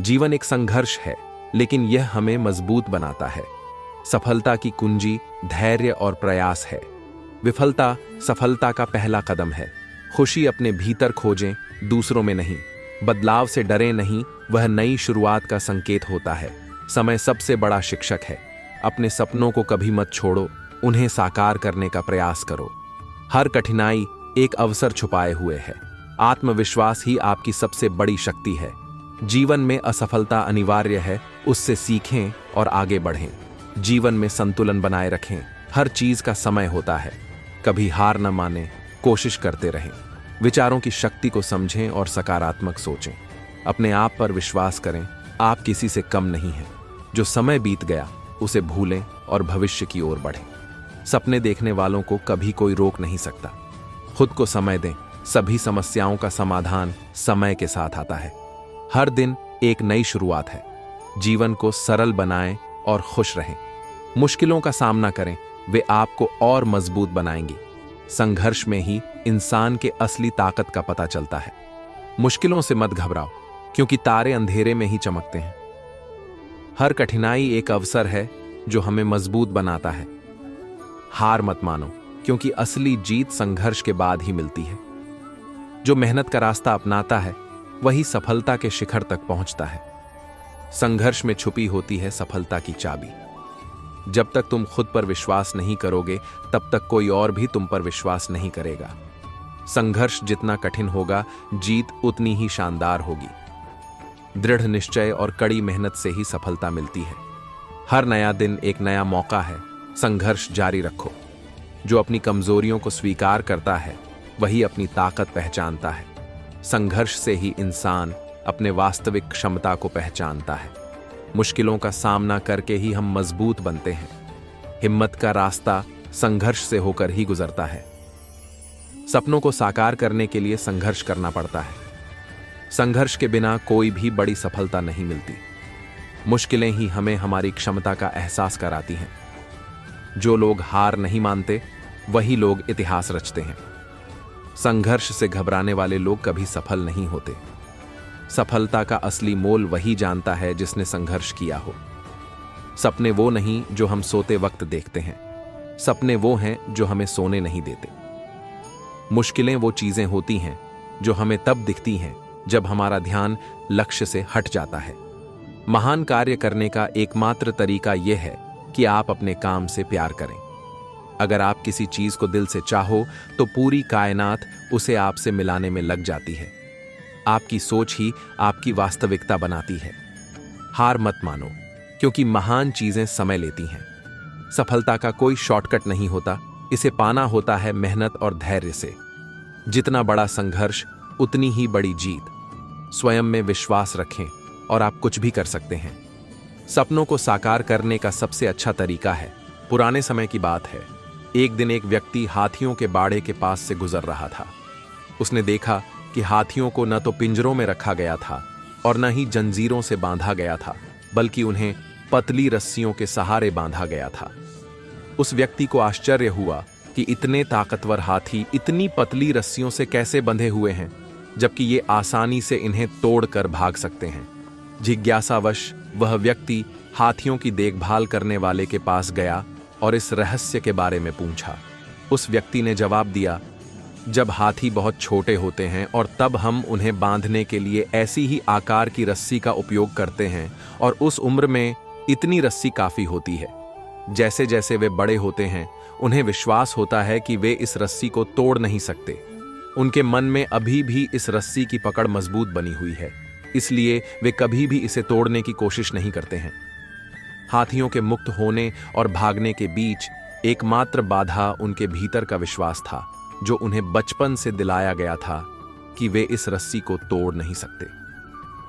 जीवन एक संघर्ष है, लेकिन यह हमें मजबूत बनाता है। सफलता की कुंजी धैर्य और प्रयास है। विफलता सफलता का पहला कदम है। खुशी अपने भीतर खोजें, दूसरों में नहीं। बदलाव से डरें नहीं, वह नई शुरुआत का संकेत होता है। समय सबसे बड़ा शिक्षक है। अपने सपनों को कभी मत छोड़ो, उन्हें साकार करने का प्रयास करो। हर कठिनाई एक अवसर छुपाए हुए है। आत्मविश्वास ही आपकी सबसे बड़ी शक्ति है। जीवन में असफलता अनिवार्य है, उससे सीखें और आगे बढ़ें। जीवन में संतुलन बनाए रखें। हर चीज का समय होता है। कभी हार न मानें, कोशिश करते रहें। विचारों की शक्ति को समझें और सकारात्मक सोचें। अपने आप पर विश्वास करें, आप किसी से कम नहीं हैं। जो समय बीत गया उसे भूलें और भविष्य की ओर बढ़ें। सपने देखने वालों को कभी कोई रोक नहीं सकता। खुद को समय दें, सभी समस्याओं का समाधान समय के साथ आता है। हर दिन एक नई शुरुआत है। जीवन को सरल बनाएं और खुश रहें। मुश्किलों का सामना करें, वे आपको और मजबूत बनाएंगी। संघर्ष में ही इंसान के असली ताकत का पता चलता है। मुश्किलों से मत घबराओ, क्योंकि तारे अंधेरे में ही चमकते हैं। हर कठिनाई एक अवसर है जो हमें मजबूत बनाता है। हार मत मानो, क्योंकि असली जीत संघर्ष के बाद ही मिलती है। जो मेहनत का रास्ता अपनाता है वही सफलता के शिखर तक पहुंचता है। संघर्ष में छुपी होती है सफलता की चाबी। जब तक तुम खुद पर विश्वास नहीं करोगे, तब तक कोई और भी तुम पर विश्वास नहीं करेगा। संघर्ष जितना कठिन होगा, जीत उतनी ही शानदार होगी। दृढ़ निश्चय और कड़ी मेहनत से ही सफलता मिलती है। हर नया दिन एक नया मौका है। संघर्ष जारी रखो। जो अपनी कमजोरियों को स्वीकार करता है वही अपनी ताकत पहचानता है। संघर्ष से ही इंसान अपने वास्तविक क्षमता को पहचानता है। मुश्किलों का सामना करके ही हम मजबूत बनते हैं। हिम्मत का रास्ता संघर्ष से होकर ही गुजरता है। सपनों को साकार करने के लिए संघर्ष करना पड़ता है। संघर्ष के बिना कोई भी बड़ी सफलता नहीं मिलती। मुश्किलें ही हमें हमारी क्षमता का एहसास कराती हैं। जो लोग हार नहीं मानते वही लोग इतिहास रचते हैं। संघर्ष से घबराने वाले लोग कभी सफल नहीं होते। सफलता का असली मोल वही जानता है जिसने संघर्ष किया हो। सपने वो नहीं जो हम सोते वक्त देखते हैं, सपने वो हैं जो हमें सोने नहीं देते। मुश्किलें वो चीजें होती हैं जो हमें तब दिखती हैं जब हमारा ध्यान लक्ष्य से हट जाता है। महान कार्य करने का एकमात्र तरीका यह है कि आप अपने काम से प्यार करें। अगर आप किसी चीज को दिल से चाहो तो पूरी कायनात उसे आपसे मिलाने में लग जाती है। आपकी सोच ही आपकी वास्तविकता बनाती है। हार मत मानो, क्योंकि महान चीजें समय लेती हैं। सफलता का कोई शॉर्टकट नहीं होता, इसे पाना होता है मेहनत और धैर्य से। जितना बड़ा संघर्ष उतनी ही बड़ी जीत। स्वयं में विश्वास रखें और आप कुछ भी कर सकते हैं। सपनों को साकार करने का सबसे अच्छा तरीका है। पुराने समय की बात है। एक दिन एक व्यक्ति हाथियों के बाड़े के पास से गुजर रहा था। उसने देखा कि हाथियों को न तो पिंजरों में रखा गया था और न ही जंजीरों से बांधा गया था, बल्कि उन्हें पतली रस्सियों के सहारे बांधा गया था। उस व्यक्ति को आश्चर्य हुआ कि इतने ताकतवर हाथी इतनी पतली रस्सियों से कैसे बंधे हुए हैं, जबकि ये आसानी से इन्हें तोड़कर भाग सकते हैं। जिज्ञासावश वह व्यक्ति हाथियों की देखभाल करने वाले के पास गया और इस रहस्य के बारे में पूछा। उस व्यक्ति ने जवाब दिया, जब हाथी बहुत छोटे होते हैं और तब हम उन्हें बांधने के लिए ऐसी ही आकार की रस्सी का उपयोग करते हैं, और उस उम्र में इतनी रस्सी काफी होती है। जैसे जैसे वे बड़े होते हैं, उन्हें विश्वास होता है कि वे इस रस्सी को तोड़ नहीं सकते। उनके मन में अभी भी इस रस्सी की पकड़ मजबूत बनी हुई है, इसलिए वे कभी भी इसे तोड़ने की कोशिश नहीं करते हैं। हाथियों के मुक्त होने और भागने के बीच एकमात्र बाधा उनके भीतर का विश्वास था, जो उन्हें बचपन से दिलाया गया था कि वे इस रस्सी को तोड़ नहीं सकते।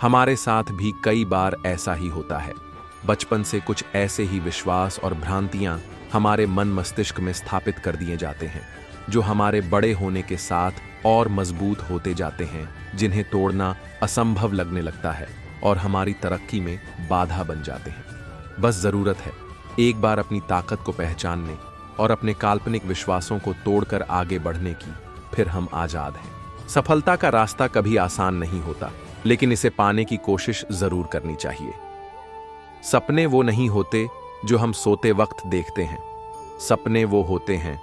हमारे साथ भी कई बार ऐसा ही होता है। बचपन से कुछ ऐसे ही विश्वास और भ्रांतियां हमारे मन मस्तिष्क में स्थापित कर दिए जाते हैं, जो हमारे बड़े होने के साथ और मजबूत होते जाते हैं, जिन्हें तोड़ना असंभव लगने लगता है और हमारी तरक्की में बाधा बन जाते हैं। बस जरूरत है एक बार अपनी ताकत को पहचानने और अपने काल्पनिक विश्वासों को तोड़कर आगे बढ़ने की, फिर हम आजाद हैं। सफलता का रास्ता कभी आसान नहीं होता, लेकिन इसे पाने की कोशिश जरूर करनी चाहिए। सपने वो नहीं होते जो हम सोते वक्त देखते हैं, सपने वो होते हैं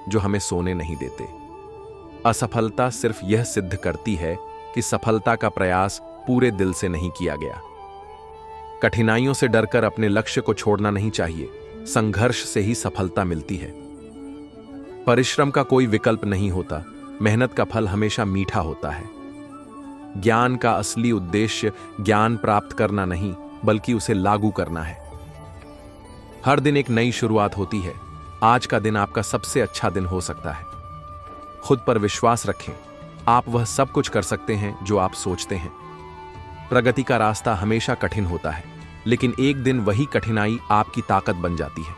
जो हमें सोने नहीं देते। असफलता सिर्फ यह सिद्ध करती है कि सफलता का प्रयास पूरे दिल से नहीं किया गया। कठिनाइयों से डरकर अपने लक्ष्य को छोड़ना नहीं चाहिए, संघर्ष से ही सफलता मिलती है। परिश्रम का कोई विकल्प नहीं होता, मेहनत का फल हमेशा मीठा होता है। ज्ञान का असली उद्देश्य ज्ञान प्राप्त करना नहीं, बल्कि उसे लागू करना है। हर दिन एक नई शुरुआत होती है। आज का दिन आपका सबसे अच्छा दिन हो सकता है। खुद पर विश्वास रखें, आप वह सब कुछ कर सकते हैं जो आप सोचते हैं। प्रगति का रास्ता हमेशा कठिन होता है, लेकिन एक दिन वही कठिनाई आपकी ताकत बन जाती है।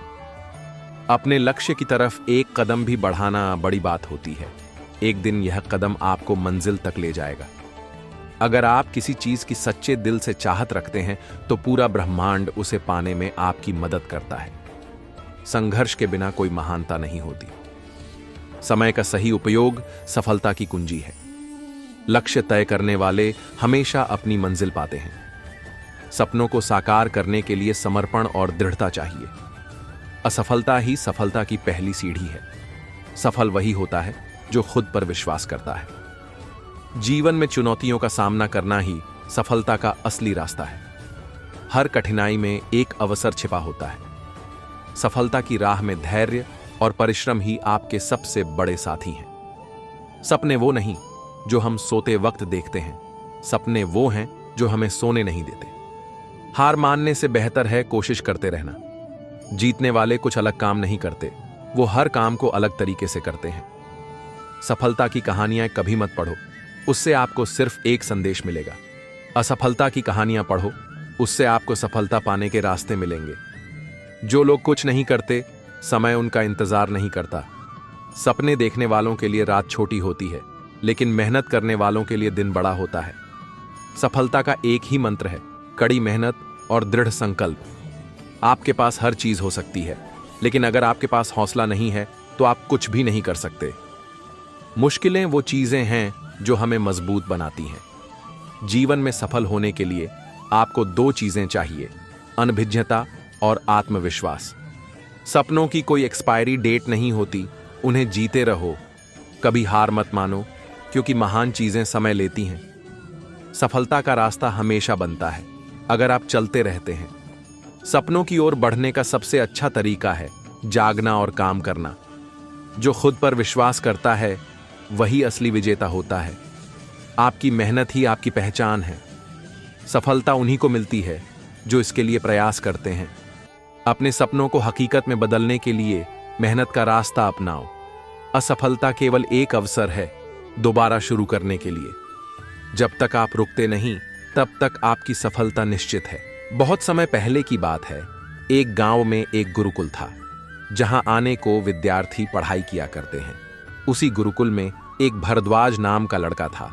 अपने लक्ष्य की तरफ एक कदम भी बढ़ाना बड़ी बात होती है। एक दिन यह कदम आपको मंजिल तक ले जाएगा। अगर आप किसी चीज की सच्चे दिल से चाहत रखते हैं तो पूरा ब्रह्मांड उसे पाने में आपकी मदद करता है। संघर्ष के बिना कोई महानता नहीं होती। समय का सही उपयोग सफलता की कुंजी है। लक्ष्य तय करने वाले हमेशा अपनी मंजिल पाते हैं। सपनों को साकार करने के लिए समर्पण और दृढ़ता चाहिए। असफलता ही सफलता की पहली सीढ़ी है। सफल वही होता है जो खुद पर विश्वास करता है। जीवन में चुनौतियों का सामना करना ही सफलता का असली रास्ता है। हर कठिनाई में एक अवसर छिपा होता है। सफलता की राह में धैर्य और परिश्रम ही आपके सबसे बड़े साथी हैं। सपने वो नहीं जो हम सोते वक्त देखते हैं, सपने वो हैं जो हमें सोने नहीं देते। हार मानने से बेहतर है कोशिश करते रहना। जीतने वाले कुछ अलग काम नहीं करते, वो हर काम को अलग तरीके से करते हैं। सफलता की कहानियां कभी मत पढ़ो, उससे आपको सिर्फ एक संदेश मिलेगा। असफलता की कहानियां पढ़ो, उससे आपको सफलता पाने के रास्ते मिलेंगे। जो लोग कुछ नहीं करते, समय उनका इंतजार नहीं करता। सपने देखने वालों के लिए रात छोटी होती है, लेकिन मेहनत करने वालों के लिए दिन बड़ा होता है। सफलता का एक ही मंत्र है, कड़ी मेहनत और दृढ़ संकल्प। आपके पास हर चीज हो सकती है, लेकिन अगर आपके पास हौसला नहीं है तो आप कुछ भी नहीं कर सकते। मुश्किलें वो चीजें हैं जो हमें मजबूत बनाती हैं। जीवन में सफल होने के लिए आपको दो चीजें चाहिए, अनभिज्ञता और आत्मविश्वास। सपनों की कोई एक्सपायरी डेट नहीं होती, उन्हें जीते रहो। कभी हार मत मानो, क्योंकि महान चीजें समय लेती हैं। सफलता का रास्ता हमेशा बनता है अगर आप चलते रहते हैं। सपनों की ओर बढ़ने का सबसे अच्छा तरीका है जागना और काम करना। जो खुद पर विश्वास करता है वही असली विजेता होता है। आपकी मेहनत ही आपकी पहचान है। सफलता उन्हीं को मिलती है जो इसके लिए प्रयास करते हैं। अपने सपनों को हकीकत में बदलने के लिए मेहनत का रास्ता अपनाओ। असफलता केवल एक अवसर है दोबारा शुरू करने के लिए। जब तक आप रुकते नहीं, तब तक आपकी सफलता निश्चित है। बहुत समय पहले की बात है, एक गांव में एक गुरुकुल था, जहां आने को विद्यार्थी पढ़ाई किया करते हैं। उसी गुरुकुल में एक भरद्वाज नाम का लड़का था,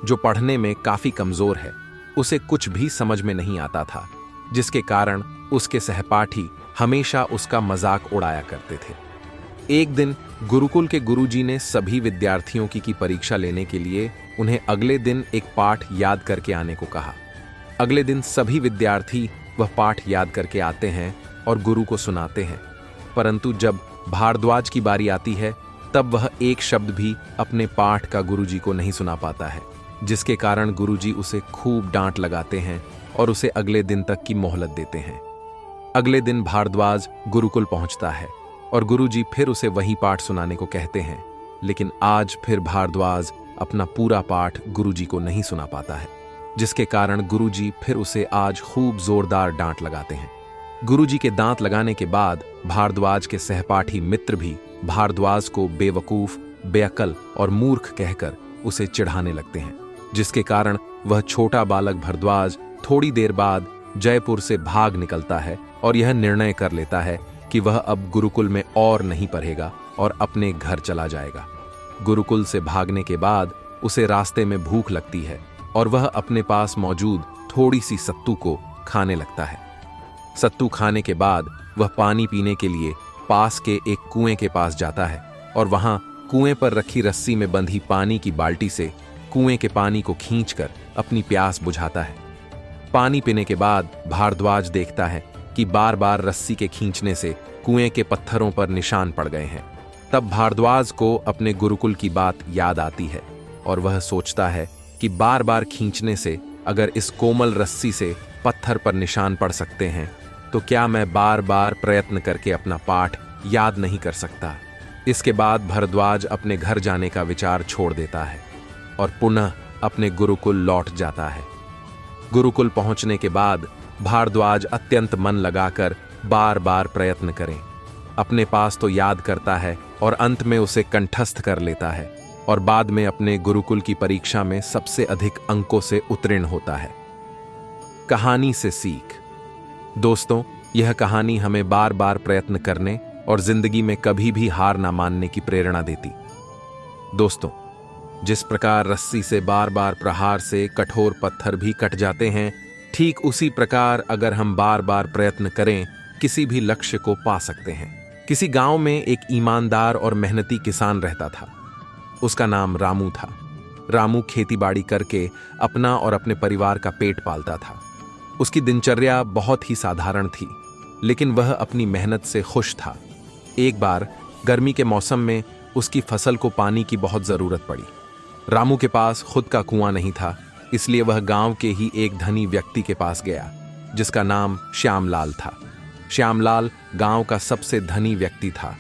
जो पढ़ने में काफी कमजोर है। उसे कुछ भी समझ में नहीं आता था, जिसके कारण उसके सहपाठी हमेशा उसका मजाक उड़ाया करते थे। एक दिन गुरुकुल के गुरुजी ने सभी विद्यार्थियों की परीक्षा लेने के लिए उन्हें अगले दिन एक पाठ याद करके आने को कहा। अगले दिन सभी विद्यार्थी वह पाठ याद करके आते हैं और गुरु को सुनाते हैं, परंतु जब भारद्वाज की बारी आती है तब वह एक शब्द भी अपने पाठ का गुरुजी को नहीं सुना पाता है, जिसके कारण गुरुजी उसे खूब डांट लगाते हैं और उसे अगले दिन तक की मोहलत देते हैं। अगले दिन भारद्वाज गुरुकुल पहुंचता है और गुरुजी फिर उसे वही पाठ सुनाने को कहते हैं, लेकिन आज फिर भारद्वाज अपना पूरा पाठ गुरुजी को नहीं सुना पाता है, जिसके कारण गुरुजी फिर उसे आज खूब जोरदार डांट लगाते हैं। गुरुजी के दांत लगाने के बाद भारद्वाज के सहपाठी मित्र भी भारद्वाज को बेवकूफ, बेअकल और मूर्ख कहकर उसे चिढ़ाने लगते हैं, जिसके कारण वह छोटा बालक भारद्वाज थोड़ी देर बाद जयपुर से भाग निकलता है और यह निर्णय कर लेता है कि वह अब गुरुकुल में और नहीं पढ़ेगा और अपने घर चला जाएगा। गुरुकुल से भागने के बाद उसे रास्ते में भूख लगती है और वह अपने पास मौजूद थोड़ी सी सत्तू को खाने लगता है। सत्तू खाने के बाद वह पानी पीने के लिए पास के एक कुएं के पास जाता है और वहां कुएं पर रखी रस्सी में बंधी पानी की बाल्टी से कुएं के पानी को खींचकर अपनी प्यास बुझाता है। पानी पीने के बाद भारद्वाज देखता है कि बार बार रस्सी के खींचने से कुएं के पत्थरों पर निशान पड़ गए हैं। तब भारद्वाज को अपने गुरुकुल की बात याद आती है और वह सोचता है कि बार बार खींचने से अगर इस कोमल रस्सी से पत्थर पर निशान पड़ सकते हैं तो क्या मैं बार बार प्रयत्न करके अपना पाठ याद नहीं कर सकता। इसके बाद भारद्वाज अपने घर जाने का विचार छोड़ देता है और पुनः अपने गुरुकुल लौट जाता है। गुरुकुल पहुंचने के बाद भारद्वाज अत्यंत मन लगाकर बार बार प्रयत्न करें, अपने पास तो याद करता है और अंत में उसे कंठस्थ कर लेता है और बाद में अपने गुरुकुल की परीक्षा में सबसे अधिक अंकों से उत्तीर्ण होता है। कहानी से सीख। दोस्तों, यह कहानी हमें बार बार प्रयत्न करने और जिंदगी में कभी भी हार ना मानने की प्रेरणा देती। दोस्तों, जिस प्रकार रस्सी से बार बार प्रहार से कठोर पत्थर भी कट जाते हैं, ठीक उसी प्रकार अगर हम बार बार प्रयत्न करें किसी भी लक्ष्य को पा सकते हैं। किसी गांव में एक ईमानदार और मेहनती किसान रहता था। उसका नाम रामू था। रामू खेतीबाड़ी करके अपना और अपने परिवार का पेट पालता था। उसकी दिनचर्या बहुत ही साधारण थी, लेकिन वह अपनी मेहनत से खुश था। एक बार गर्मी के मौसम में उसकी फसल को पानी की बहुत जरूरत पड़ी। रामू के पास खुद का कुआं नहीं था, इसलिए वह गांव के ही एक धनी व्यक्ति के पास गया, जिसका नाम श्यामलाल था। श्यामलाल गांव का सबसे धनी व्यक्ति था।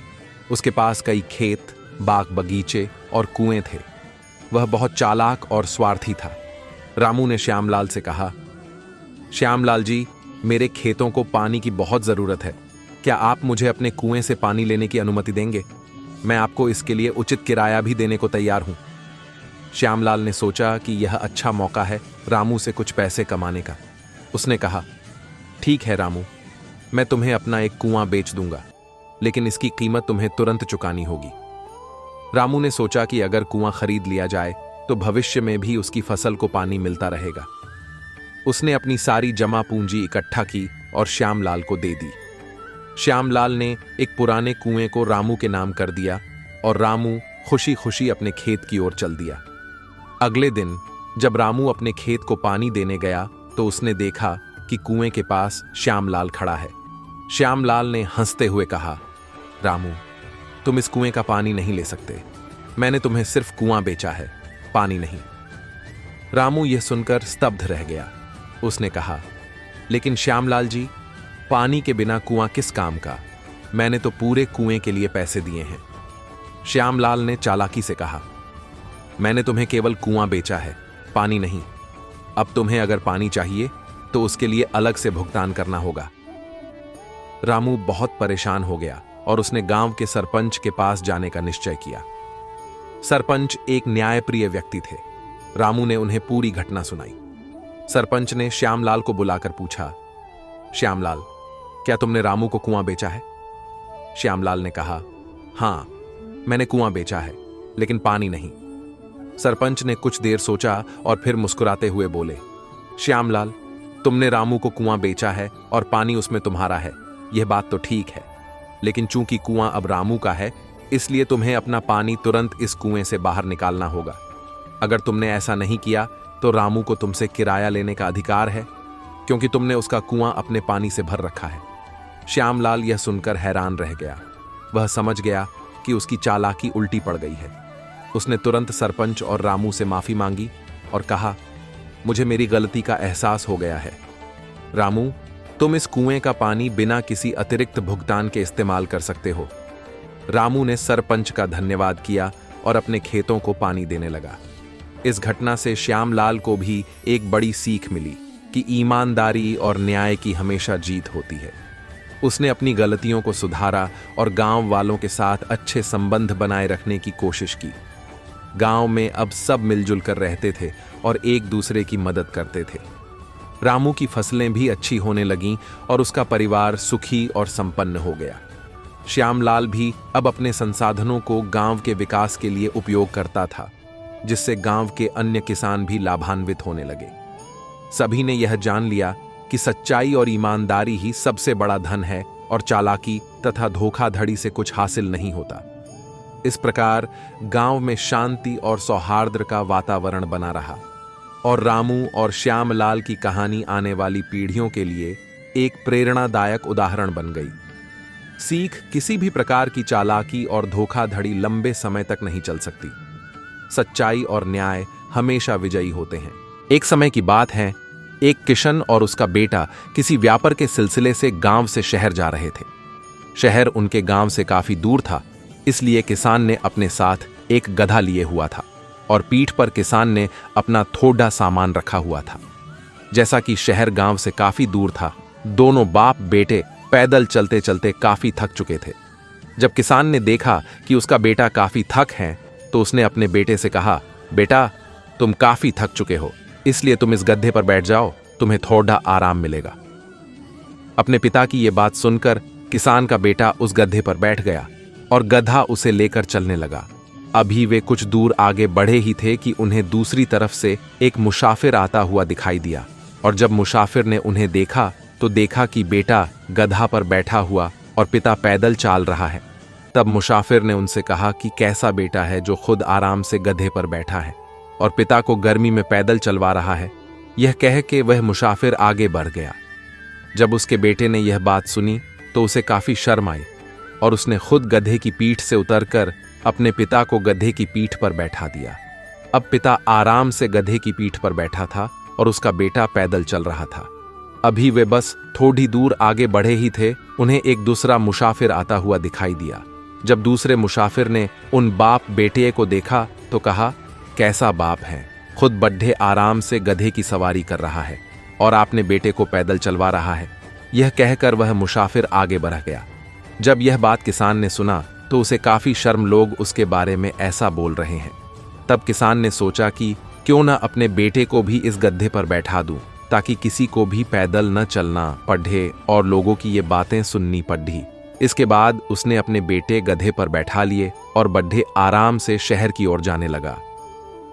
उसके पास कई खेत, बाग बगीचे और कुएं थे। वह बहुत चालाक और स्वार्थी था। रामू ने श्यामलाल से कहा, श्यामलाल जी, मेरे खेतों को पानी की बहुत जरूरत है। क्या आप मुझे अपने कुएं से पानी लेने की अनुमति देंगे? मैं आपको इसके लिए उचित किराया भी देने को तैयार हूं। श्यामलाल ने सोचा कि यह अच्छा मौका है रामू से कुछ पैसे कमाने का। उसने कहा, ठीक है रामू, मैं तुम्हें अपना एक कुआं बेच दूंगा, लेकिन इसकी कीमत तुम्हें तुरंत चुकानी होगी। रामू ने सोचा कि अगर कुआं खरीद लिया जाए तो भविष्य में भी उसकी फसल को पानी मिलता रहेगा। उसने अपनी सारी जमा पूंजी इकट्ठा की और श्यामलाल को दे दी। श्यामलाल ने एक पुराने कुएं को रामू के नाम कर दिया और रामू खुशी खुशी अपने खेत की ओर चल दिया। अगले दिन जब रामू अपने खेत को पानी देने गया तो उसने देखा कि कुएं के पास श्यामलाल खड़ा है। श्यामलाल ने हंसते हुए कहा, रामू, तुम इस कुएं का पानी नहीं ले सकते। मैंने तुम्हें सिर्फ कुआं बेचा है, पानी नहीं। रामू यह सुनकर स्तब्ध रह गया। उसने कहा, लेकिन श्यामलाल जी, पानी के बिना कुआं किस काम का? मैंने तो पूरे कुएं के लिए पैसे दिए हैं। श्यामलाल ने चालाकी से कहा, मैंने तुम्हें केवल कुआं बेचा है, पानी नहीं। अब तुम्हें अगर पानी चाहिए तो उसके लिए अलग से भुगतान करना होगा। रामू बहुत परेशान हो गया और उसने गांव के सरपंच के पास जाने का निश्चय किया। सरपंच एक न्यायप्रिय व्यक्ति थे। रामू ने उन्हें पूरी घटना सुनाई। सरपंच ने श्यामलाल को बुलाकर पूछा, श्यामलाल, क्या तुमने रामू को कुआं बेचा है? श्यामलाल ने कहा, हां, मैंने कुआं बेचा है, लेकिन पानी नहीं। सरपंच ने कुछ देर सोचा और फिर मुस्कुराते हुए बोले, श्यामलाल, तुमने रामू को कुआं बेचा है और पानी उसमें तुम्हारा है, यह बात तो ठीक है, लेकिन चूंकि कुआं अब रामू का है, इसलिए तुम्हें अपना पानी तुरंत इस कुएं से बाहर निकालना होगा। अगर तुमने ऐसा नहीं किया तो रामू को तुमसे किराया लेने का अधिकार है, क्योंकि तुमने उसका कुआं अपने पानी से भर रखा है। श्यामलाल यह सुनकर हैरान रह गया। वह समझ गया कि उसकी चालाकी उल्टी पड़ गई है। उसने तुरंत सरपंच और रामू से माफी मांगी और कहा, मुझे मेरी गलती का एहसास हो गया है। रामू, तुम इस कुएं का पानी बिना किसी अतिरिक्त भुगतान के इस्तेमाल कर सकते हो। रामू ने सरपंच का धन्यवाद किया और अपने खेतों को पानी देने लगा। इस घटना से श्यामलाल को भी एक बड़ी सीख मिली कि ईमानदारी और न्याय की हमेशा जीत होती है। उसने अपनी गलतियों को सुधारा और गांव वालों के साथ अच्छे संबंध बनाए रखने की कोशिश की। गांव में अब सब मिलजुल कर रहते थे और एक दूसरे की मदद करते थे। रामू की फसलें भी अच्छी होने लगीं और उसका परिवार सुखी और संपन्न हो गया। श्यामलाल भी अब अपने संसाधनों को गांव के विकास के लिए उपयोग करता था, जिससे गांव के अन्य किसान भी लाभान्वित होने लगे। सभी ने यह जान लिया कि सच्चाई और ईमानदारी ही सबसे बड़ा धन है और चालाकी तथा धोखाधड़ी से कुछ हासिल नहीं होता। इस प्रकार गांव में शांति और सौहार्द का वातावरण बना रहा। और रामू और श्यामलाल की कहानी आने वाली पीढ़ियों के लिए एक प्रेरणादायक उदाहरण बन गई। सीख किसी भी प्रकार की चालाकी और धोखाधड़ी लंबे समय तक नहीं चल सकती। सच्चाई और न्याय हमेशा विजयी होते हैं। एक समय की बात है, एक किशन और उसका बेटा किसी व्यापार के सिलसिले से गांव से शहर जा रहे थे। शहर उनके गांव से काफी दूर था, इसलिए किसान ने अपने साथ एक गधा लिए हुआ था और पीठ पर किसान ने अपना थोड़ा सामान रखा हुआ था। जैसा कि शहर गांव से काफी दूर था, दोनों बाप बेटे पैदल चलते चलते काफी थक चुके थे। जब किसान ने देखा कि उसका बेटा काफी थक है, तो उसने अपने बेटे से कहा, बेटा तुम काफी थक चुके हो, इसलिए तुम इस गड्ढे पर बैठ जाओ, तुम्हें थोड़ा आराम मिलेगा। अपने पिता की यह बात सुनकर किसान का बेटा उस गड्ढे पर बैठ गया और गधा उसे लेकर चलने लगा। अभी वे कुछ दूर आगे बढ़े ही थे कि उन्हें दूसरी तरफ से एक मुसाफिर आता हुआ दिखाई दिया, और जब मुसाफिर ने उन्हें देखा तो देखा कि बेटा गधा पर बैठा हुआ और पिता पैदल चाल रहा है। तब मुसाफिर ने उनसे कहा कि कैसा बेटा है जो खुद आराम से गधे पर बैठा है और पिता को गर्मी में पैदल चलवा रहा है। यह कह के वह मुसाफिर आगे बढ़ गया। जब उसके बेटे ने यह बात सुनी तो उसे काफी शर्म आई और उसने खुद गधे की पीठ से उतरकर अपने पिता को गधे की पीठ पर बैठा दिया। अब पिता आराम से गधे की पीठ पर बैठा था और उसका बेटा पैदल चल रहा था। अभी वे बस थोड़ी दूर आगे बढ़े ही थे, उन्हें एक दूसरा मुसाफिर आता हुआ दिखाई दिया। जब दूसरे मुसाफिर ने उन बाप बेटे को देखा तो कहा, कैसा बाप है, खुद बड्ढे आराम से गधे की सवारी कर रहा है और आपने बेटे को पैदल चलवा रहा है। यह कहकर वह मुसाफिर आगे बढ़ गया। जब यह बात किसान ने सुना तो उसे काफी शर्म, लोग उसके बारे में ऐसा बोल रहे हैं। तब किसान ने सोचा कि क्यों न अपने बेटे को भी इस गड्ढे पर बैठा दूं, ताकि किसी को भी पैदल न चलना पड़े और लोगों की ये बातें सुननी पड़ी। इसके बाद उसने अपने बेटे गधे पर बैठा लिए और बड्ढे आराम से शहर की ओर जाने लगा।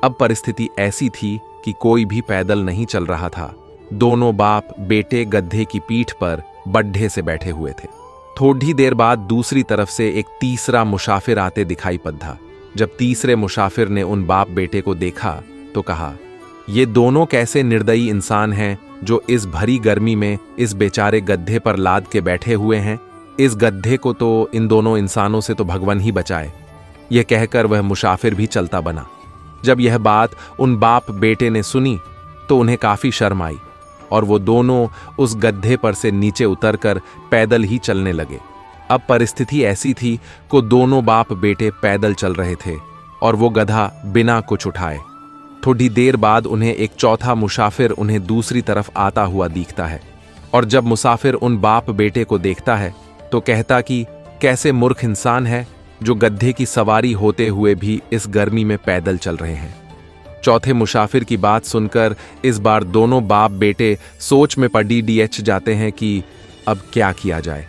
अब परिस्थिति ऐसी थी कि कोई भी पैदल नहीं चल रहा था। दोनों बाप बेटे गधे की पीठ पर बड्ढे से बैठे हुए थे। थोड़ी देर बाद दूसरी तरफ से एक तीसरा मुसाफिर आते दिखाई पड़ा। जब तीसरे मुसाफिर ने उन बाप बेटे को देखा तो कहा, ये दोनों कैसे निर्दयी इंसान हैं जो इस भरी गर्मी में इस बेचारे गड्ढे पर लाद के बैठे हुए हैं। इस गड्ढे को तो, इन दोनों इंसानों से तो भगवान ही बचाए। यह कहकर वह मुसाफिर भी चलता बना। जब यह बात उन बाप बेटे ने सुनी तो उन्हें काफी शर्म आई और वो दोनों उस गड्ढे पर से नीचे उतरकर पैदल ही चलने लगे। अब परिस्थिति ऐसी थी कि दोनों बाप बेटे पैदल चल रहे थे और वो गधा बिना कुछ उठाए। थोड़ी देर बाद उन्हें एक चौथा मुसाफिर उन्हें दूसरी तरफ आता हुआ दिखता है, और जब मुसाफिर उन बाप बेटे को देखता है तो कहता कि कैसे मूर्ख इंसान है जो गड्ढे की सवारी होते हुए भी इस गर्मी में पैदल चल रहे हैं। चौथे मुसाफिर की बात सुनकर इस बार दोनों बाप बेटे सोच में पड़ी जाते हैं कि अब क्या किया जाए।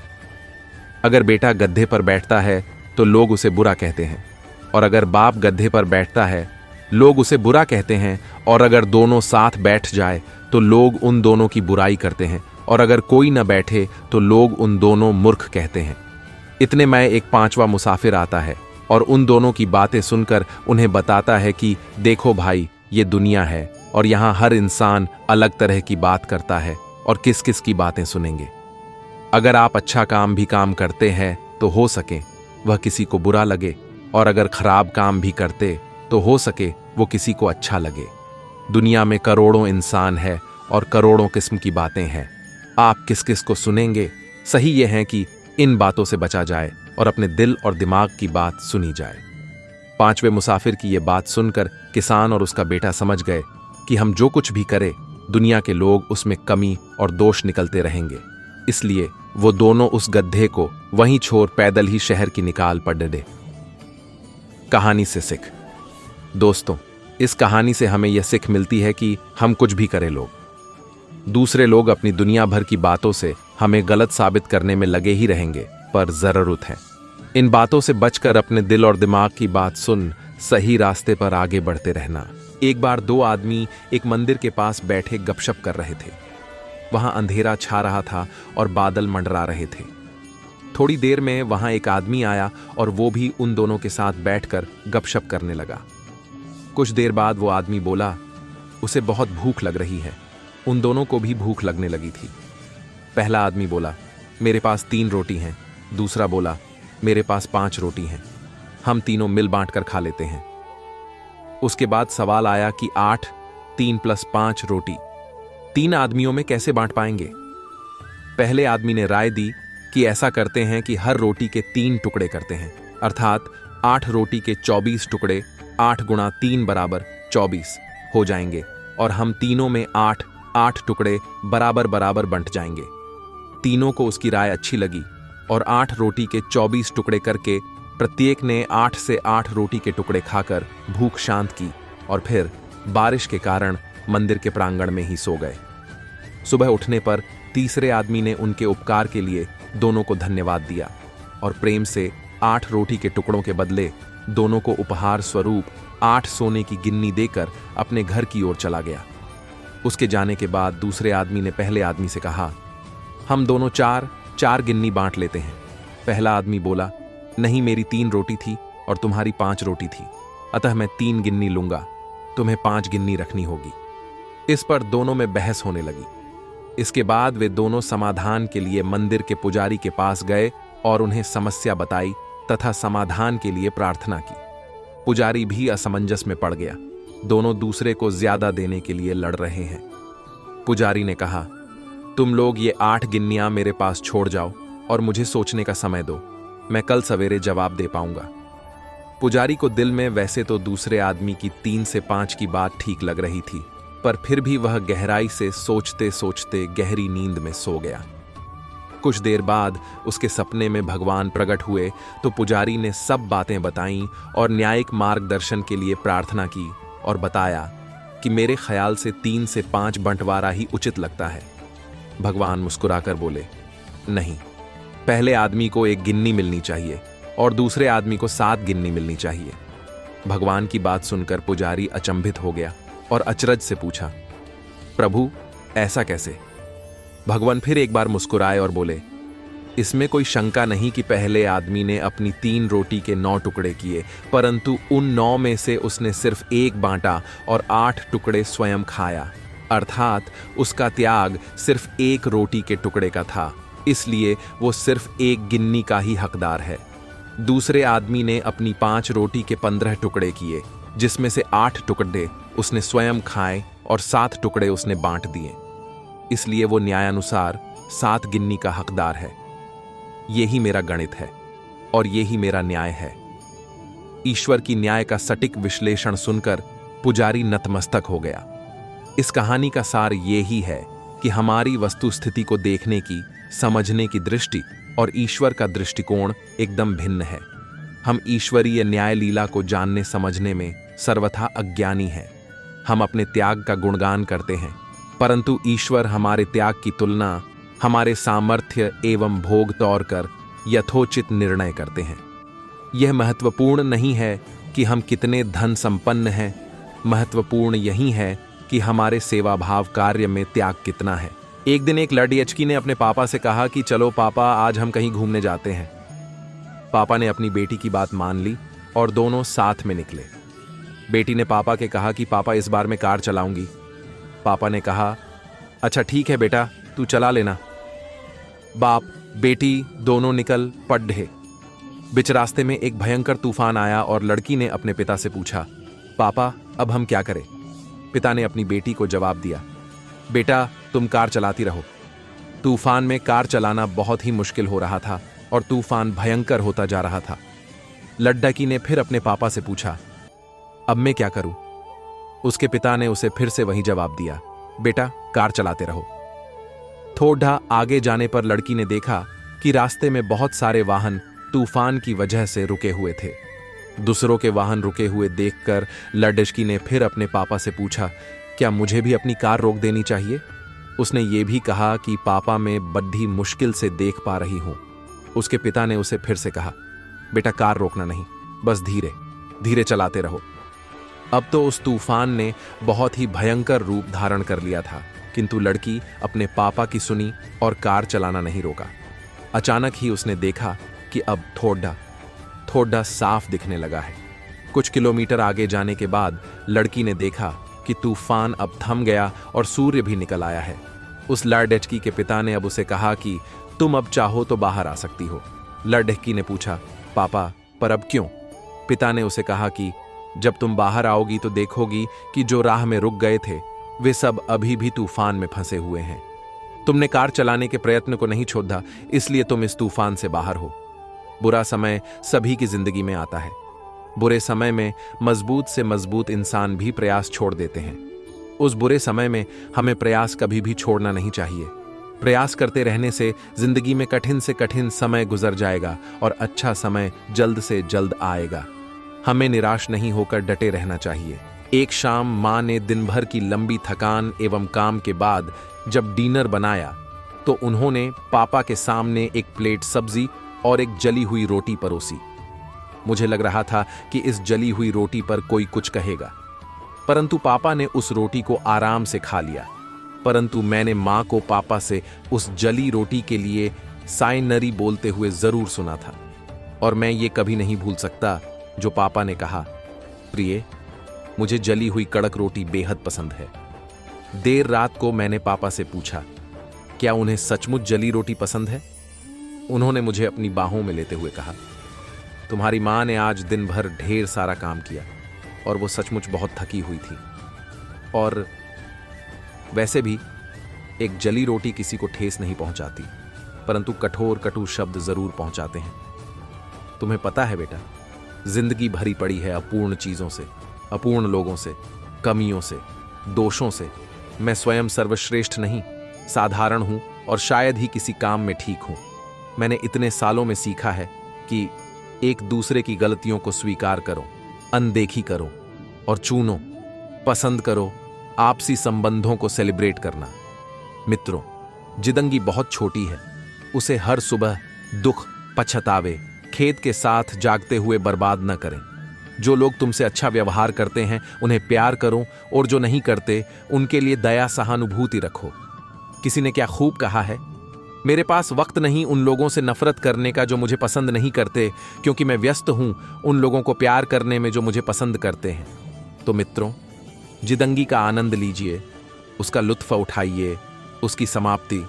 अगर बेटा गड्ढे पर बैठता है तो लोग उसे बुरा कहते हैं, और अगर बाप गड्ढे पर बैठता है लोग उसे बुरा कहते हैं, और अगर दोनों साथ बैठ जाए तो लोग उन दोनों की बुराई करते हैं, और अगर कोई न बैठे तो लोग उन दोनों मूर्ख कहते हैं। इतने में एक पांचवा मुसाफिर आता है और उन दोनों की बातें सुनकर उन्हें बताता है कि देखो भाई, ये दुनिया है और यहाँ हर इंसान अलग तरह की बात करता है, और किस किस की बातें सुनेंगे। अगर आप अच्छा काम भी काम करते हैं तो हो सके वह किसी को बुरा लगे, और अगर खराब काम भी करते तो हो सके वो किसी को अच्छा लगे। दुनिया में करोड़ों इंसान है और करोड़ों किस्म की बातें हैं, आप किस किस को सुनेंगे। सही यह है कि इन बातों से बचा जाए और अपने दिल और दिमाग की बात सुनी जाए। पांचवें मुसाफिर की यह बात सुनकर किसान और उसका बेटा समझ गए कि हम जो कुछ भी करें दुनिया के लोग उसमें कमी और दोष निकलते रहेंगे। इसलिए वो दोनों उस गड्ढे को वहीं छोड़ पैदल ही शहर की निकाल पड़े। कहानी से सीख। दोस्तों, इस कहानी से हमें यह सीख मिलती है कि हम कुछ भी करें, दूसरे लोग अपनी दुनिया भर की बातों से हमें गलत साबित करने में लगे ही रहेंगे, पर जरूरत है इन बातों से बचकर अपने दिल और दिमाग की बात सुन सही रास्ते पर आगे बढ़ते रहना। एक बार दो आदमी एक मंदिर के पास बैठे गपशप कर रहे थे। वहां अंधेरा छा रहा था और बादल मंडरा रहे थे। थोड़ी देर में वहां एक आदमी आया और वो भी उन दोनों के साथ बैठकर गपशप करने लगा। कुछ देर बाद वो आदमी बोला, उसे बहुत भूख लग रही है। उन दोनों को भी भूख लगने लगी थी। पहला आदमी बोला, मेरे पास 3 रोटी हैं। दूसरा बोला, मेरे पास 5 रोटी हैं। हम तीनों मिल बांट कर खा लेते हैं। उसके बाद सवाल आया कि 8, 3 + 5 रोटी 3 आदमियों में कैसे बांट पाएंगे। पहले आदमी ने राय दी कि ऐसा करते हैं कि हर रोटी के 3 टुकड़े करते हैं, अर्थात 8 रोटी के 24 टुकड़े 8 × 3 = 24 हो जाएंगे और हम तीनों में 8 टुकड़े बराबर बराबर बंट जाएंगे। तीनों को उसकी राय अच्छी लगी और 8 रोटी के 24 टुकड़े करके प्रत्येक ने 8 से 8 रोटी के टुकड़े खाकर भूख शांत की और फिर बारिश के कारण मंदिर के प्रांगण में ही सो गए। सुबह उठने पर तीसरे आदमी ने उनके उपकार के लिए दोनों को धन्यवाद दिया और प्रेम से 8 रोटी के टुकड़ों के बदले दोनों को उपहार स्वरूप 8 सोने की गिन्नी देकर अपने घर की ओर चला गया। उसके जाने के बाद दूसरे आदमी ने पहले आदमी से कहा, हम दोनों 4 गिन्नी बांट लेते हैं। पहला आदमी बोला, नहीं, मेरी 3 रोटी थी और तुम्हारी 5 रोटी थी, अतः मैं 3 गिन्नी लूंगा, तुम्हें 5 गिन्नी रखनी होगी। इस पर दोनों में बहस होने लगी। इसके बाद वे दोनों समाधान के लिए मंदिर के पुजारी के पास गए और उन्हें समस्या बताई तथा समाधान के लिए प्रार्थना की। पुजारी भी असमंजस में पड़ गया। दोनों दूसरे को ज्यादा देने के लिए लड़ रहे हैं। पुजारी ने कहा, तुम लोग ये 8 गिन्नियां मेरे पास छोड़ जाओ और मुझे सोचने का समय दो, मैं कल सवेरे जवाब दे पाऊंगा। पुजारी को दिल में वैसे तो दूसरे आदमी की 3 से 5 की बात ठीक लग रही थी, पर फिर भी वह गहराई से सोचते सोचते गहरी नींद में सो गया। कुछ देर बाद उसके सपने में भगवान प्रकट हुए तो पुजारी ने सब बातें बताईं और न्यायिक मार्गदर्शन के लिए प्रार्थना की और बताया कि मेरे ख्याल से 3 से 5 बंटवारा ही उचित लगता है। भगवान मुस्कुराकर बोले, नहीं, पहले आदमी को 1 गिन्नी मिलनी चाहिए और दूसरे आदमी को 7 गिन्नी मिलनी चाहिए। भगवान की बात सुनकर पुजारी अचंभित हो गया और अचरज से पूछा, प्रभु, ऐसा कैसे? भगवान फिर एक बार मुस्कुराए और बोले, इसमें कोई शंका नहीं कि पहले आदमी ने अपनी 3 रोटी के 9 टुकड़े किए, परंतु उन 9 में से उसने सिर्फ 1 बांटा और 8 टुकड़े स्वयं खाया, अर्थात उसका त्याग सिर्फ 1 रोटी के टुकड़े का था, इसलिए वो सिर्फ 1 गिन्नी का ही हकदार है। दूसरे आदमी ने अपनी 5 रोटी के 15 टुकड़े किए, जिसमें से 8 टुकड़े उसने स्वयं खाए और 7 टुकड़े उसने बांट दिए, इसलिए वो न्यायानुसार 7 गिन्नी का हकदार है। यही मेरा गणित है और यही मेरा न्याय है। ईश्वर की न्याय का सटीक विश्लेषण सुनकर पुजारी नतमस्तक हो गया। इस कहानी का सार यही है कि हमारी वस्तुस्थिति को देखने की, समझने की दृष्टि और ईश्वर का दृष्टिकोण एकदम भिन्न है। हम ईश्वरीय न्याय लीला को जानने समझने में सर्वथा अज्ञानी हैं। हम अपने त्याग का गुणगान करते हैं, परंतु ईश्वर हमारे त्याग की तुलना हमारे सामर्थ्य एवं भोग तौर कर यथोचित निर्णय करते हैं। यह महत्वपूर्ण नहीं है कि हम कितने धन संपन्न हैं, महत्वपूर्ण यही है कि हमारे सेवाभाव कार्य में त्याग कितना है। एक दिन एक लड़यचकी ने अपने पापा से कहा कि चलो पापा, आज हम कहीं घूमने जाते हैं। पापा ने अपनी बेटी की बात मान ली और दोनों साथ में निकले। बेटी ने पापा के कहा कि पापा, इस बार मैं कार चलाऊंगी। पापा ने कहा, अच्छा ठीक है बेटा, तू चला लेना। बाप बेटी दोनों निकल पड़े। बीच रास्ते में एक भयंकर तूफान आया और लड़की ने अपने पिता से पूछा, पापा, अब हम क्या करें? पिता ने अपनी बेटी को जवाब दिया, बेटा, तुम कार चलाती रहो। तूफान में कार चलाना बहुत ही मुश्किल हो रहा था और तूफान भयंकर होता जा रहा था। लड़की ने फिर अपने पापा से पूछा, अब मैं क्या करूं? उसके पिता ने उसे फिर से वही जवाब दिया, बेटा, कार चलाते रहो। थोड़ा आगे जाने पर लड़की ने देखा कि रास्ते में बहुत सारे वाहन तूफान की वजह से रुके हुए थे। दूसरों के वाहन रुके हुए देखकर लड़की ने फिर अपने पापा से पूछा, क्या मुझे भी अपनी कार रोक देनी चाहिए? उसने ये भी कहा कि पापा, मैं बड़ी मुश्किल से देख पा रही हूं। उसके पिता ने उसे फिर से कहा, बेटा, कार रोकना नहीं, बस धीरे धीरे चलाते रहो। अब तो उस तूफान ने बहुत ही भयंकर रूप धारण कर लिया था, किंतु लड़की अपने पापा की सुनी और कार चलाना नहीं रोका। अचानक ही उसने देखा कि अब थोड़ा साफ दिखने लगा है। कुछ किलोमीटर आगे जाने के बाद लड़की ने देखा कि कि तूफान अब थम गया और सूर्य भी निकल आया है। उस लड़ढकी के पिता ने अब उसे कहा कि तुम अब चाहो तो बाहर आ सकती हो। लड़ढकी ने पूछा, पापा पर अब क्यों? पिता ने उसे कहा कि जब तुम बाहर आओगी तो देखोगी कि जो राह में रुक गए थे वे सब अभी भी तूफान में फंसे हुए हैं। तुमने कार चलाने के प्रयत्न को नहीं छोड़ा, इसलिए तुम इस तूफान से बाहर हो। बुरा समय सभी की जिंदगी में आता है। बुरे समय में मजबूत से मजबूत इंसान भी प्रयास छोड़ देते हैं। उस बुरे समय में हमें प्रयास कभी भी छोड़ना नहीं चाहिए। प्रयास करते रहने से जिंदगी में कठिन से कठिन समय गुजर जाएगा और अच्छा समय जल्द से जल्द आएगा। हमें निराश नहीं होकर डटे रहना चाहिए। एक शाम माँ ने दिन भर की लंबी थकान एवं काम के बाद जब डिनर बनाया तो उन्होंने पापा के सामने एक प्लेट सब्जी और एक जली हुई रोटी परोसी। मुझे लग रहा था कि इस जली हुई रोटी पर कोई कुछ कहेगा, परंतु पापा ने उस रोटी को आराम से खा लिया। परंतु मैंने माँ को पापा से उस जली रोटी के लिए साइनरी बोलते हुए जरूर सुना था, और मैं ये कभी नहीं भूल सकता जो पापा ने कहा, प्रिय, मुझे जली हुई कड़क रोटी बेहद पसंद है। देर रात को मैंने पापा से पूछा, क्या उन्हें सचमुच जली रोटी पसंद है? उन्होंने मुझे अपनी बाहों में लेते हुए कहा, तुम्हारी माँ ने आज दिन भर ढेर सारा काम किया और वो सचमुच बहुत थकी हुई थी, और वैसे भी एक जली रोटी किसी को ठेस नहीं पहुंचाती, परंतु कठोर कटु शब्द जरूर पहुंचाते हैं। तुम्हें पता है बेटा, जिंदगी भरी पड़ी है अपूर्ण चीजों से, अपूर्ण लोगों से, कमियों से, दोषों से। मैं स्वयं सर्वश्रेष्ठ नहीं, साधारण हूं और शायद ही किसी काम में ठीक हूं। मैंने इतने सालों में सीखा है कि एक दूसरे की गलतियों को स्वीकार करो, अनदेखी करो और चूनो, पसंद करो आपसी संबंधों को सेलिब्रेट करना। मित्रों, जिंदगी बहुत छोटी है, उसे हर सुबह दुख, पछतावे, खेद के साथ जागते हुए बर्बाद न करें। जो लोग तुमसे अच्छा व्यवहार करते हैं उन्हें प्यार करो, और जो नहीं करते उनके लिए दया सहानुभूति रखो। किसी ने क्या खूब कहा है, मेरे पास वक्त नहीं उन लोगों से नफरत करने का जो मुझे पसंद नहीं करते, क्योंकि मैं व्यस्त हूं उन लोगों को प्यार करने में जो मुझे पसंद करते हैं। तो मित्रों, जिंदगी का आनंद लीजिए, उसका लुत्फ उठाइए। उसकी समाप्ति,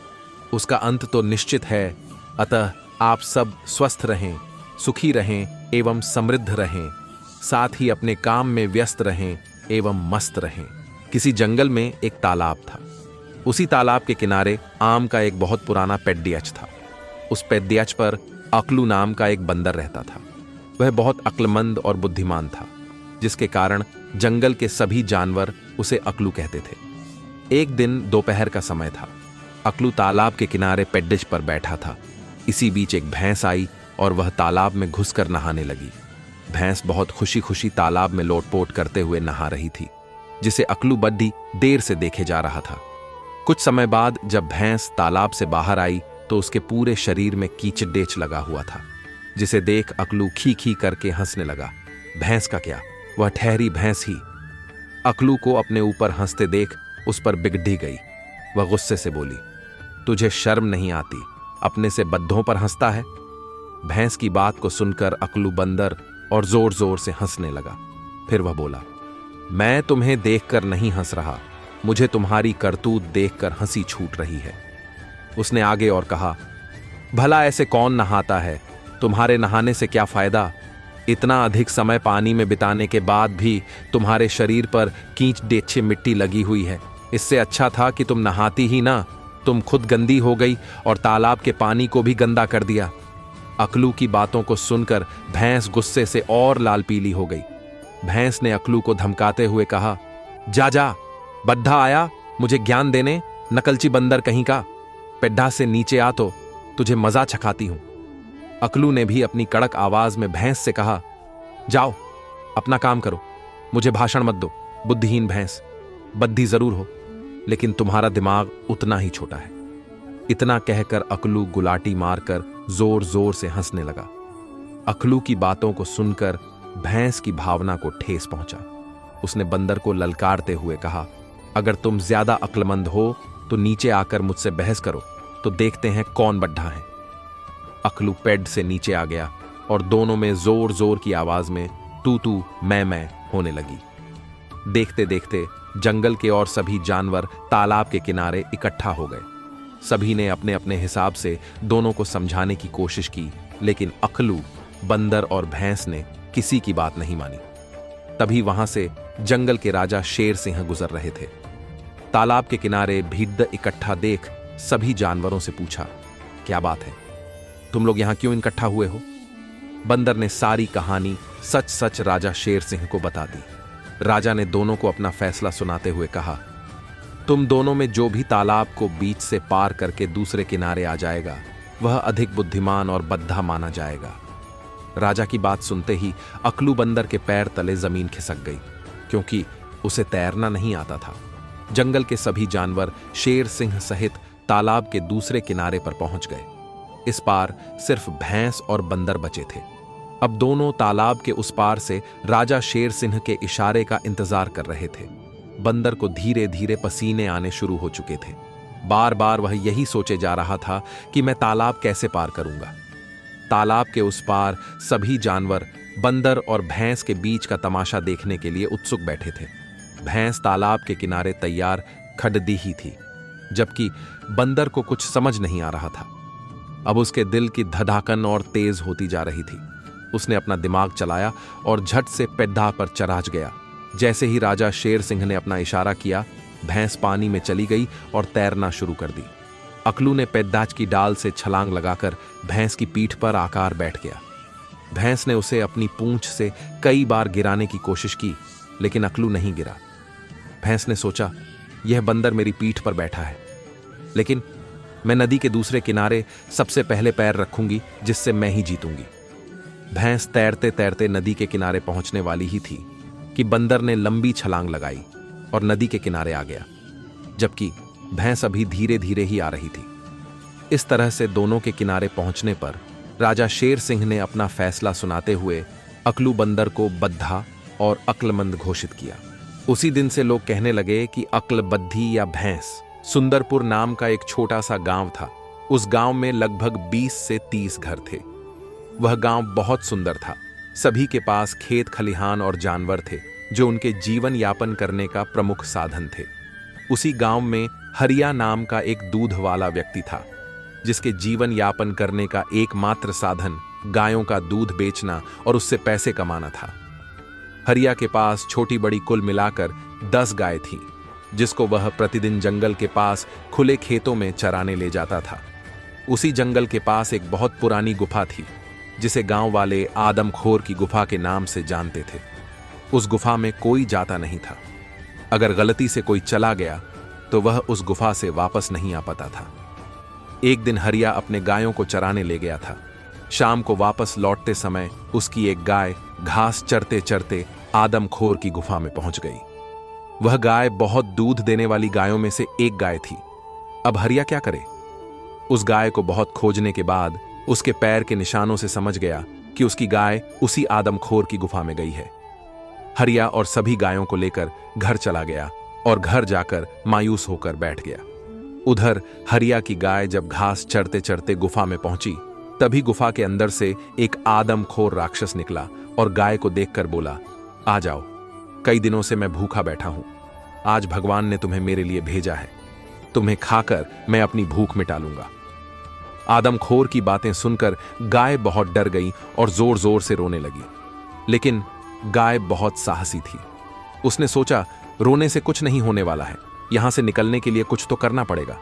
उसका अंत तो निश्चित है। अतः आप सब स्वस्थ रहें, सुखी रहें एवं समृद्ध रहें, साथ ही अपने काम में व्यस्त रहें एवं मस्त रहें। किसी जंगल में एक तालाब था। उसी तालाब के किनारे आम का एक बहुत पुराना पेड्डियच था। उस पेड्डियच पर अकलू नाम का एक बंदर रहता था। वह बहुत अक्लमंद और बुद्धिमान था, जिसके कारण जंगल के सभी जानवर उसे अकलू कहते थे। एक दिन दोपहर का समय था। अकलू तालाब के किनारे पेड्डिच पर बैठा था। इसी बीच एक भैंस आई और वह तालाब में घुसकर नहाने लगी। भैंस बहुत खुशी खुशी तालाब में लोटपोट करते हुए नहा रही थी, जिसे अकलू बड्डी देर से देखे जा रहा था। कुछ समय बाद जब भैंस तालाब से बाहर आई तो उसके पूरे शरीर में कीचडेच लगा हुआ था, जिसे देख अकलू खी खी करके हंसने लगा। भैंस का क्या, वह ठहरी भैंस ही। अकलू को अपने ऊपर हंसते देख उस पर बिगड़ी गई। वह गुस्से से बोली, तुझे शर्म नहीं आती, अपने से बद्धों पर हंसता है? भैंस की बात को सुनकर अकलू बंदर और जोर जोर से हंसने लगा। फिर वह बोला, मैं तुम्हें देखकर नहीं हंस रहा, मुझे तुम्हारी करतूत देखकर हंसी छूट रही है। उसने आगे और कहा, भला ऐसे कौन नहाता है? तुम्हारे नहाने से क्या फायदा? इतना अधिक समय पानी में बिताने के बाद भी तुम्हारे शरीर पर कींच डेच्छे मिट्टी लगी हुई है। इससे अच्छा था कि तुम नहाती ही ना। तुम खुद गंदी हो गई और तालाब के पानी को भी गंदा कर दिया। अकलू की बातों को सुनकर भैंस गुस्से से और लाल पीली हो गई। भैंस ने अकलू को धमकाते हुए कहा, जा जा, बड्ढा आया मुझे ज्ञान देने, नकलची बंदर कहीं का। पेड्ढा से नीचे आ तो तुझे मजा चखाती हूं। अकलू ने भी अपनी कड़क आवाज में भैंस से कहा, जाओ अपना काम करो, मुझे भाषण मत दो। बुद्धिहीन भैंस, बद्धी जरूर हो लेकिन तुम्हारा दिमाग उतना ही छोटा है। इतना कहकर अकलू गुलाटी मारकर जोर जोर से हंसने लगा। अकलू की बातों को सुनकर भैंस की भावना को ठेस पहुंचा। उसने बंदर को ललकारते हुए कहा, अगर तुम ज्यादा अक्लमंद हो तो नीचे आकर मुझसे बहस करो, तो देखते हैं कौन बड्ढा है। अकलू पेड़ से नीचे आ गया और दोनों में जोर जोर की आवाज में तू तू मैं होने लगी। देखते देखते जंगल के और सभी जानवर तालाब के किनारे इकट्ठा हो गए। सभी ने अपने अपने हिसाब से दोनों को समझाने की कोशिश की, लेकिन अकलू, बंदर और भैंस ने किसी की बात नहीं मानी। तभी वहां से जंगल के राजा शेर सिंह गुजर रहे थे। तालाब के किनारे भीड़ इकट्ठा देख सभी जानवरों से पूछा, क्या बात है, तुम लोग यहां क्यों इकट्ठा हुए हो? बंदर ने सारी कहानी सच सच राजा शेर सिंह को बता दी। राजा ने दोनों को अपना फैसला सुनाते हुए कहा, तुम दोनों में जो भी तालाब को बीच से पार करके दूसरे किनारे आ जाएगा वह अधिक बुद्धिमान और बद्धा माना जाएगा। राजा की बात सुनते ही अकलू बंदर के पैर तले जमीन खिसक गई, क्योंकि उसे तैरना नहीं आता था। जंगल के सभी जानवर शेर सिंह सहित तालाब के दूसरे किनारे पर पहुंच गए। इस पार सिर्फ भैंस और बंदर बचे थे। अब दोनों तालाब के उस पार से राजा शेर सिंह के इशारे का इंतजार कर रहे थे। बंदर को धीरे धीरे पसीने आने शुरू हो चुके थे। बार बार वह यही सोचे जा रहा था कि मैं तालाब कैसे पार करूंगा। तालाब के उस पार सभी जानवर बंदर और भैंस के बीच का तमाशा देखने के लिए उत्सुक बैठे थे। भैंस तालाब के किनारे तैयार खड़दी ही थी, जबकि बंदर को कुछ समझ नहीं आ रहा था। अब उसके दिल की धड़कन और तेज होती जा रही थी। उसने अपना दिमाग चलाया और झट से पेड्डा पर चढ़ गया। जैसे ही राजा शेर सिंह ने अपना इशारा किया, भैंस पानी में चली गई और तैरना शुरू कर दी। अकलू ने पेड्डाच की डाल से छलांग लगाकर भैंस की पीठ पर आकर बैठ गया। भैंस ने उसे अपनी पूंछ से कई बार गिराने की कोशिश की, लेकिन अकलू नहीं गिरा। भैंस ने सोचा, यह बंदर मेरी पीठ पर बैठा है, लेकिन मैं नदी के दूसरे किनारे सबसे पहले पैर रखूंगी, जिससे मैं ही जीतूंगी। भैंस तैरते तैरते नदी के किनारे पहुंचने वाली ही थी कि बंदर ने लंबी छलांग लगाई और नदी के किनारे आ गया, जबकि भैंस अभी धीरे धीरे ही आ रही थी। इस तरह से दोनों के किनारे पहुंचने पर राजा शेर सिंह ने अपना फैसला सुनाते हुए अकलू बंदर को बद्धा और अक्लमंद घोषित किया। उसी दिन से लोग कहने लगे कि अक्लबद्धी या भैंस। सुंदरपुर नाम का एक छोटा सा गांव था। उस गांव में लगभग 20 से 30 घर थे। वह गांव बहुत सुंदर था। सभी के पास खेत खलिहान और जानवर थे, जो उनके जीवन यापन करने का प्रमुख साधन थे। उसी गांव में हरिया नाम का एक दूध वाला व्यक्ति था, जिसके जीवन यापन करने का एकमात्र साधन गायों का दूध बेचना और उससे पैसे कमाना था। हरिया के पास छोटी बड़ी कुल मिलाकर 10 गाय थीं, जिसको वह प्रतिदिन जंगल के पास खुले खेतों में चराने ले जाता था। उसी जंगल के पास एक बहुत पुरानी गुफा थी, जिसे गांव वाले आदमखोर की गुफा के नाम से जानते थे। उस गुफा में कोई जाता नहीं था। अगर गलती से कोई चला गया तो वह उस गुफा से वापस नहीं आ पाता था। एक दिन हरिया अपने गायों को चराने ले गया था। शाम को वापस लौटते समय उसकी एक गाय घास चरते चरते आदमखोर की गुफा में पहुंच गई। वह गाय बहुत दूध देने वाली गायों में से एक गाय थी। अब हरिया क्या करे? उस गाय को बहुत खोजने के बाद उसके पैर के निशानों से समझ गया कि उसकी गाय उसी आदमखोर की गुफा में गई है। हरिया और सभी गायों को लेकर घर चला गया और घर जाकर मायूस होकर बैठ गया। उधर हरिया की गाय जब घास चरते चरते गुफा में पहुंची, तभी गुफा के अंदर से एक आदमखोर राक्षस निकला और गाय को देखकर बोला, आ जाओ, कई दिनों से मैं भूखा बैठा हूं। आज भगवान ने तुम्हें मेरे लिए भेजा है। तुम्हें खाकर मैं अपनी भूख मिटा लूंगा। आदमखोर की बातें सुनकर गाय बहुत डर गई और जोर जोर से रोने लगी। लेकिन गाय बहुत साहसी थी। उसने सोचा, रोने से कुछ नहीं होने वाला है, यहां से निकलने के लिए कुछ तो करना पड़ेगा।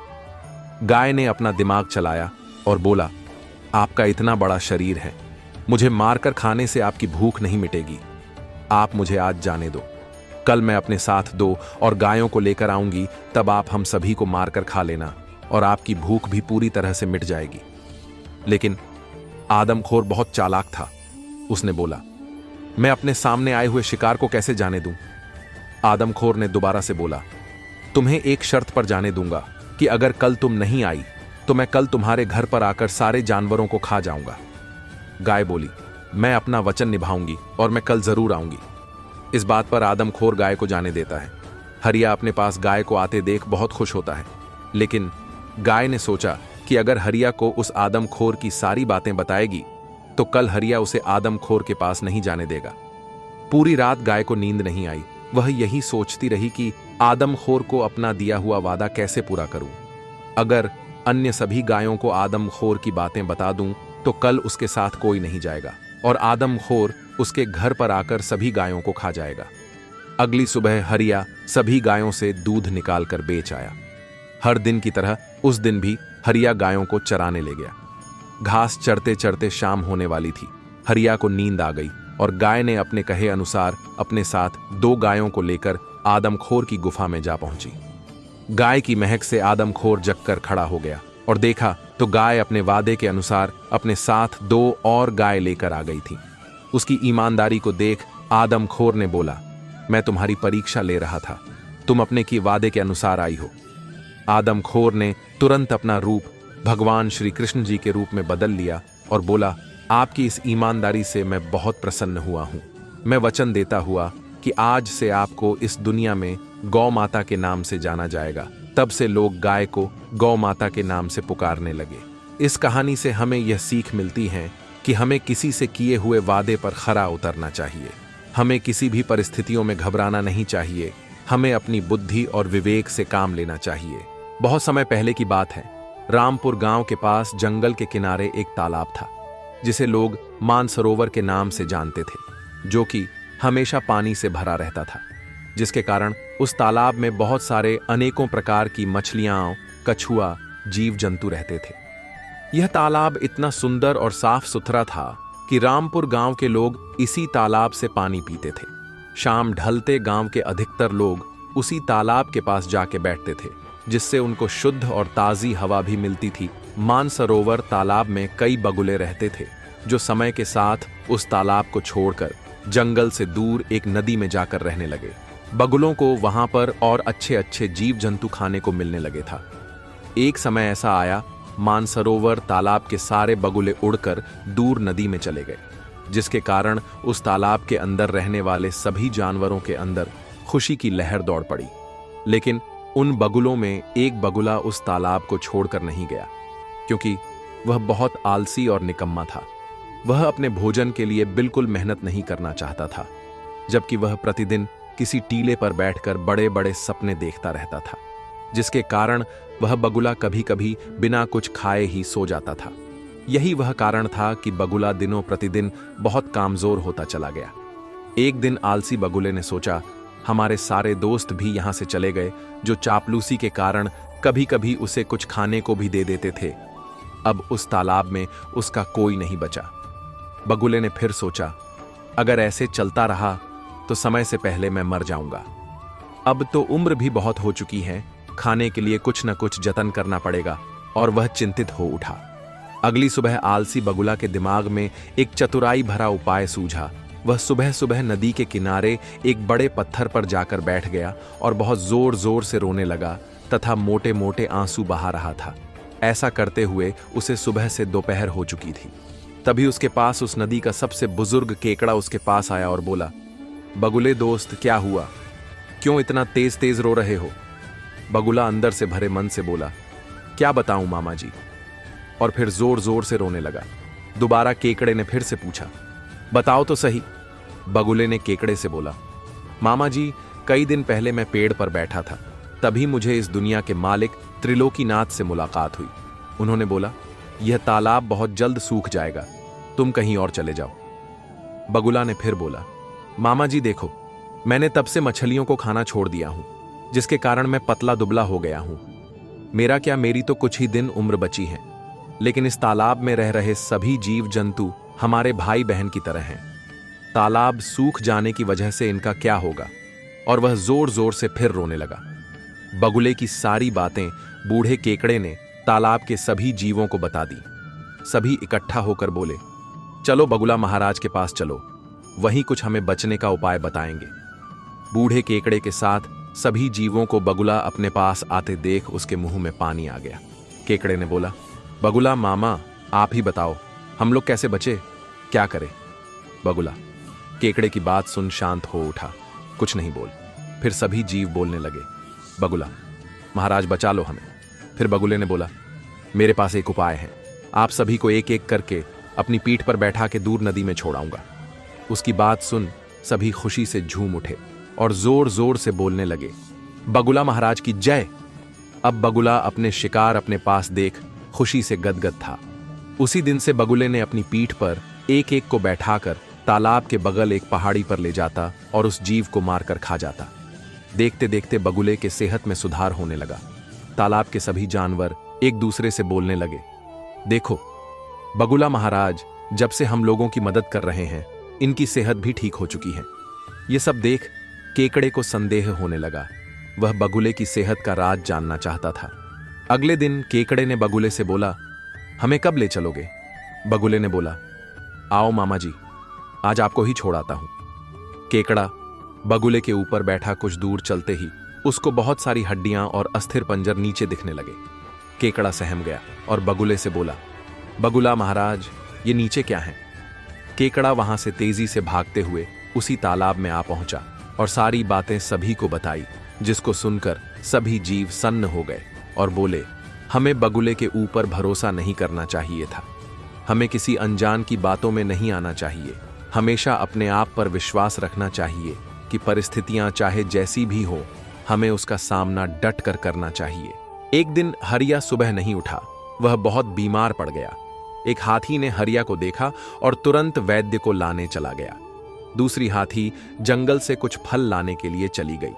गाय ने अपना दिमाग चलाया और बोला, आपका इतना बड़ा शरीर है, मुझे मारकर खाने से आपकी भूख नहीं मिटेगी। आप मुझे आज जाने दो। कल मैं अपने साथ 2 और गायों को लेकर आऊंगी, तब आप हम सभी को मारकर खा लेना और आपकी भूख भी पूरी तरह से मिट जाएगी। लेकिन आदमखोर बहुत चालाक था। उसने बोला, मैं अपने सामने आए हुए शिकार को कैसे जाने दूं? आदमखोर ने दोबारा से बोला, तुम्हें एक शर्त पर जाने दूंगा कि अगर कल तुम नहीं आई तो मैं कल तुम्हारे घर पर आकर सारे जानवरों को खा जाऊंगा। गाय बोली, मैं अपना वचन निभाऊंगी और मैं कल जरूर आऊंगी। इस बात पर आदमखोर गाय को जाने देता है। हरिया अपने पास गाय को आते देख बहुत खुश होता है, लेकिन गाय ने सोचा कि अगर हरिया को उस आदमखोर की सारी बातें बताएगी तो कल हरिया उसे आदमखोर के पास नहीं जाने देगा। पूरी रात गाय को नींद नहीं आई वह यही सोचती रही कि आदमखोर को अपना दिया हुआ वादा कैसे पूरा करूं। अगर अन्य सभी गायों को आदमखोर की बातें बता दूं तो कल उसके साथ कोई नहीं जाएगा और आदमखोर उसके घर पर आकर सभी गायों को खा जाएगा। अगली सुबह हरिया सभी गायों से दूध निकाल कर बेच आया। हर दिन की तरह उस दिन भी हरिया गायों को चराने ले गया। घास चरते चरते शाम होने वाली थी। हरिया को नींद आ गई और गाय ने अपने कहे अनुसार अपने साथ 2 गायों को लेकर आदमखोर की गुफा में जा पहुंची। गाय की महक से आदमखोर जगकर खड़ा हो गया और देखा तो गाय अपने वादे के अनुसार अपने साथ 2 और गाय लेकर आ गई थी। उसकी ईमानदारी को देख आदमखोर ने बोला, मैं तुम्हारी परीक्षा ले रहा था, तुम अपने की वादे के अनुसार आई हो। आदमखोर ने तुरंत अपना रूप भगवान श्री कृष्ण जी के रूप में बदल लिया और बोला, आपकी इस ईमानदारी से मैं बहुत प्रसन्न हुआ हूं। मैं वचन देता हुआ कि आज से आपको इस दुनिया में गौ माता के नाम से जाना जाएगा। तब से लोग गाय को गौ माता के नाम से पुकारने लगे। इस कहानी से हमें यह सीख मिलती है कि हमें किसी से किए हुए वादे पर खरा उतरना चाहिए। हमें किसी भी परिस्थितियों में घबराना नहीं चाहिए। हमें अपनी बुद्धि और विवेक से काम लेना चाहिए। बहुत समय पहले की बात है। रामपुर गांव के पास जंगल के किनारे एक तालाब था जिसे लोग मानसरोवर के नाम से जानते थे, जो कि हमेशा पानी से भरा रहता था, जिसके कारण उस तालाब में बहुत सारे अनेकों प्रकार की मछलियां, कछुआ, जीव जंतु रहते थे। यह तालाब इतना सुंदर और साफ सुथरा था कि रामपुर गांव के लोग इसी तालाब से पानी पीते थे। शाम ढलते गांव के अधिकतर लोग उसी तालाब के पास जाके बैठते थे, जिससे उनको शुद्ध और ताज़ी हवा भी मिलती थी। मानसरोवर तालाब में कई बगुले रहते थे, जो समय के साथ उस तालाब को छोड़कर जंगल से दूर एक नदी में जाकर रहने लगे। बगुलों को वहां पर और अच्छे अच्छे जीव जंतु खाने को मिलने लगे था। एक समय ऐसा आया, मानसरोवर तालाब के सारे बगुले उड़कर दूर नदी में चले गए, जिसके कारण उस तालाब के अंदर रहने वाले सभी जानवरों के अंदर खुशी की लहर दौड़ पड़ी। लेकिन उन बगुलों में एक बगुला उस तालाब को छोड़कर नहीं गया, क्योंकि वह बहुत आलसी और निकम्मा था। वह अपने भोजन के लिए बिल्कुल मेहनत नहीं करना चाहता था, जबकि वह प्रतिदिन किसी टीले पर बैठकर बड़े बड़े सपने देखता रहता था, जिसके कारण वह बगुला कभी कभी बिना कुछ खाए ही सो जाता था। यही वह कारण था कि बगुला दिनों प्रतिदिन बहुत कामजोर होता चला गया। एक दिन आलसी बगुले ने सोचा, हमारे सारे दोस्त भी यहां से चले गए, जो चापलूसी के कारण कभी कभी उसे कुछ खाने को भी दे देते थे। अब उस तालाब में उसका कोई नहीं बचा। बगुले ने फिर सोचा, अगर ऐसे चलता रहा तो समय से पहले मैं मर जाऊंगा। अब तो उम्र भी बहुत हो चुकी है, खाने के लिए कुछ न कुछ जतन करना पड़ेगा। और वह चिंतित हो उठा। अगली सुबह आलसी बगुला के दिमाग में एक चतुराई भरा उपाय सूझा। वह सुबह सुबह नदी के किनारे एक बड़े पत्थर पर जाकर बैठ गया और बहुत जोर जोर से रोने लगा तथा मोटे मोटे आंसू बहा रहा था। ऐसा करते हुए उसे सुबह से दोपहर हो चुकी थी। तभी उसके पास उस नदी का सबसे बुजुर्ग केकड़ा उसके पास आया और बोला, बगुले दोस्त, क्या हुआ? क्यों इतना तेज तेज रो रहे हो? बगुला अंदर से भरे मन से बोला, क्या बताऊं मामा जी, और फिर जोर जोर से रोने लगा। दोबारा केकड़े ने फिर से पूछा, बताओ तो सही। बगुले ने केकड़े से बोला, मामा जी, कई दिन पहले मैं पेड़ पर बैठा था, तभी मुझे इस दुनिया के मालिक त्रिलोकीनाथ से मुलाकात हुई। उन्होंने बोला, यह तालाब बहुत जल्द सूख जाएगा, तुम कहीं और चले जाओ। बगुला ने फिर बोला, मामा जी देखो, मैंने तब से मछलियों को खाना छोड़ दिया हूं, जिसके कारण मैं पतला दुबला हो गया हूं। मेरा क्या, मेरी तो कुछ ही दिन उम्र बची है, लेकिन इस तालाब में रह रहे सभी जीव जंतु हमारे भाई बहन की तरह हैं। तालाब सूख जाने की वजह से इनका क्या होगा? और वह जोर जोर से फिर रोने लगा। बगुले की सारी बातें बूढ़े केकड़े ने तालाब के सभी जीवों को बता दी। सभी इकट्ठा होकर बोले, चलो बगुला महाराज के पास चलो, वहीं कुछ हमें बचने का उपाय बताएंगे। बूढ़े केकड़े के साथ सभी जीवों को बगुला अपने पास आते देख उसके मुंह में पानी आ गया। केकड़े ने बोला, बगुला मामा, आप ही बताओ, हम लोग कैसे बचे, क्या करें? बगुला केकड़े की बात सुन शांत हो उठा, कुछ नहीं बोल। फिर सभी जीव बोलने लगे, बगुला महाराज बचा लो हमें। फिर बगुले ने बोला, मेरे पास एक उपाय है, आप सभी को एक एक करके अपनी पीठ पर बैठा के दूर नदी में छोड़ाऊंगा। उसकी बात सुन सभी खुशी से झूम उठे और जोर जोर से बोलने लगे, बगुला महाराज की जय। अब बगुला अपने शिकार अपने पास देख खुशी से गदगद था। उसी दिन से बगुले ने अपनी पीठ पर एक एक को बैठाकर तालाब के बगल एक पहाड़ी पर ले जाता और उस जीव को मारकर खा जाता। देखते देखते बगुले के सेहत में सुधार होने लगा। तालाब के सभी जानवर एक दूसरे से बोलने लगे, देखो बगुला महाराज जब से हम लोगों की मदद कर रहे हैं, इनकी सेहत भी ठीक हो चुकी है। ये सब देख केकड़े को संदेह होने लगा। वह बगुले की सेहत का राज जानना चाहता था। अगले दिन केकड़े ने बगुले से बोला, हमें कब ले चलोगे? बगुले ने बोला, आओ मामा जी, आज आपको ही छोड़ आता हूं। केकड़ा बगुले के ऊपर बैठा कुछ दूर चलते ही उसको बहुत सारी हड्डियां और अस्थिर पंजर नीचे दिखने लगे। केकड़ा सहम गया और बगुले से बोला, बगुला महाराज ये नीचे क्या है? केकड़ा वहां से तेजी से भागते हुए उसी तालाब में आ पहुंचा और सारी बातें सभी को बताई, जिसको सुनकर सभी जीव सन्न हो गए और बोले, हमें बगुले के ऊपर भरोसा नहीं करना चाहिए था। हमें किसी अनजान की बातों में नहीं आना चाहिए। हमेशा अपने आप पर विश्वास रखना चाहिए कि परिस्थितियां चाहे जैसी भी हो, हमें उसका सामना डट कर करना चाहिए। एक दिन हरिया सुबह नहीं उठा। वह बहुत बीमार पड़ गया। एक हाथी ने हरिया को देखा और तुरंत वैद्य को लाने चला गया। दूसरी हाथी जंगल से कुछ फल लाने के लिए चली गई,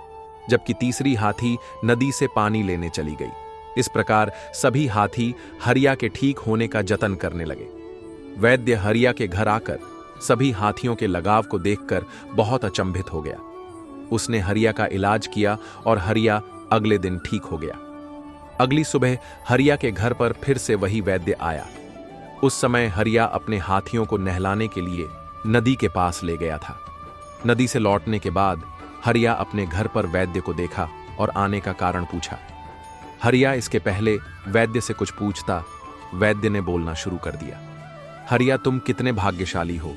जबकि तीसरी हाथी नदी से पानी लेने चली गई। इस प्रकार सभी हाथी हरिया के ठीक होने का जतन करने लगे। वैद्य हरिया के घर आकर सभी हाथियों के लगाव को देखकर बहुत अचंभित हो गया। उसने हरिया का इलाज किया और हरिया अगले दिन ठीक हो गया। अगली सुबह हरिया के घर पर फिर से वही वैद्य आया। उस समय हरिया अपने हाथियों को नहलाने के लिए नदी के पास ले गया था। नदी से लौटने के बाद हरिया अपने घर पर वैद्य को देखा और आने का कारण पूछा। हरिया इसके पहले वैद्य से कुछ पूछता, वैद्य ने बोलना शुरू कर दिया, हरिया तुम कितने भाग्यशाली हो।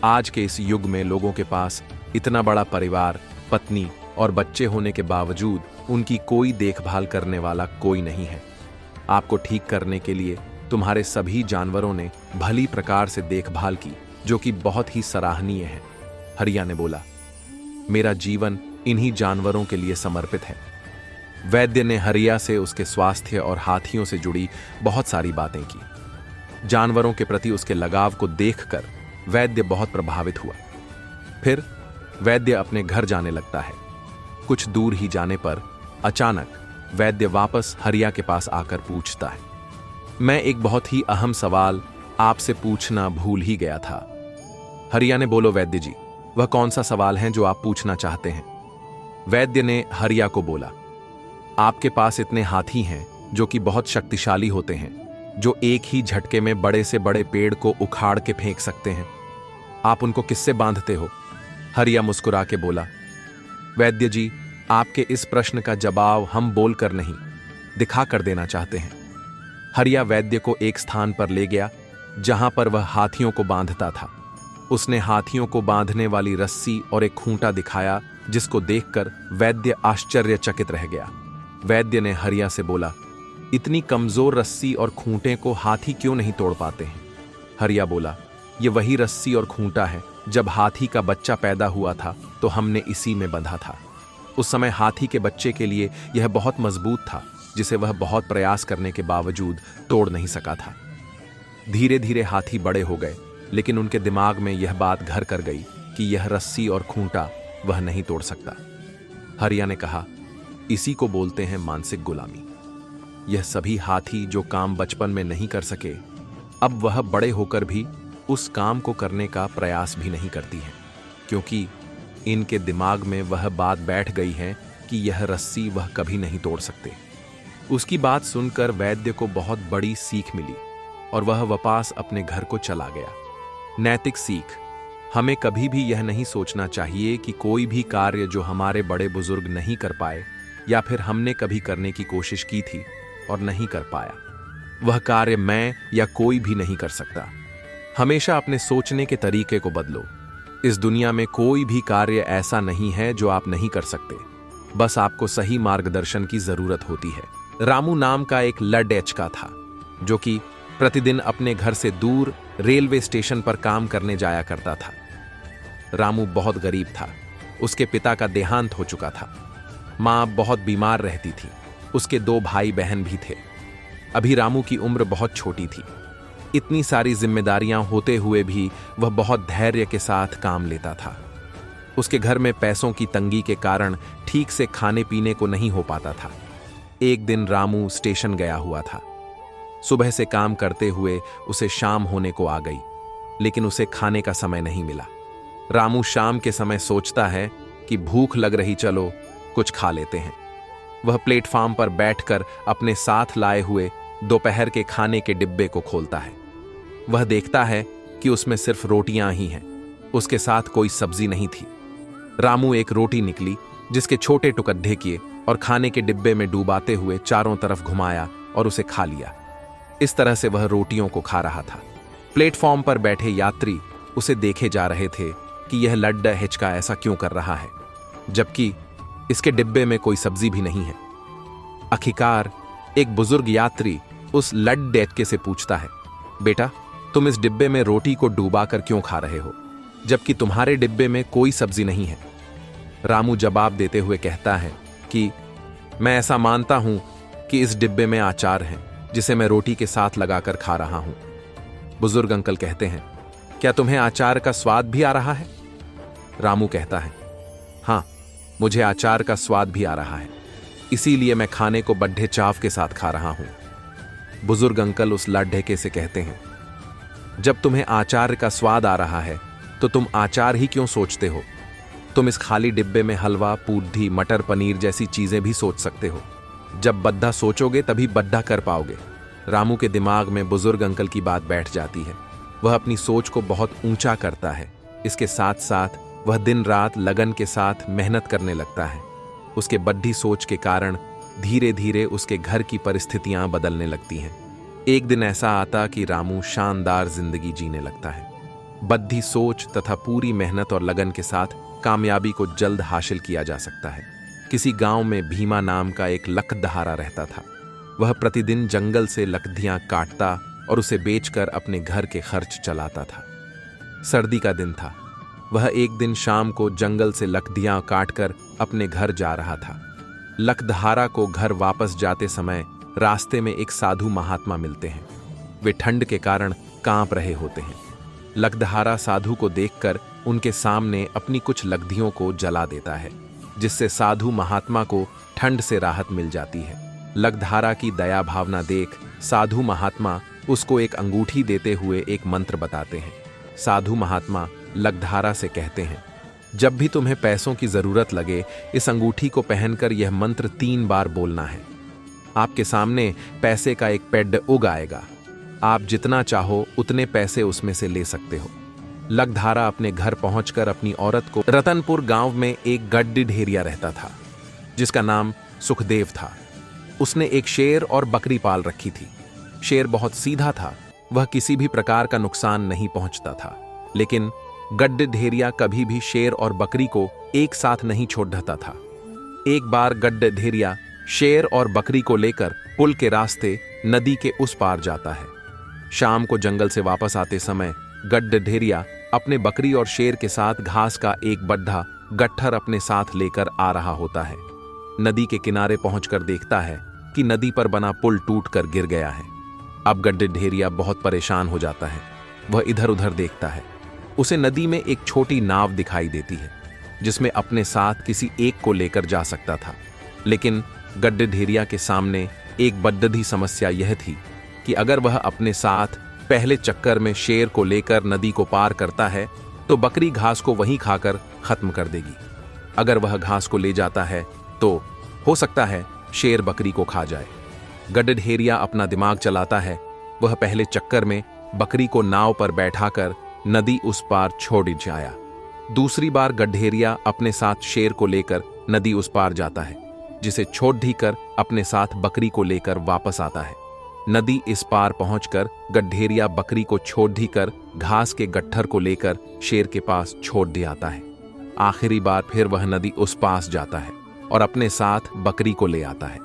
आज के इस युग में लोगों के पास इतना बड़ा परिवार, पत्नी और बच्चे होने के बावजूद उनकी कोई देखभाल करने वाला कोई नहीं है। आपको ठीक करने के लिए तुम्हारे सभी जानवरों ने भली प्रकार से देखभाल की, जो कि बहुत ही सराहनीय है। हरिया ने बोला, मेरा जीवन इन्हीं जानवरों के लिए समर्पित है। वैद्य ने हरिया से उसके स्वास्थ्य और हाथियों से जुड़ी बहुत सारी बातें की। जानवरों के प्रति उसके लगाव को देखकर वैद्य बहुत प्रभावित हुआ। फिर वैद्य अपने घर जाने लगता है। कुछ दूर ही जाने पर अचानक वैद्य वापस हरिया के पास आकर पूछता है, मैं एक बहुत ही अहम सवाल आपसे पूछना भूल ही गया था। हरिया ने बोलो वैद्य जी, वह कौन सा सवाल है जो आप पूछना चाहते हैं? वैद्य ने हरिया को बोला, आपके पास इतने हाथी हैं जो कि बहुत शक्तिशाली होते हैं, जो एक ही झटके में बड़े से बड़े पेड़ को उखाड़ के फेंक सकते हैं। आप उनको किससे बांधते हो? हरिया मुस्कुरा के बोला, वैद्य जी, आपके इस प्रश्न का जवाब हम बोलकर नहीं, दिखा कर देना चाहते हैं। हरिया वैद्य को एक स्थान पर ले गया जहां पर वह हाथियों को बांधता था। उसने हाथियों को बांधने वाली रस्सी और एक खूंटा दिखाया, जिसको देखकर वैद्य आश्चर्यचकित रह गया। वैद्य ने हरिया से बोला, इतनी कमजोर रस्सी और खूंटे को हाथी क्यों नहीं तोड़ पाते हैं? हरिया बोला, ये वही रस्सी और खूंटा है, जब हाथी का बच्चा पैदा हुआ था तो हमने इसी में बंधा था। उस समय हाथी के बच्चे के लिए यह बहुत मजबूत था, जिसे वह बहुत प्रयास करने के बावजूद तोड़ नहीं सका था। धीरे धीरे हाथी बड़े हो गए, लेकिन उनके दिमाग में यह बात घर कर गई कि यह रस्सी और खूंटा वह नहीं तोड़ सकता। हरिया ने कहा, इसी को बोलते हैं मानसिक गुलामी। यह सभी हाथी जो काम बचपन में नहीं कर सके, अब वह बड़े होकर भी उस काम को करने का प्रयास भी नहीं करती हैं, क्योंकि इनके दिमाग में वह बात बैठ गई है कि यह रस्सी वह कभी नहीं तोड़ सकते। उसकी बात सुनकर वैद्य को बहुत बड़ी सीख मिली और वह वापस अपने घर को चला गया। नैतिक सीख, हमें कभी भी यह नहीं सोचना चाहिए कि कोई भी कार्य जो हमारे बड़े बुजुर्ग नहीं कर पाए या फिर हमने कभी करने की कोशिश की थी और नहीं कर पाया, वह कार्य मैं या कोई भी नहीं कर सकता। हमेशा अपने सोचने के तरीके को बदलो। इस दुनिया में कोई भी कार्य ऐसा नहीं है जो आप नहीं कर सकते, बस आपको सही मार्गदर्शन की जरूरत होती है। रामू नाम का एक लड़ेचका था, जो कि प्रतिदिन अपने घर से दूर रेलवे स्टेशन पर काम करने जाया करता था। रामू बहुत गरीब था। उसके पिता का देहांत हो चुका था। माँ बहुत बीमार रहती थी। उसके 2 भाई बहन भी थे। अभी रामू की उम्र बहुत छोटी थी। इतनी सारी जिम्मेदारियां होते हुए भी वह बहुत धैर्य के साथ काम लेता था। उसके घर में पैसों की तंगी के कारण ठीक से खाने पीने को नहीं हो पाता था। एक दिन रामू स्टेशन गया हुआ था। सुबह से काम करते हुए उसे शाम होने को आ गई, लेकिन उसे खाने का समय नहीं मिला। रामू शाम के समय सोचता है कि भूख लग रही, चलो कुछ खा लेते हैं। वह प्लेटफॉर्म पर बैठकर अपने साथ लाए हुए दोपहर के खाने के डिब्बे को खोलता है। वह देखता है कि उसमें सिर्फ रोटियां ही हैं, उसके साथ कोई सब्जी नहीं थी। रामू एक रोटी निकली जिसके छोटे टुकड़े किए और खाने के डिब्बे में डुबाते हुए चारों तरफ घुमाया और उसे खा लिया। इस तरह से वह रोटियों को खा रहा था। प्लेटफॉर्म पर बैठे यात्री उसे देखे जा रहे थे कि यह लड्डा हिचका ऐसा क्यों कर रहा है, जबकि इसके डिब्बे में कोई सब्जी भी नहीं है। आखिरकार एक बुजुर्ग यात्री उस लड्डे से पूछता है, बेटा, तुम इस डिब्बे में रोटी को डूबा कर क्यों खा रहे हो, जबकि तुम्हारे डिब्बे में कोई सब्जी नहीं है? रामू जवाब देते हुए कहता है कि मैं ऐसा मानता हूं कि इस डिब्बे में अचार है जिसे मैं रोटी के साथ लगाकर खा रहा हूं। बुजुर्ग अंकल कहते हैं, क्या तुम्हें अचार का स्वाद भी आ रहा है? रामू कहता है, हां, मुझे अचार का स्वाद भी आ रहा है, इसीलिए मैं खाने को बड्ढे चाव के साथ खा रहा हूं। बुजुर्ग अंकल उस लाढेके से कहते हैं, जब तुम्हें अचार का स्वाद आ रहा है तो तुम अचार ही क्यों सोचते हो? तुम इस खाली डिब्बे में हलवा, पूड़ी, मटर पनीर जैसी चीजें भी सोच सकते हो। जब बड्ढा सोचोगे तभी बड्ढा कर पाओगे। रामू के दिमाग में बुजुर्ग अंकल की बात बैठ जाती है। वह अपनी सोच को बहुत ऊंचा करता है। इसके साथ साथ वह दिन रात लगन के साथ मेहनत करने लगता है। उसके बड्ढी सोच के कारण धीरे धीरे उसके घर की परिस्थितियां बदलने लगती हैं। एक दिन ऐसा आता कि रामू शानदार जिंदगी जीने लगता है। बद्धी सोच तथा पूरी मेहनत और लगन के साथ कामयाबी को जल्द हासिल किया जा सकता है। किसी गांव में भीमा नाम का एक लकदहारा रहता था। वह प्रतिदिन जंगल से लकड़ियां काटता और उसे बेचकर अपने घर के खर्च चलाता था। सर्दी का दिन था। वह एक दिन शाम को जंगल से लकड़ियां काटकर अपने घर जा रहा था। लकदहारा को घर वापस जाते समय रास्ते में एक साधु महात्मा मिलते हैं। वे ठंड के कारण कांप रहे होते हैं। लकदहारा साधु को देखकर उनके सामने अपनी कुछ लकड़ियों को जला देता है, जिससे साधु महात्मा को ठंड से राहत मिल जाती है। लकदहारा की दया भावना देख साधु महात्मा उसको एक अंगूठी देते हुए एक मंत्र बताते हैं। साधु महात्मा लकदहारा से कहते हैं, जब भी तुम्हें पैसों की जरूरत लगे, इस अंगूठी को पहनकर यह मंत्र 3 बार बोलना है। आपके सामने पैसे का एक पेड़ उग आएगा। आप जितना चाहो उतने पैसे उसमें से ले सकते हो। लकदहारा अपने घर पहुंचकर अपनी औरत को, रतनपुर गांव में एक गड्डी ढेरिया रहता था जिसका नाम सुखदेव था। उसने एक शेर और बकरी पाल रखी थी। शेर बहुत सीधा था, वह किसी भी प्रकार का नुकसान नहीं पहुंचता था, लेकिन गड्डी ढेरिया कभी भी शेर और बकरी को एक साथ नहीं छोड़ता था। एक बार गड्डी ढेरिया शेर और बकरी को लेकर पुल के रास्ते नदी के उस पार जाता है। शाम को जंगल से वापस आते समय गड्डी ढेरिया अपने बकरी और शेर के साथ घास का एक बड्ढा गट्ठर अपने साथ लेकर आ रहा होता है। नदी के किनारे पहुंचकर देखता है कि नदी पर बना पुल टूटकर गिर गया है। अब गड्डी ढेरिया बहुत परेशान हो जाता है। वह इधर उधर देखता है। उसे नदी में एक छोटी नाव दिखाई देती है जिसमें अपने साथ किसी एक को लेकर जा सकता था, लेकिन गड्डी ढेरिया के सामने एक बड़ी समस्या यह थी कि अगर वह अपने साथ पहले चक्कर में शेर को लेकर नदी को पार करता है तो बकरी घास को वहीं खाकर खत्म कर देगी। अगर वह घास को ले जाता है तो हो सकता है शेर बकरी को खा जाए। गड्डी ढेरिया अपना दिमाग चलाता है। वह पहले चक्कर में बकरी को नाव पर बैठाकर नदी उस पार छोड़ जाया। दूसरी बार गड्ढेरिया अपने साथ शेर को लेकर नदी उस पार जाता है, जिसे छोड़ दी कर अपने साथ बकरी को लेकर वापस आता है। नदी इस पार पहुंचकर गड्ढेरिया बकरी को छोड़ दी कर घास के गट्ठर को लेकर शेर के पास छोड़ दिया आता है। आखिरी बार फिर वह नदी उस पास जाता है और अपने साथ बकरी को ले आता है।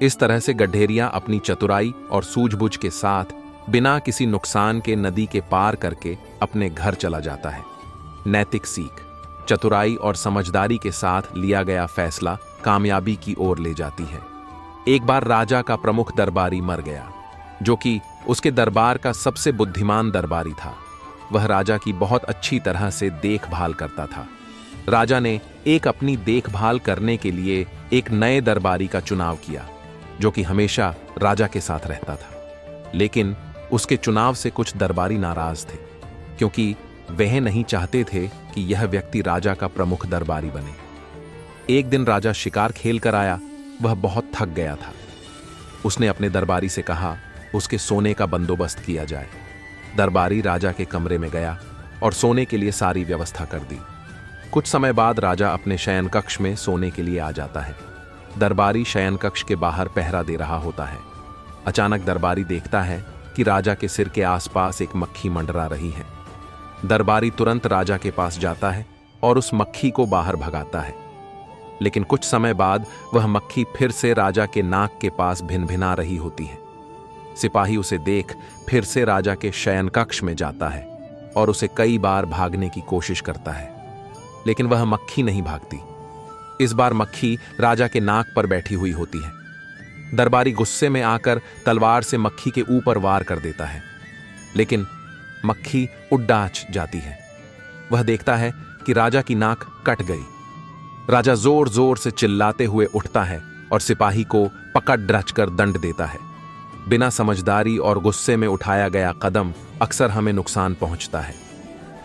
इस तरह से गड्ढेरिया अपनी चतुराई और सूझबूझ के साथ बिना किसी नुकसान के नदी के पार करके अपने घर चला जाता है। नैतिक सीख: चतुराई और समझदारी के साथ लिया गया फैसला कामयाबी की ओर ले जाती है। एक बार राजा का प्रमुख दरबारी मर गया, जो कि उसके दरबार का सबसे बुद्धिमान दरबारी था। वह राजा की बहुत अच्छी तरह से देखभाल करता था। राजा ने अपनी देखभाल करने के लिए एक नए दरबारी का चुनाव किया, जो कि हमेशा राजा के साथ रहता था। लेकिन उसके चुनाव से कुछ दरबारी नाराज थे, क्योंकि वह नहीं चाहते थे कि यह व्यक्ति राजा का प्रमुख दरबारी बने। एक दिन राजा शिकार खेल कर आया। वह बहुत थक गया था। उसने अपने दरबारी से कहा उसके सोने का बंदोबस्त किया जाए। दरबारी राजा के कमरे में गया और सोने के लिए सारी व्यवस्था कर दी। कुछ समय बाद राजा अपने शयन कक्ष में सोने के लिए आ जाता है। दरबारी शयन कक्ष के बाहर पहरा दे रहा होता है। अचानक दरबारी देखता है कि राजा के सिर के आसपास एक मक्खी मंडरा रही है। दरबारी तुरंत राजा के पास जाता है और उस मक्खी को बाहर भगाता है। लेकिन कुछ समय बाद वह मक्खी फिर से राजा के नाक के पास भिनभिना रही होती है। सिपाही उसे देख फिर से राजा के शयन कक्ष में जाता है और उसे कई बार भागने की कोशिश करता है, लेकिन वह मक्खी नहीं भागती। इस बार मक्खी राजा के नाक पर बैठी हुई होती है। दरबारी गुस्से में आकर तलवार से मक्खी के ऊपर वार कर देता है, लेकिन मक्खी उड़ाच जाती है। वह देखता है कि राजा की नाक कट गई। राजा जोर जोर से चिल्लाते हुए उठता है और सिपाही को पकड़ ड्रचकर दंड देता है। बिना समझदारी और गुस्से में उठाया गया कदम अक्सर हमें नुकसान पहुंचता है।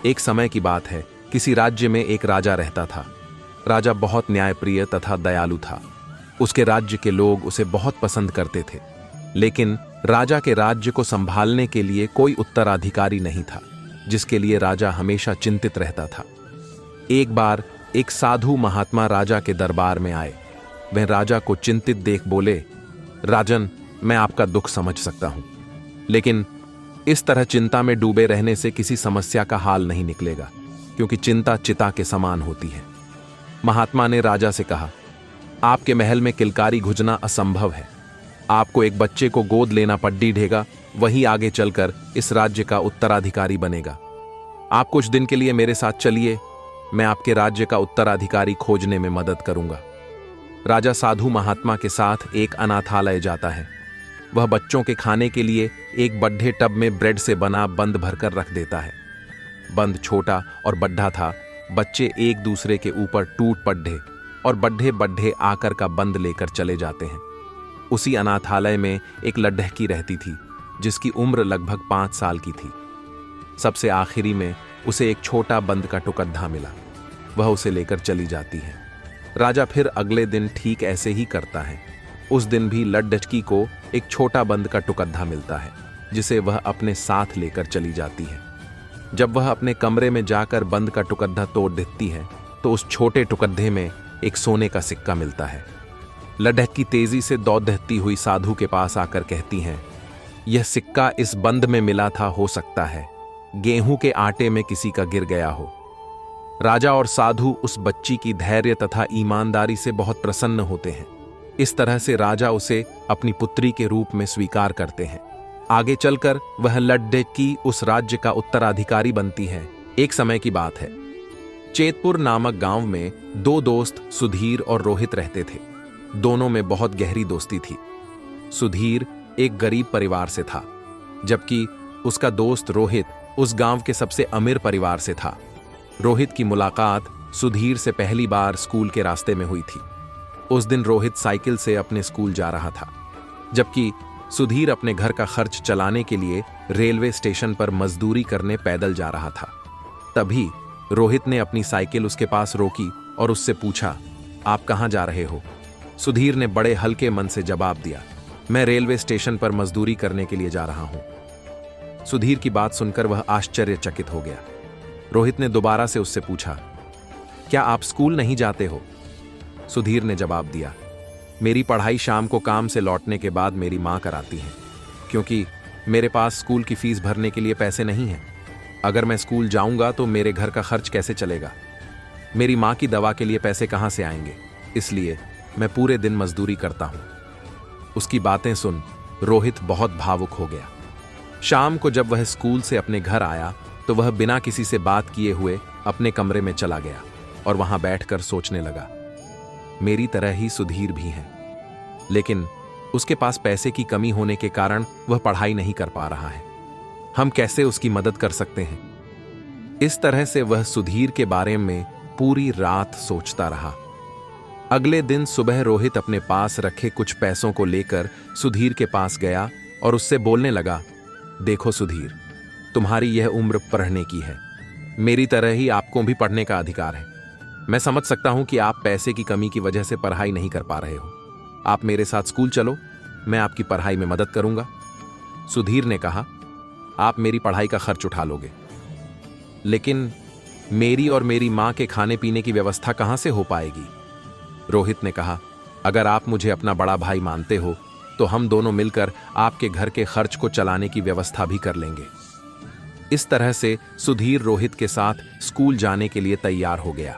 एक समय की बात है, किसी राज्य में एक राजा रहता था। राजा बहुत न्यायप्रिय तथा दयालु था। उसके राज्य के लोग उसे बहुत पसंद करते थे, लेकिन राजा के राज्य को संभालने के लिए कोई उत्तराधिकारी नहीं था, जिसके लिए राजा हमेशा चिंतित रहता था। एक बार एक साधु महात्मा राजा के दरबार में आए। वह राजा को चिंतित देख बोले, राजन, मैं आपका दुख समझ सकता हूं, लेकिन इस तरह चिंता में डूबे रहने से किसी समस्या का हाल नहीं निकलेगा, क्योंकि चिंता चिता के समान होती है। महात्मा ने राजा से कहा, आपके महल में किलकारी घुजना असंभव है। आपको एक बच्चे को गोद लेना पड़ेगा, वही आगे चलकर इस राज्य का उत्तराधिकारी बनेगा। आप कुछ दिन के लिए मेरे साथ चलिए, मैं आपके राज्य का उत्तराधिकारी खोजने में मदद करूंगा। राजा साधु महात्मा के साथ एक अनाथालय जाता है। वह बच्चों के खाने के लिए एक बड्ढे टब में ब्रेड से बना बंद भरकर रख देता है। बंद छोटा और बड्ढा था। बच्चे एक दूसरे के ऊपर टूट पड़े और बड्ढे बड्ढे आकर का बंद लेकर चले जाते हैं। उसी अनाथालय में एक लड्ढकी रहती थी, जिसकी उम्र लगभग 5 साल की थी। सबसे आखिरी में उसे एक छोटा बंद का टुकड़ा मिला। वह उसे लेकर चली जाती है। राजा फिर अगले दिन ठीक ऐसे ही करता है। उस दिन भी लड्ढकी को एक छोटा बंद का टुकड़ा मिलता है, जिसे वह अपने साथ लेकर चली जाती है। जब वह अपने कमरे में जाकर बंद का टुकड़ा तोड़ देती है, तो उस छोटे टुकड़े में एक सोने का सिक्का मिलता है। लड्ढकी तेजी से दौड़ती हुई साधु के पास आकर कहती हैं, यह सिक्का इस बंद में मिला था, हो सकता है गेहूं के आटे में किसी का गिर गया हो। राजा और साधु उस बच्ची की धैर्य तथा ईमानदारी से बहुत प्रसन्न होते हैं। इस तरह से राजा उसे अपनी पुत्री के रूप में स्वीकार करते हैं। आगे चलकर वह लड्ढकी उस राज्य का उत्तराधिकारी बनती है। एक समय की बात है, चेतपुर नामक गांव में 2 दोस्त सुधीर और रोहित रहते थे। दोनों में बहुत गहरी दोस्ती थी। सुधीर एक गरीब परिवार से था, जबकि उसका दोस्त रोहित उस गांव के सबसे अमीर परिवार से था। रोहित की मुलाकात सुधीर से पहली बार स्कूल के रास्ते में हुई थी। उस दिन रोहित साइकिल से अपने स्कूल जा रहा था, जबकि सुधीर अपने घर का खर्च चलाने के लिए रेलवे स्टेशन पर मजदूरी करने पैदल जा रहा था। तभी रोहित ने अपनी साइकिल उसके पास रोकी और उससे पूछा, आप कहाँ जा रहे हो? सुधीर ने बड़े हल्के मन से जवाब दिया, मैं रेलवे स्टेशन पर मजदूरी करने के लिए जा रहा हूं। सुधीर की बात सुनकर वह आश्चर्यचकित हो गया। रोहित ने दोबारा से उससे पूछा, क्या आप स्कूल नहीं जाते हो? सुधीर ने जवाब दिया, मेरी पढ़ाई शाम को काम से लौटने के बाद मेरी माँ कराती है, क्योंकि मेरे पास स्कूल की फीस भरने के लिए पैसे नहीं हैं। अगर मैं स्कूल जाऊंगा तो मेरे घर का खर्च कैसे चलेगा? मेरी माँ की दवा के लिए पैसे कहाँ से आएंगे? इसलिए मैं पूरे दिन मजदूरी करता हूं। उसकी बातें सुन रोहित बहुत भावुक हो गया। शाम को जब वह स्कूल से अपने घर आया तो वह बिना किसी से बात किए हुए अपने कमरे में चला गया। और वहां बैठकर सोचने लगा, मेरी तरह ही सुधीर भी है, लेकिन उसके पास पैसे की कमी होने के कारण वह पढ़ाई नहीं कर पा रहा है। हम कैसे उसकी मदद कर सकते हैं? इस तरह से वह सुधीर के बारे में पूरी रात सोचता रहा। अगले दिन सुबह रोहित अपने पास रखे कुछ पैसों को लेकर सुधीर के पास गया और उससे बोलने लगा, देखो सुधीर, तुम्हारी यह उम्र पढ़ने की है, मेरी तरह ही आपको भी पढ़ने का अधिकार है। मैं समझ सकता हूं कि आप पैसे की कमी की वजह से पढ़ाई नहीं कर पा रहे हो। आप मेरे साथ स्कूल चलो, मैं आपकी पढ़ाई में मदद करूंगा। सुधीर ने कहा, आप मेरी पढ़ाई का खर्च उठा लोगे, लेकिन मेरी और मेरी मां के खाने पीने की व्यवस्था कहां से हो पाएगी? रोहित ने कहा, अगर आप मुझे अपना बड़ा भाई मानते हो तो हम दोनों मिलकर आपके घर के खर्च को चलाने की व्यवस्था भी कर लेंगे। इस तरह से सुधीर रोहित के साथ स्कूल जाने के लिए तैयार हो गया।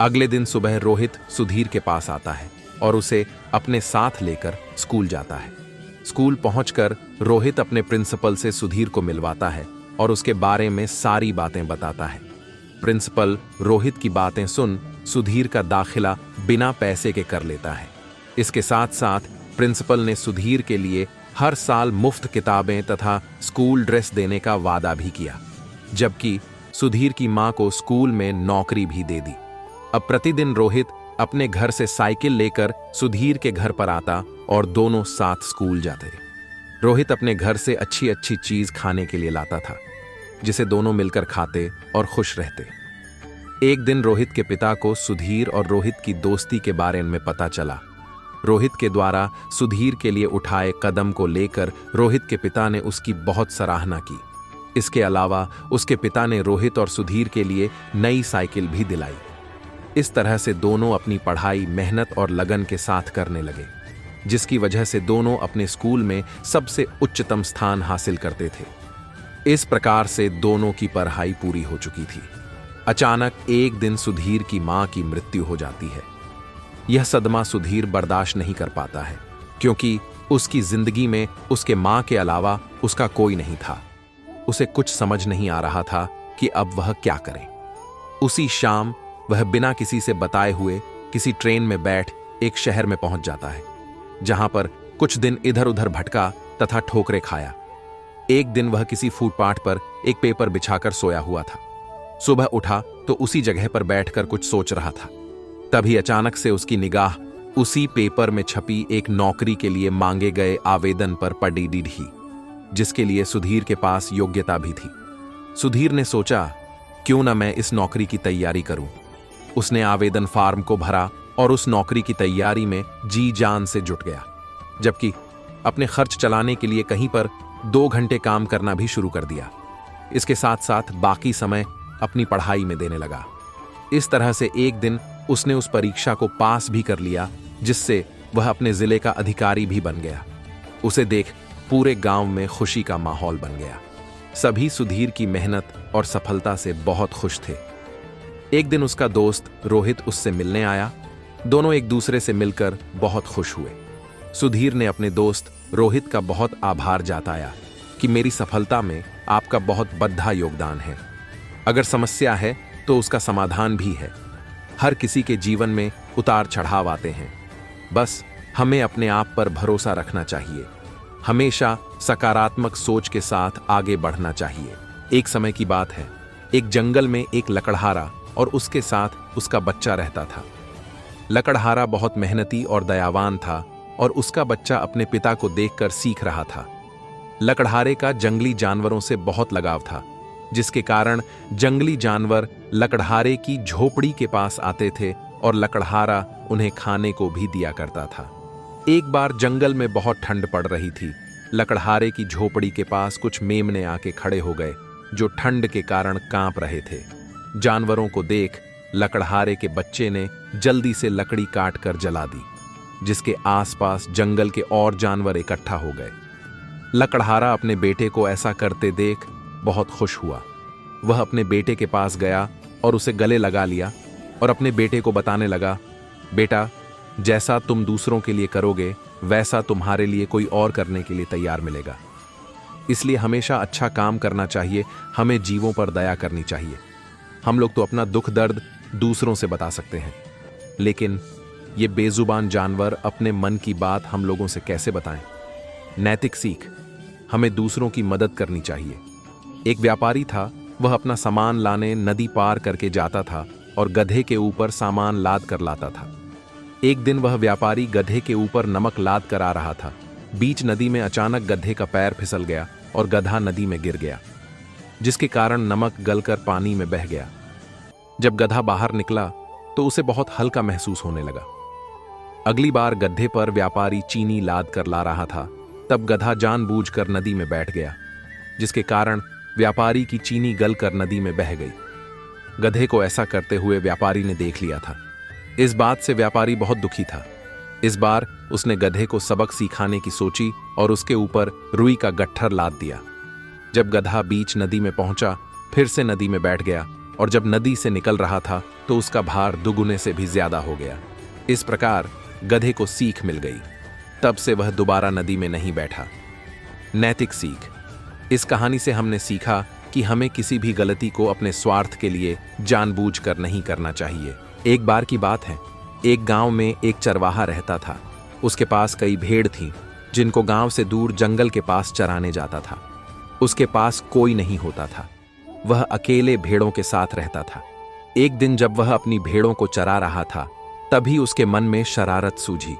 अगले दिन सुबह रोहित सुधीर के पास आता है और उसे अपने साथ लेकर स्कूल जाता है। स्कूल पहुंचकर रोहित अपने प्रिंसिपल से सुधीर को मिलवाता है और उसके बारे में सारी बातें बताता है। प्रिंसिपल रोहित की बातें सुन सुधीर का दाखिला बिना पैसे के कर लेता है। इसके साथ साथ प्रिंसिपल ने सुधीर के लिए हर साल मुफ्त किताबें तथा स्कूल ड्रेस देने का वादा भी किया, जबकि सुधीर की मां को स्कूल में नौकरी भी दे दी। अब प्रतिदिन रोहित अपने घर से साइकिल लेकर सुधीर के घर पर आता और दोनों साथ स्कूल जाते। रोहित अपने घर से अच्छी अच्छी चीज खाने के लिए लाता था, जिसे दोनों मिलकर खाते और खुश रहते। एक दिन रोहित के पिता को सुधीर और रोहित की दोस्ती के बारे में पता चला। रोहित के द्वारा सुधीर के लिए उठाए कदम को लेकर रोहित के पिता ने उसकी बहुत सराहना की। इसके अलावा उसके पिता ने रोहित और सुधीर के लिए नई साइकिल भी दिलाई। इस तरह से दोनों अपनी पढ़ाई मेहनत और लगन के साथ करने लगे, जिसकी वजह से दोनों अपने स्कूल में सबसे उच्चतम स्थान हासिल करते थे। इस प्रकार से दोनों की पढ़ाई पूरी हो चुकी थी। अचानक एक दिन सुधीर की मां की मृत्यु हो जाती है। यह सदमा सुधीर बर्दाश्त नहीं कर पाता है, क्योंकि उसकी जिंदगी में उसके मां के अलावा उसका कोई नहीं था। उसे कुछ समझ नहीं आ रहा था कि अब वह क्या करे। उसी शाम वह बिना किसी से बताए हुए किसी ट्रेन में बैठ एक शहर में पहुंच जाता है, जहां पर कुछ दिन इधर उधर भटका तथा ठोकरें खाया। एक दिन वह किसी फुटपाथ पर एक पेपर बिछाकर सोया हुआ था। सुबह उठा तो उसी जगह पर बैठकर कुछ सोच रहा था। तभी अचानक से उसकी निगाह उसी पेपर में छपी एक नौकरी के लिए मांगे गए आवेदन पर पड़ी थी, जिसके लिए सुधीर के पास योग्यता भी थी। सुधीर ने सोचा, क्यों न मैं इस नौकरी की तैयारी करूं। उसने आवेदन फॉर्म को भरा और उस नौकरी की तैयारी में जी जान से जुट गया, जबकि अपने खर्च चलाने के लिए कहीं पर 2 घंटे काम करना भी शुरू कर दिया। इसके साथ साथ बाकी समय अपनी पढ़ाई में देने लगा। इस तरह से एक दिन उसने उस परीक्षा को पास भी कर लिया, जिससे वह अपने जिले का अधिकारी भी बन गया। उसे देख पूरे गांव में खुशी का माहौल बन गया। सभी सुधीर की मेहनत और सफलता से बहुत खुश थे। एक दिन उसका दोस्त रोहित उससे मिलने आया। दोनों एक दूसरे से मिलकर बहुत खुश हुए। सुधीर ने अपने दोस्त रोहित का बहुत आभार जताया कि मेरी सफलता में आपका बहुत बड़ा योगदान है। अगर समस्या है तो उसका समाधान भी है। हर किसी के जीवन में उतार चढ़ाव आते हैं, बस हमें अपने आप पर भरोसा रखना चाहिए। हमेशा सकारात्मक सोच के साथ आगे बढ़ना चाहिए। एक समय की बात है, एक जंगल में एक लकड़हारा और उसके साथ उसका बच्चा रहता था। लकड़हारा बहुत मेहनती और दयावान था और उसका बच्चा अपने पिता को देखकर सीख रहा था। लकड़हारे का जंगली जानवरों से बहुत लगाव था, जिसके कारण जंगली जानवर लकड़हारे की झोपड़ी के पास आते थे और लकड़हारा उन्हें खाने को भी दिया करता था। एक बार जंगल में बहुत ठंड पड़ रही थी। लकड़हारे की झोपड़ी के पास कुछ मेमने आके खड़े हो गए, जो ठंड के कारण कांप रहे थे। जानवरों को देख लकड़हारे के बच्चे ने जल्दी से लकड़ी काट कर जला दी, जिसके आसपास जंगल के और जानवर इकट्ठा हो गए। लकड़हारा अपने बेटे को ऐसा करते देख बहुत खुश हुआ। वह अपने बेटे के पास गया और उसे गले लगा लिया और अपने बेटे को बताने लगा, बेटा, जैसा तुम दूसरों के लिए करोगे वैसा तुम्हारे लिए कोई और करने के लिए तैयार मिलेगा। इसलिए हमेशा अच्छा काम करना चाहिए। हमें जीवों पर दया करनी चाहिए। हम लोग तो अपना दुख दर्द दूसरों से बता सकते हैं, लेकिन ये बेजुबान जानवर अपने मन की बात हम लोगों से कैसे बताएं? नैतिक सीख, हमें दूसरों की मदद करनी चाहिए। एक व्यापारी था, वह अपना सामान लाने नदी पार करके जाता था और गधे के ऊपर सामान लाद कर लाता था। एक दिन वह व्यापारी गधे के ऊपर नमक लाद कर आ रहा था। बीच नदी में अचानक गधे का पैर फिसल गया और गधा नदी में गिर गया, जिसके कारण नमक गलकर पानी में बह गया। जब गधा बाहर निकला तो उसे बहुत हल्का महसूस होने लगा। अगली बार गड्ढे पर व्यापारी चीनी लाद कर ला रहा था, तब गधा जानबूझकर नदी में बैठ गया, जिसके कारण व्यापारी की चीनी गलकर नदी में बह गई। गधे को ऐसा करते हुए व्यापारी ने देख लिया था। इस बात से व्यापारी बहुत दुखी था। इस बार उसने गधे को सबक सिखाने की सोची और उसके ऊपर रुई का गट्ठर लाद दिया। जब गधा बीच नदी में पहुंचा, फिर से नदी में बैठ गया और जब नदी से निकल रहा था तो उसका भार दुगुने से भी ज्यादा हो गया। इस प्रकार गधे को सीख मिल गई। तब से वह दोबारा नदी में नहीं बैठा। नैतिक सीख, इस कहानी से हमने सीखा कि हमें किसी भी गलती को अपने स्वार्थ के लिए जानबूझकर नहीं करना चाहिए। एक बार की बात है, एक गांव में एक चरवाहा रहता था। उसके पास कई भेड़ थीं, जिनको गांव से दूर जंगल के पास चराने जाता था। उसके पास कोई नहीं होता था, वह अकेले भेड़ों के साथ रहता था। एक दिन जब वह अपनी भेड़ों को चरा रहा था, तभी उसके मन में शरारत सूझी।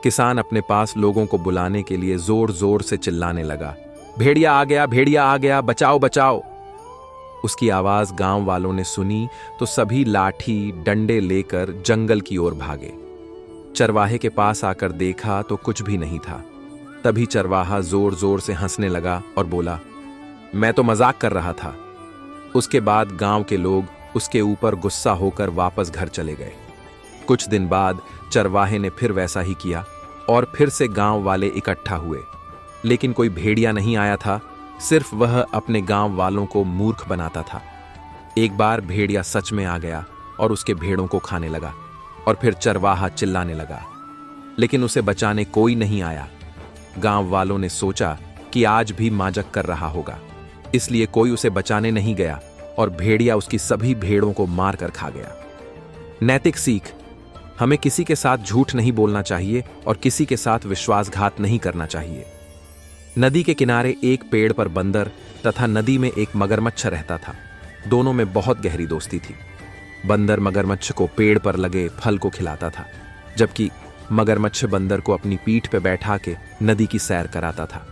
किसान अपने पास लोगों को बुलाने के लिए जोर जोर से चिल्लाने लगा, भेड़िया आ गया, भेड़िया आ गया, बचाओ बचाओ। उसकी आवाज गांव वालों ने सुनी तो सभी लाठी डंडे लेकर जंगल की ओर भागे। चरवाहे के पास आकर देखा तो कुछ भी नहीं था। तभी चरवाहा जोर जोर से हंसने लगा और बोला, मैं तो मजाक कर रहा था। उसके बाद गांव के लोग उसके ऊपर गुस्सा होकर वापस घर चले गए। कुछ दिन बाद चरवाहे ने फिर वैसा ही किया और फिर से गांव वाले इकट्ठा हुए, लेकिन कोई भेड़िया नहीं आया था। सिर्फ वह अपने गांव वालों को मूर्ख बनाता था। एक बार भेड़िया सच में आ गया और उसके भेड़ों को खाने लगा और फिर चरवाहा चिल्लाने लगा, लेकिन उसे बचाने कोई नहीं आया। गांव वालों ने सोचा कि आज भी माजक कर रहा होगा, इसलिए कोई उसे बचाने नहीं गया और भेड़िया उसकी सभी भेड़ों को मारकर खा गया। नैतिक सीख, हमें किसी के साथ झूठ नहीं बोलना चाहिए और किसी के साथ विश्वासघात नहीं करना चाहिए। नदी के किनारे एक पेड़ पर बंदर तथा नदी में एक मगरमच्छ रहता था। दोनों में बहुत गहरी दोस्ती थी। बंदर मगरमच्छ को पेड़ पर लगे फल को खिलाता था, जबकि मगरमच्छ बंदर को अपनी पीठ पर बैठा के नदी की सैर कराता था।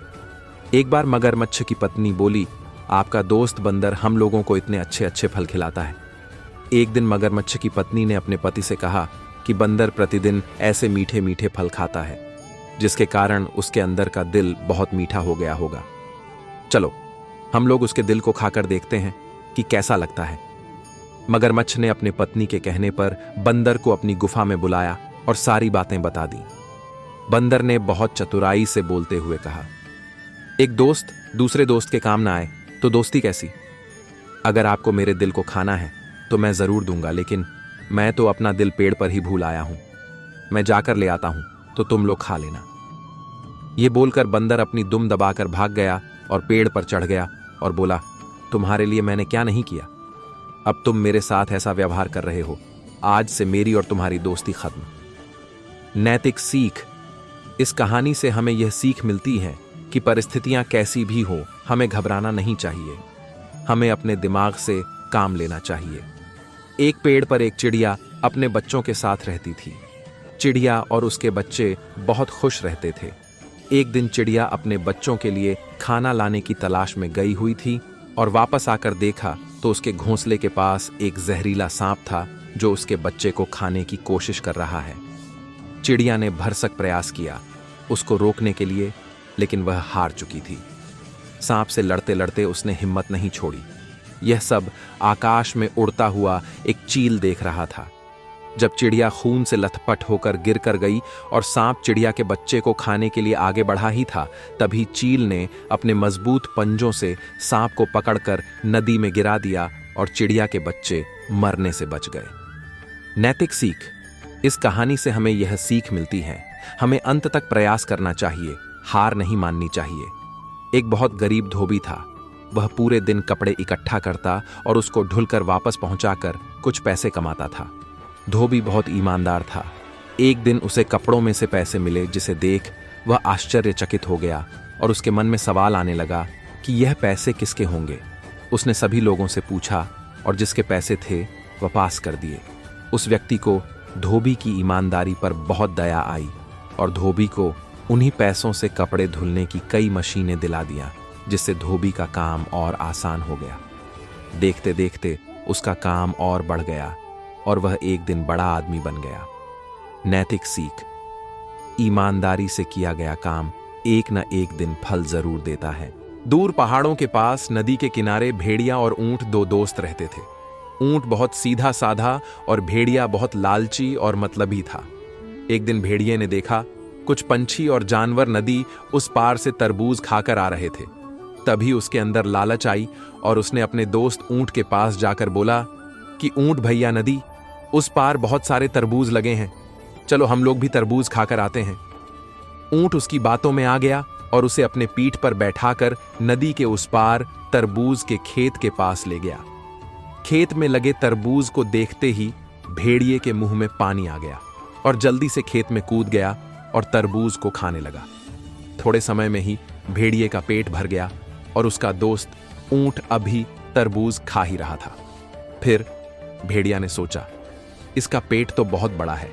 एक बार मगरमच्छ की पत्नी बोली, आपका दोस्त बंदर हम लोगों को इतने अच्छे अच्छे फल खिलाता है। एक दिन मगरमच्छ की पत्नी ने अपने पति से कहा कि बंदर प्रतिदिन ऐसे मीठे मीठे फल खाता है, जिसके कारण उसके अंदर का दिल बहुत मीठा हो गया होगा। चलो हम लोग उसके दिल को खाकर देखते हैं कि कैसा लगता है। मगरमच्छ ने अपने पत्नी के कहने पर बंदर को अपनी गुफा में बुलाया और सारी बातें बता दी। बंदर ने बहुत चतुराई से बोलते हुए कहा, एक दोस्त दूसरे दोस्त के काम ना आए तो दोस्ती कैसी? अगर आपको मेरे दिल को खाना है तो मैं जरूर दूंगा, लेकिन मैं तो अपना दिल पेड़ पर ही भूल आया हूं। मैं जाकर ले आता हूं तो तुम लोग खा लेना। यह बोलकर बंदर अपनी दुम दबाकर भाग गया और पेड़ पर चढ़ गया और बोला, तुम्हारे लिए मैंने क्या नहीं किया? अब तुम मेरे साथ ऐसा व्यवहार कर रहे हो, आज से मेरी और तुम्हारी दोस्ती खत्म। नैतिक सीख, इस कहानी से हमें यह सीख मिलती है कि परिस्थितियां कैसी भी हो, हमें घबराना नहीं चाहिए। हमें अपने दिमाग से काम लेना चाहिए। एक पेड़ पर एक चिड़िया अपने बच्चों के साथ रहती थी। चिड़िया और उसके बच्चे बहुत खुश रहते थे। एक दिन चिड़िया अपने बच्चों के लिए खाना लाने की तलाश में गई हुई थी और वापस आकर देखा तो उसके घोंसले के पास एक जहरीला सांप था जो उसके बच्चे को खाने की कोशिश कर रहा है। चिड़िया ने भरसक प्रयास किया उसको रोकने के लिए, लेकिन वह हार चुकी थी। सांप से लड़ते लड़ते उसने हिम्मत नहीं छोड़ी। यह सब आकाश में उड़ता हुआ एक चील देख रहा था। जब चिड़िया खून से लथपथ होकर गिर कर गई और सांप चिड़िया के बच्चे को खाने के लिए आगे बढ़ा ही था, तभी चील ने अपने मजबूत पंजों से सांप को पकड़कर नदी में गिरा दिया और चिड़िया के बच्चे मरने से बच गए। नैतिक सीख, इस कहानी से हमें यह सीख मिलती है, हमें अंत तक प्रयास करना चाहिए, हार नहीं माननी चाहिए। एक बहुत गरीब धोबी था। वह पूरे दिन कपड़े इकट्ठा करता और उसको ढुलकर वापस पहुंचाकर कुछ पैसे कमाता था। धोबी बहुत ईमानदार था। एक दिन उसे कपड़ों में से पैसे मिले, जिसे देख वह आश्चर्यचकित हो गया और उसके मन में सवाल आने लगा कि यह पैसे किसके होंगे। उसने सभी लोगों से पूछा और जिसके पैसे थे वह पास कर दिए। उस व्यक्ति को धोबी की ईमानदारी पर बहुत दया आई और धोबी को उन्हीं पैसों से कपड़े धुलने की कई मशीनें दिला दिया, जिससे धोबी का काम और आसान हो गया। देखते देखते उसका काम और बढ़ गया और वह एक दिन बड़ा आदमी बन गया। नैतिक सीख: ईमानदारी से किया गया काम एक न एक दिन फल जरूर देता है। दूर पहाड़ों के पास नदी के किनारे भेड़िया और ऊंट दो दोस्त रहते थे। ऊंट बहुत सीधा साधा और भेड़िया बहुत लालची और मतलबी था। एक दिन भेड़िए ने देखा कुछ पंछी और जानवर नदी उस पार से तरबूज खाकर आ रहे थे। तभी उसके अंदर लालच आई और उसने अपने दोस्त ऊंट के पास जाकर बोला कि ऊंट भैया, नदी उस पार बहुत सारे तरबूज लगे हैं, चलो हम लोग भी तरबूज खाकर आते हैं। ऊंट उसकी बातों में आ गया और उसे अपने पीठ पर बैठाकर नदी के उस पार तरबूज के खेत के पास ले गया। खेत में लगे तरबूज को देखते ही भेड़िए के मुंह में पानी आ गया और जल्दी से खेत में कूद गया और तरबूज को खाने लगा। थोड़े समय में ही भेड़िए का पेट भर गया और उसका दोस्त ऊंट अभी तरबूज खा ही रहा था। फिर भेड़िया ने सोचा, इसका पेट तो बहुत बड़ा है,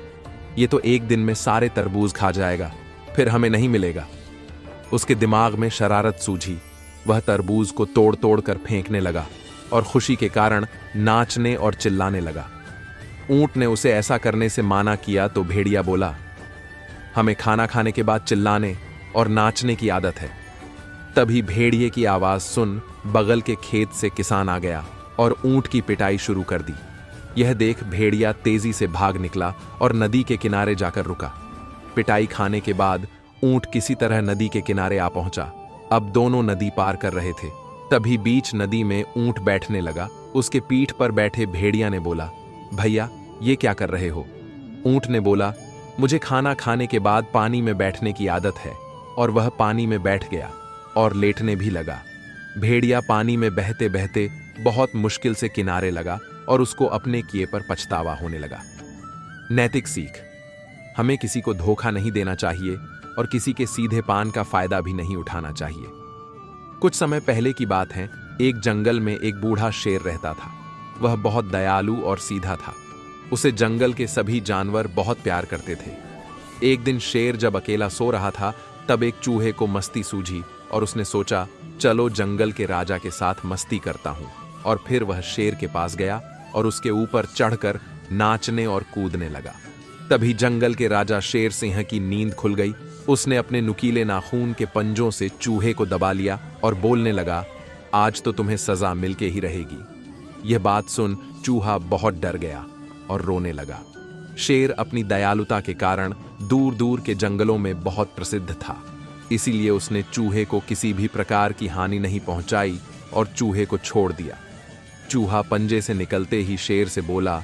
ये तो एक दिन में सारे तरबूज खा जाएगा, फिर हमें नहीं मिलेगा। उसके दिमाग में शरारत सूझी। वह तरबूज को तोड़ तोड़ कर फेंकने लगा और खुशी के कारण नाचने और चिल्लाने लगा। ऊंट ने उसे ऐसा करने से माना किया तो भेड़िया बोला, हमें खाना खाने के बाद चिल्लाने और नाचने की आदत है। तभी भेड़िए की आवाज सुन बगल के खेत से किसान आ गया और ऊंट की पिटाई शुरू कर दी। यह देख भेड़िया तेजी से भाग निकला और नदी के किनारे जाकर रुका। पिटाई खाने के बाद ऊंट किसी तरह नदी के किनारे आ पहुंचा। अब दोनों नदी पार कर रहे थे। तभी बीच नदी में ऊंट बैठने लगा। उसके पीठ पर बैठे भेड़िया ने बोला, भैया ये क्या कर रहे हो? ऊंट ने बोला, मुझे खाना खाने के बाद पानी में बैठने की आदत है। और वह पानी में बैठ गया और लेटने भी लगा। भेड़िया पानी में बहते बहते बहुत मुश्किल से किनारे लगा और उसको अपने किए पर पछतावा होने लगा। नैतिक सीख: हमें किसी को धोखा नहीं देना चाहिए और किसी के सीधे पान का फायदा भी नहीं उठाना चाहिए। कुछ समय पहले की बात है, एक जंगल में एक बूढ़ा शेर रहता था। वह बहुत दयालु और सीधा था। उसे जंगल के सभी जानवर बहुत प्यार करते थे। एक दिन शेर जब अकेला सो रहा था, तब एक चूहे को मस्ती सूझी और उसने सोचा, चलो जंगल के राजा के साथ मस्ती करता हूं। और फिर वह शेर के पास गया और उसके ऊपर चढ़कर नाचने और कूदने लगा। तभी जंगल के राजा शेर सिंह की नींद खुल गई। उसने अपने नुकीले नाखून के पंजों से चूहे को दबा लिया और बोलने लगा, आज तो तुम्हें सजा मिलके ही रहेगी। यह बात सुन चूहा बहुत डर गया और रोने लगा। शेर अपनी दयालुता के कारण दूर दूर के जंगलों में बहुत प्रसिद्ध था। इसीलिए उसने चूहे को किसी भी प्रकार की हानि नहीं पहुंचाई और चूहे को छोड़ दिया। चूहा पंजे से निकलते ही शेर से बोला,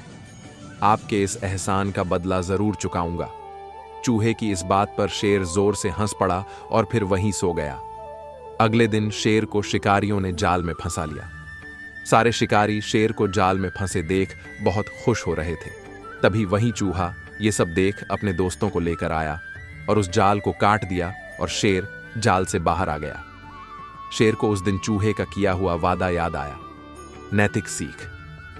आपके इस एहसान का बदला जरूर चुकाऊंगा। चूहे की इस बात पर शेर जोर से हंस पड़ा और फिर वहीं सो गया। अगले दिन शेर को शिकारियों ने जाल में फंसा लिया। सारे शिकारी शेर को जाल में फंसे देख बहुत खुश हो रहे थे। तभी वही चूहा ये सब देख अपने दोस्तों को लेकर आया और उस जाल को काट दिया और शेर जाल से बाहर आ गया। शेर को उस दिन चूहे का किया हुआ वादा याद आया। नैतिक सीख: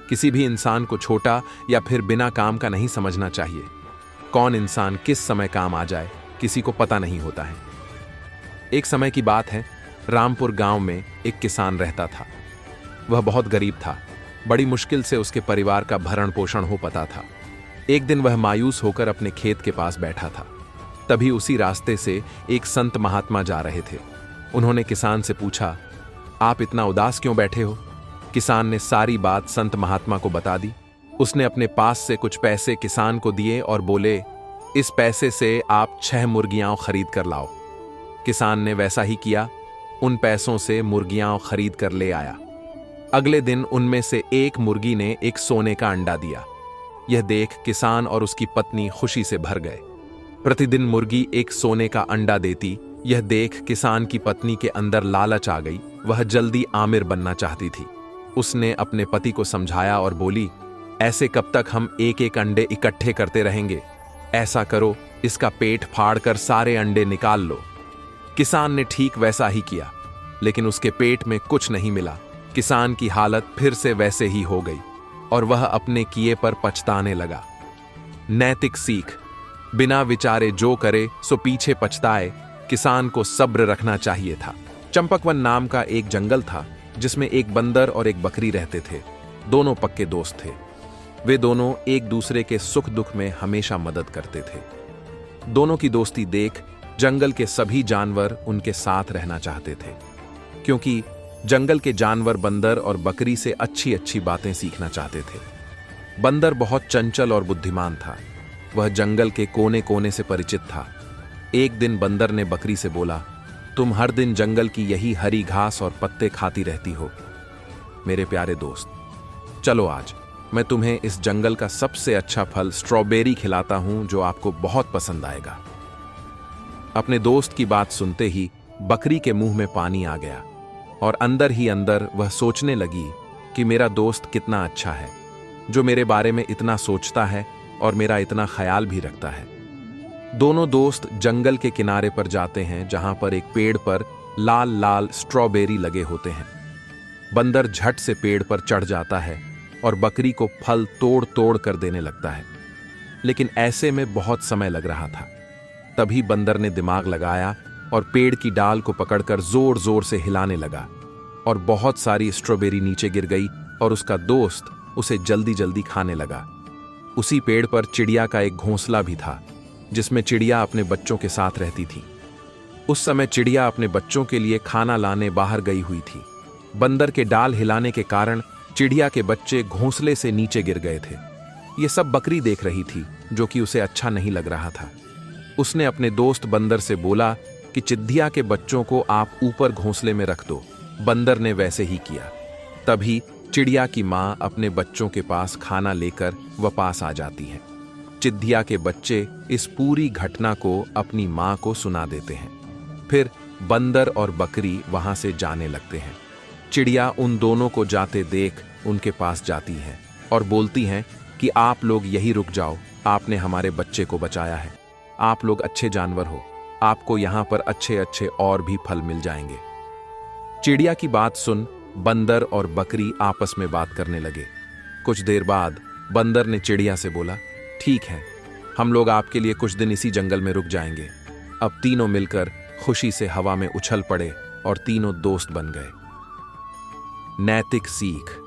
किसी भी इंसान को छोटा या फिर बिना काम का नहीं समझना चाहिए। कौन इंसान किस समय काम आ जाए किसी को पता नहीं होता है। एक समय की बात है, रामपुर गांव में एक किसान रहता था। वह बहुत गरीब था। बड़ी मुश्किल से उसके परिवार का भरण पोषण हो पाता था। एक दिन वह मायूस होकर अपने खेत के पास बैठा था। तभी उसी रास्ते से एक संत महात्मा जा रहे थे। उन्होंने किसान से पूछा, आप इतना उदास क्यों बैठे हो? किसान ने सारी बात संत महात्मा को बता दी। उसने अपने पास से कुछ पैसे किसान को दिए और बोले, इस पैसे से आप 6 मुर्गियां खरीद कर लाओ। किसान ने वैसा ही किया। उन पैसों से मुर्गियां खरीद कर ले आया। अगले दिन उनमें से एक मुर्गी ने एक सोने का अंडा दिया। यह देख किसान और उसकी पत्नी खुशी से भर गए। प्रतिदिन मुर्गी एक सोने का अंडा देती। यह देख किसान की पत्नी के अंदर लालच आ गई। वह जल्दी आमिर बनना चाहती थी। उसने अपने पति को समझाया और बोली, ऐसे कब तक हम एक एक अंडे इकट्ठे करते रहेंगे? ऐसा करो, इसका पेट फाड़कर सारे अंडे निकाल लो। किसान ने ठीक वैसा ही किया, लेकिन उसके पेट में कुछ नहीं मिला। किसान की हालत फिर से वैसे ही हो गई और वह अपने किए पर पछताने लगा। नैतिक सीख, बिना विचारे जो करे सो पीछे पछताए। किसान को सब्र रखना चाहिए था। चंपकवन नाम का एक जंगल था जिसमें एक बंदर और एक बकरी रहते थे। दोनों पक्के दोस्त थे। वे दोनों एक दूसरे के सुख दुख में हमेशा मदद करते थे। दोनों की दोस्ती देख जंगल के सभी जानवर उनके साथ रहना चाहते थे, क्योंकि जंगल के जानवर बंदर और बकरी से अच्छी अच्छी बातें सीखना चाहते थे। बंदर बहुत चंचल और बुद्धिमान था। वह जंगल के कोने कोने से परिचित था। एक दिन बंदर ने बकरी से बोला, तुम हर दिन जंगल की यही हरी घास और पत्ते खाती रहती हो। मेरे प्यारे दोस्त, चलो आज मैं तुम्हें इस जंगल का सबसे अच्छा फल स्ट्रॉबेरी खिलाता हूं, जो आपको बहुत पसंद आएगा। अपने दोस्त की बात सुनते ही बकरी के मुंह में पानी आ गया और अंदर ही अंदर वह सोचने लगी कि मेरा दोस्त कितना अच्छा है, जो मेरे बारे में इतना सोचता है और मेरा इतना ख्याल भी रखता है। दोनों दोस्त जंगल के किनारे पर जाते हैं, जहां पर एक पेड़ पर लाल लाल स्ट्रॉबेरी लगे होते हैं। बंदर झट से पेड़ पर चढ़ जाता है और बकरी को फल तोड़ तोड़ कर देने लगता है, लेकिन ऐसे में बहुत समय लग रहा था। तभी बंदर ने दिमाग लगाया और पेड़ की डाल को पकड़कर जोर जोर से हिलाने लगा और बहुत सारी स्ट्रॉबेरी नीचे गिर गई और उसका दोस्त उसे जल्दी जल्दी खाने लगा। उसी पेड़ पर चिड़िया का एक घोंसला भी था, जिसमें चिड़िया अपने बच्चों के साथ रहती थी। उस समय चिड़िया अपने बच्चों के लिए खाना लाने बाहर गई हुई थी। बंदर के डाल हिलाने के कारण चिड़िया के बच्चे घोंसले से नीचे गिर गए थे। ये सब बकरी देख रही थी, जो कि उसे अच्छा नहीं लग रहा था। उसने अपने दोस्त बंदर से बोला कि चिद्दिया के बच्चों को आप ऊपर घोंसले में रख दो। बंदर ने वैसे ही किया। तभी चिड़िया की माँ अपने बच्चों के पास खाना लेकर वापस आ जाती है। चिद्दिया के बच्चे इस पूरी घटना को अपनी माँ को सुना देते हैं। फिर बंदर और बकरी वहां से जाने लगते हैं। चिड़िया उन दोनों को जाते देख उनके पास जाती है और बोलती हैं कि आप लोग यही रुक जाओ, आपने हमारे बच्चे को बचाया है। आप लोग अच्छे जानवर हो, आपको यहाँ पर अच्छे अच्छे और भी फल मिल जाएंगे। चिड़िया की बात सुन बंदर और बकरी आपस में बात करने लगे। कुछ देर बाद बंदर ने चिड़िया से बोला, ठीक है, हम लोग आपके लिए कुछ दिन इसी जंगल में रुक जाएंगे। अब तीनों मिलकर खुशी से हवा में उछल पड़े और तीनों दोस्त बन गए। नैतिक सीख,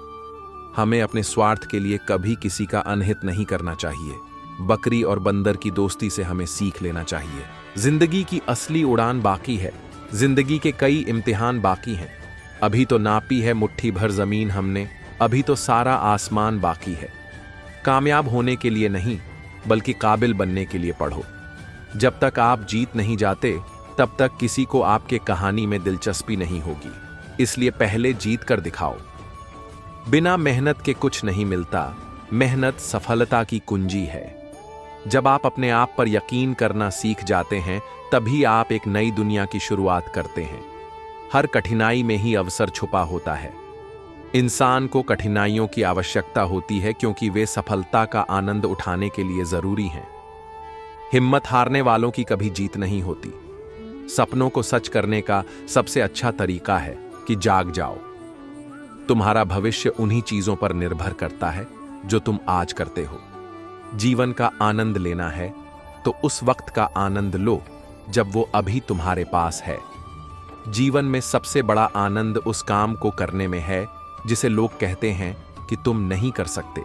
हमें अपने स्वार्थ के लिए कभी किसी का अनहित नहीं करना चाहिए। बकरी और बंदर की दोस्ती से हमें सीख लेना चाहिए। जिंदगी की असली उड़ान बाकी है। जिंदगी के कई इम्तिहान बाकी हैं। अभी तो नापी है मुट्ठी भर जमीन हमने, अभी तो सारा आसमान बाकी है। कामयाब होने के लिए नहीं, बल्कि काबिल बनने के लिए पढ़ो। जब तक आप जीत नहीं जाते, तब तक किसी को आपके कहानी में दिलचस्पी नहीं होगी। इसलिए पहले जीत कर दिखाओ। बिना मेहनत के कुछ नहीं मिलता। मेहनत सफलता की कुंजी है। जब आप अपने आप पर यकीन करना सीख जाते हैं, तभी आप एक नई दुनिया की शुरुआत करते हैं। हर कठिनाई में ही अवसर छुपा होता है। इंसान को कठिनाइयों की आवश्यकता होती है, क्योंकि वे सफलता का आनंद उठाने के लिए जरूरी हैं। हिम्मत हारने वालों की कभी जीत नहीं होती। सपनों को सच करने का सबसे अच्छा तरीका है कि जाग जाओ। तुम्हारा भविष्य उन्हीं चीजों पर निर्भर करता है जो तुम आज करते हो। जीवन का आनंद लेना है तो उस वक्त का आनंद लो जब वो अभी तुम्हारे पास है। जीवन में सबसे बड़ा आनंद उस काम को करने में है जिसे लोग कहते हैं कि तुम नहीं कर सकते।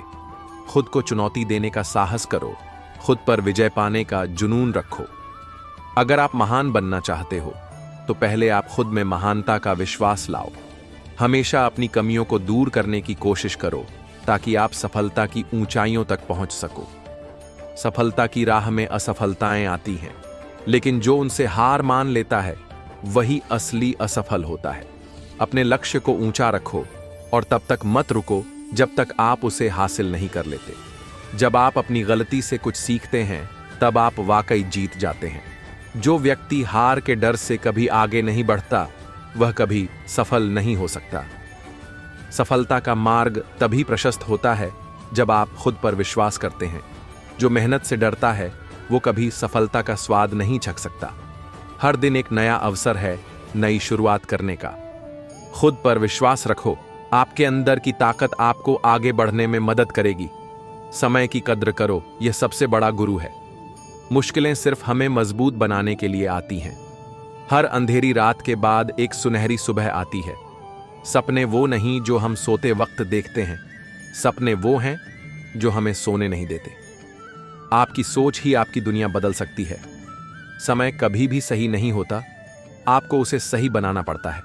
खुद को चुनौती देने का साहस करो। खुद पर विजय पाने का जुनून रखो। अगर आप महान बनना चाहते हो तो पहले आप खुद में महानता का विश्वास लाओ। हमेशा अपनी कमियों को दूर करने की कोशिश करो ताकि आप सफलता की ऊंचाइयों तक पहुंच सको। सफलता की राह में असफलताएं आती हैं, लेकिन जो उनसे हार मान लेता है वही असली असफल होता है। अपने लक्ष्य को ऊंचा रखो और तब तक मत रुको जब तक आप उसे हासिल नहीं कर लेते। जब आप अपनी गलती से कुछ सीखते हैं तब आप वाकई जीत जाते हैं। जो व्यक्ति हार के डर से कभी आगे नहीं बढ़ता वह कभी सफल नहीं हो सकता। सफलता का मार्ग तभी प्रशस्त होता है जब आप खुद पर विश्वास करते हैं। जो मेहनत से डरता है वो कभी सफलता का स्वाद नहीं चख सकता। हर दिन एक नया अवसर है नई शुरुआत करने का। खुद पर विश्वास रखो, आपके अंदर की ताकत आपको आगे बढ़ने में मदद करेगी। समय की कद्र करो, यह सबसे बड़ा गुरु है। मुश्किलें सिर्फ हमें मजबूत बनाने के लिए आती हैं। हर अंधेरी रात के बाद एक सुनहरी सुबह आती है। सपने वो नहीं जो हम सोते वक्त देखते हैं, सपने वो हैं जो हमें सोने नहीं देते। आपकी सोच ही आपकी दुनिया बदल सकती है। समय कभी भी सही नहीं होता, आपको उसे सही बनाना पड़ता है।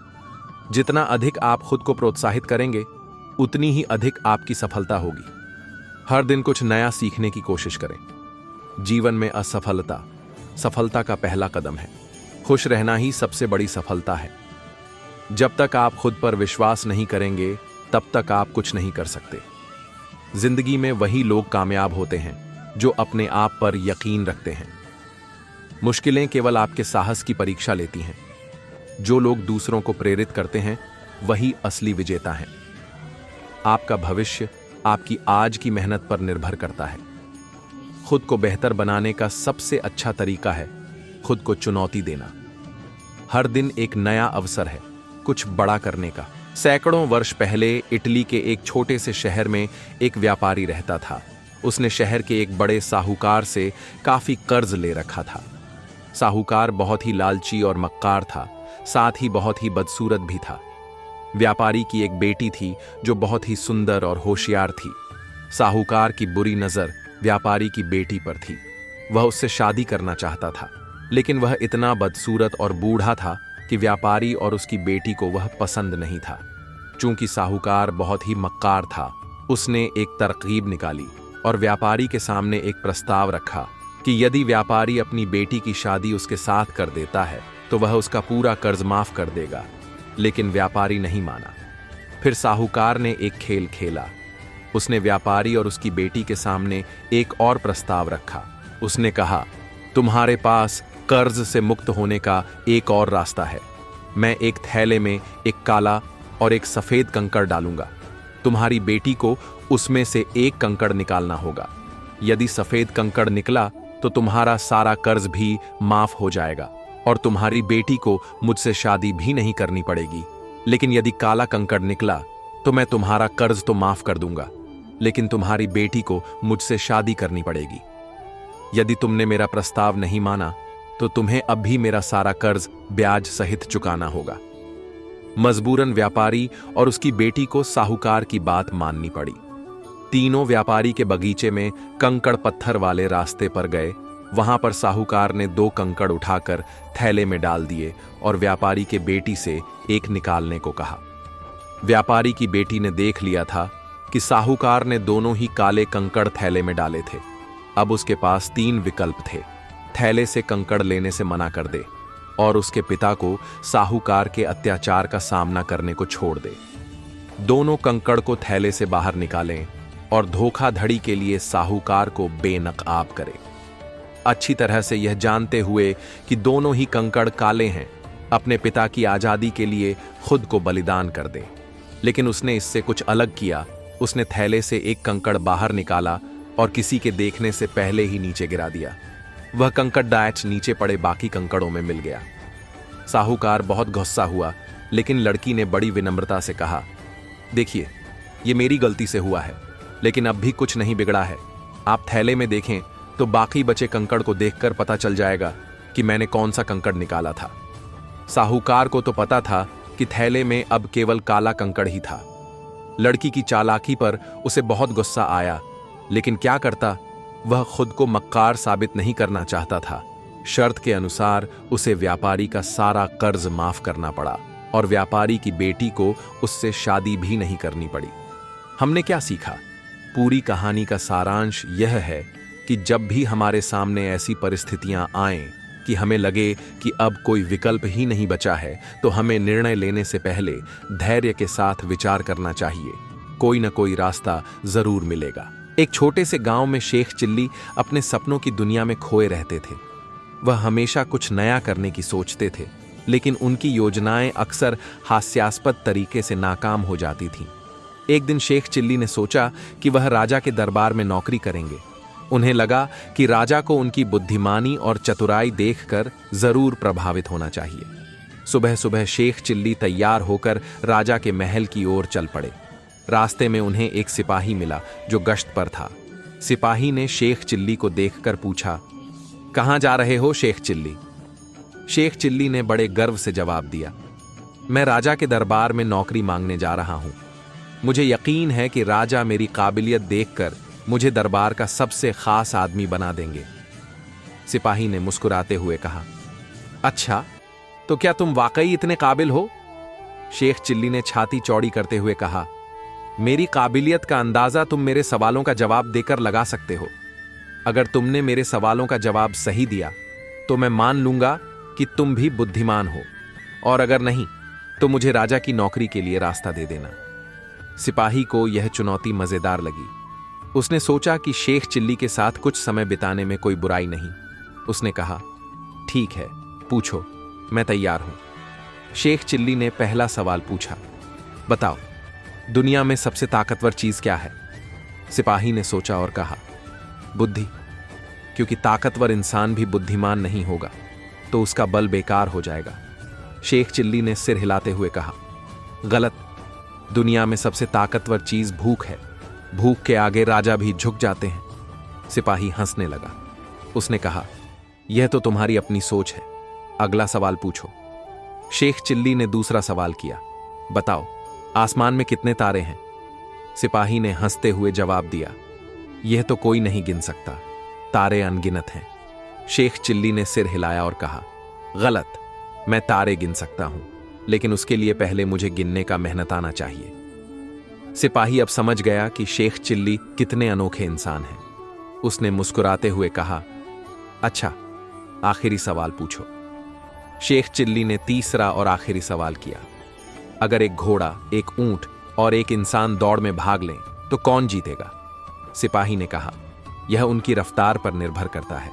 जितना अधिक आप खुद को प्रोत्साहित करेंगे, उतनी ही अधिक आपकी सफलता होगी। हर दिन कुछ नया सीखने की कोशिश करें। जीवन में असफलता सफलता का पहला कदम है। खुश रहना ही सबसे बड़ी सफलता है। जब तक आप खुद पर विश्वास नहीं करेंगे, तब तक आप कुछ नहीं कर सकते। जिंदगी में वही लोग कामयाब होते हैं जो अपने आप पर यकीन रखते हैं। मुश्किलें केवल आपके साहस की परीक्षा लेती हैं। जो लोग दूसरों को प्रेरित करते हैं, वही असली विजेता हैं। आपका भविष्य आपकी आज की मेहनत पर निर्भर करता है। खुद को बेहतर बनाने का सबसे अच्छा तरीका है खुद को चुनौती देना। हर दिन एक नया अवसर है कुछ बड़ा करने का। सैकड़ों वर्ष पहले इटली के एक छोटे से शहर में एक व्यापारी रहता था। उसने शहर के एक बड़े साहूकार से काफी कर्ज ले रखा था। साहूकार बहुत ही लालची और मक्कार था, साथ ही बहुत ही बदसूरत भी था। व्यापारी की एक बेटी थी जो बहुत ही सुंदर और होशियार थी। साहूकार की बुरी नजर व्यापारी की बेटी पर थी। वह उससे शादी करना चाहता था, लेकिन वह इतना बदसूरत और बूढ़ा था कि व्यापारी और उसकी बेटी को वह पसंद नहीं था। चूंकि साहूकार बहुत ही मक्कार था, उसने एक तरकीब निकाली और व्यापारी के सामने एक प्रस्ताव रखा कि यदि व्यापारी अपनी बेटी की शादी उसके साथ कर देता है तो वह उसका पूरा कर्ज माफ कर देगा। लेकिन व्यापारी नहीं माना। फिर साहूकार ने एक खेल खेला। उसने व्यापारी और उसकी बेटी के सामने एक और प्रस्ताव रखा। उसने कहा, तुम्हारे पास कर्ज से मुक्त होने का एक और रास्ता है। मैं एक थैले में एक काला और एक सफेद कंकड़ डालूंगा। तुम्हारी बेटी को उसमें से एक कंकड़ निकालना होगा। यदि सफेद कंकड़ निकला तो तुम्हारा सारा कर्ज भी माफ हो जाएगा और तुम्हारी बेटी को मुझसे शादी भी नहीं करनी पड़ेगी। लेकिन यदि काला कंकड़ निकला तो मैं तुम्हारा कर्ज तो माफ कर दूंगा, लेकिन तुम्हारी बेटी को मुझसे शादी करनी पड़ेगी। यदि तुमने मेरा प्रस्ताव नहीं माना तो तुम्हें अब भी मेरा सारा कर्ज ब्याज सहित चुकाना होगा। मजबूरन व्यापारी और उसकी बेटी को साहूकार की बात माननी पड़ी। तीनों व्यापारी के बगीचे में कंकड़ पत्थर वाले रास्ते पर गए। वहां पर साहूकार ने 2 कंकड़ उठाकर थैले में डाल दिए और व्यापारी के बेटी से एक निकालने को कहा। व्यापारी की बेटी ने देख लिया था कि साहूकार ने दोनों ही काले कंकड़ थैले में डाले थे। अब उसके पास 3 विकल्प थे। थैले से कंकड़ लेने से मना कर दे और उसके पिता को साहूकार के अत्याचार का सामना करने को छोड़ दे। दोनों कंकड़ को थैले से बाहर निकालें और धोखाधड़ी के लिए साहूकार को बेनकाब करें। अच्छी तरह से यह जानते हुए कि दोनों ही कंकड़ काले हैं, अपने पिता की आजादी के लिए खुद को बलिदान कर दे। लेकिन उसने इससे कुछ अलग किया। उसने थैले से एक कंकड़ बाहर निकाला और किसी के देखने से पहले ही नीचे गिरा दिया। वह कंकड़ डायच नीचे पड़े बाकी कंकड़ों में मिल गया। साहूकार बहुत गुस्सा हुआ, लेकिन लड़की ने बड़ी विनम्रता से कहा, देखिए, ये मेरी गलती से हुआ है, लेकिन अब भी कुछ नहीं बिगड़ा है। आप थैले में देखें तो बाकी बचे कंकड़ को देखकर पता चल जाएगा कि मैंने कौन सा कंकड़ निकाला था। साहूकार को तो पता था कि थैले में अब केवल काला कंकड़ ही था। लड़की की चालाकी पर उसे बहुत गुस्सा आया, लेकिन क्या करता, वह खुद को मक्कार साबित नहीं करना चाहता था। शर्त के अनुसार उसे व्यापारी का सारा कर्ज माफ करना पड़ा और व्यापारी की बेटी को उससे शादी भी नहीं करनी पड़ी। हमने क्या सीखा? पूरी कहानी का सारांश यह है कि जब भी हमारे सामने ऐसी परिस्थितियां आएं कि हमें लगे कि अब कोई विकल्प ही नहीं बचा है, तो हमें निर्णय लेने से पहले धैर्य के साथ विचार करना चाहिए। कोई न कोई रास्ता जरूर मिलेगा। एक छोटे से गांव में शेख चिल्ली अपने सपनों की दुनिया में खोए रहते थे। वह हमेशा कुछ नया करने की सोचते थे, लेकिन उनकी योजनाएं अक्सर हास्यास्पद तरीके से नाकाम हो जाती थीं। एक दिन शेख चिल्ली ने सोचा कि वह राजा के दरबार में नौकरी करेंगे। उन्हें लगा कि राजा को उनकी बुद्धिमानी और चतुराई देखकर जरूर प्रभावित होना चाहिए। सुबह सुबह शेख चिल्ली तैयार होकर राजा के महल की ओर चल पड़े। रास्ते में उन्हें एक सिपाही मिला जो गश्त पर था। सिपाही ने शेख चिल्ली को देखकर पूछा, कहाँ जा रहे हो शेख चिल्ली? शेख चिल्ली ने बड़े गर्व से जवाब दिया, मैं राजा के दरबार में नौकरी मांगने जा रहा हूं। मुझे यकीन है कि राजा मेरी काबिलियत देखकर मुझे दरबार का सबसे खास आदमी बना देंगे। सिपाही ने मुस्कुराते हुए कहा, अच्छा, तो क्या तुम वाकई इतने काबिल हो? शेख चिल्ली ने छाती चौड़ी करते हुए कहा, मेरी काबिलियत का अंदाजा तुम मेरे सवालों का जवाब देकर लगा सकते हो। अगर तुमने मेरे सवालों का जवाब सही दिया तो मैं मान लूंगा कि तुम भी बुद्धिमान हो, और अगर नहीं तो मुझे राजा की नौकरी के लिए रास्ता दे देना। सिपाही को यह चुनौती मजेदार लगी। उसने सोचा कि शेख चिल्ली के साथ कुछ समय बिताने में कोई बुराई नहीं। उसने कहा, ठीक है, पूछो, मैं तैयार हूं। शेख चिल्ली ने पहला सवाल पूछा, बताओ, दुनिया में सबसे ताकतवर चीज क्या है? सिपाही ने सोचा और कहा, बुद्धि, क्योंकि ताकतवर इंसान भी बुद्धिमान नहीं होगा तो उसका बल बेकार हो जाएगा। शेख चिल्ली ने सिर हिलाते हुए कहा, गलत, दुनिया में सबसे ताकतवर चीज भूख है। भूख के आगे राजा भी झुक जाते हैं। सिपाही हंसने लगा। उसने कहा, यह तो तुम्हारी अपनी सोच है, अगला सवाल पूछो। शेख चिल्ली ने दूसरा सवाल किया, बताओ, आसमान में कितने तारे हैं? सिपाही ने हंसते हुए जवाब दिया, यह तो कोई नहीं गिन सकता, तारे अनगिनत हैं। शेख चिल्ली ने सिर हिलाया और कहा, गलत, मैं तारे गिन सकता हूं, लेकिन उसके लिए पहले मुझे गिनने का मेहनत आना चाहिए। सिपाही अब समझ गया कि शेख चिल्ली कितने अनोखे इंसान हैं। उसने मुस्कुराते हुए कहा, अच्छा, आखिरी सवाल पूछो। शेख चिल्ली ने तीसरा और आखिरी सवाल किया, अगर एक घोड़ा, एक ऊंट और एक इंसान दौड़ में भाग लें तो कौन जीतेगा? सिपाही ने कहा, यह उनकी रफ्तार पर निर्भर करता है।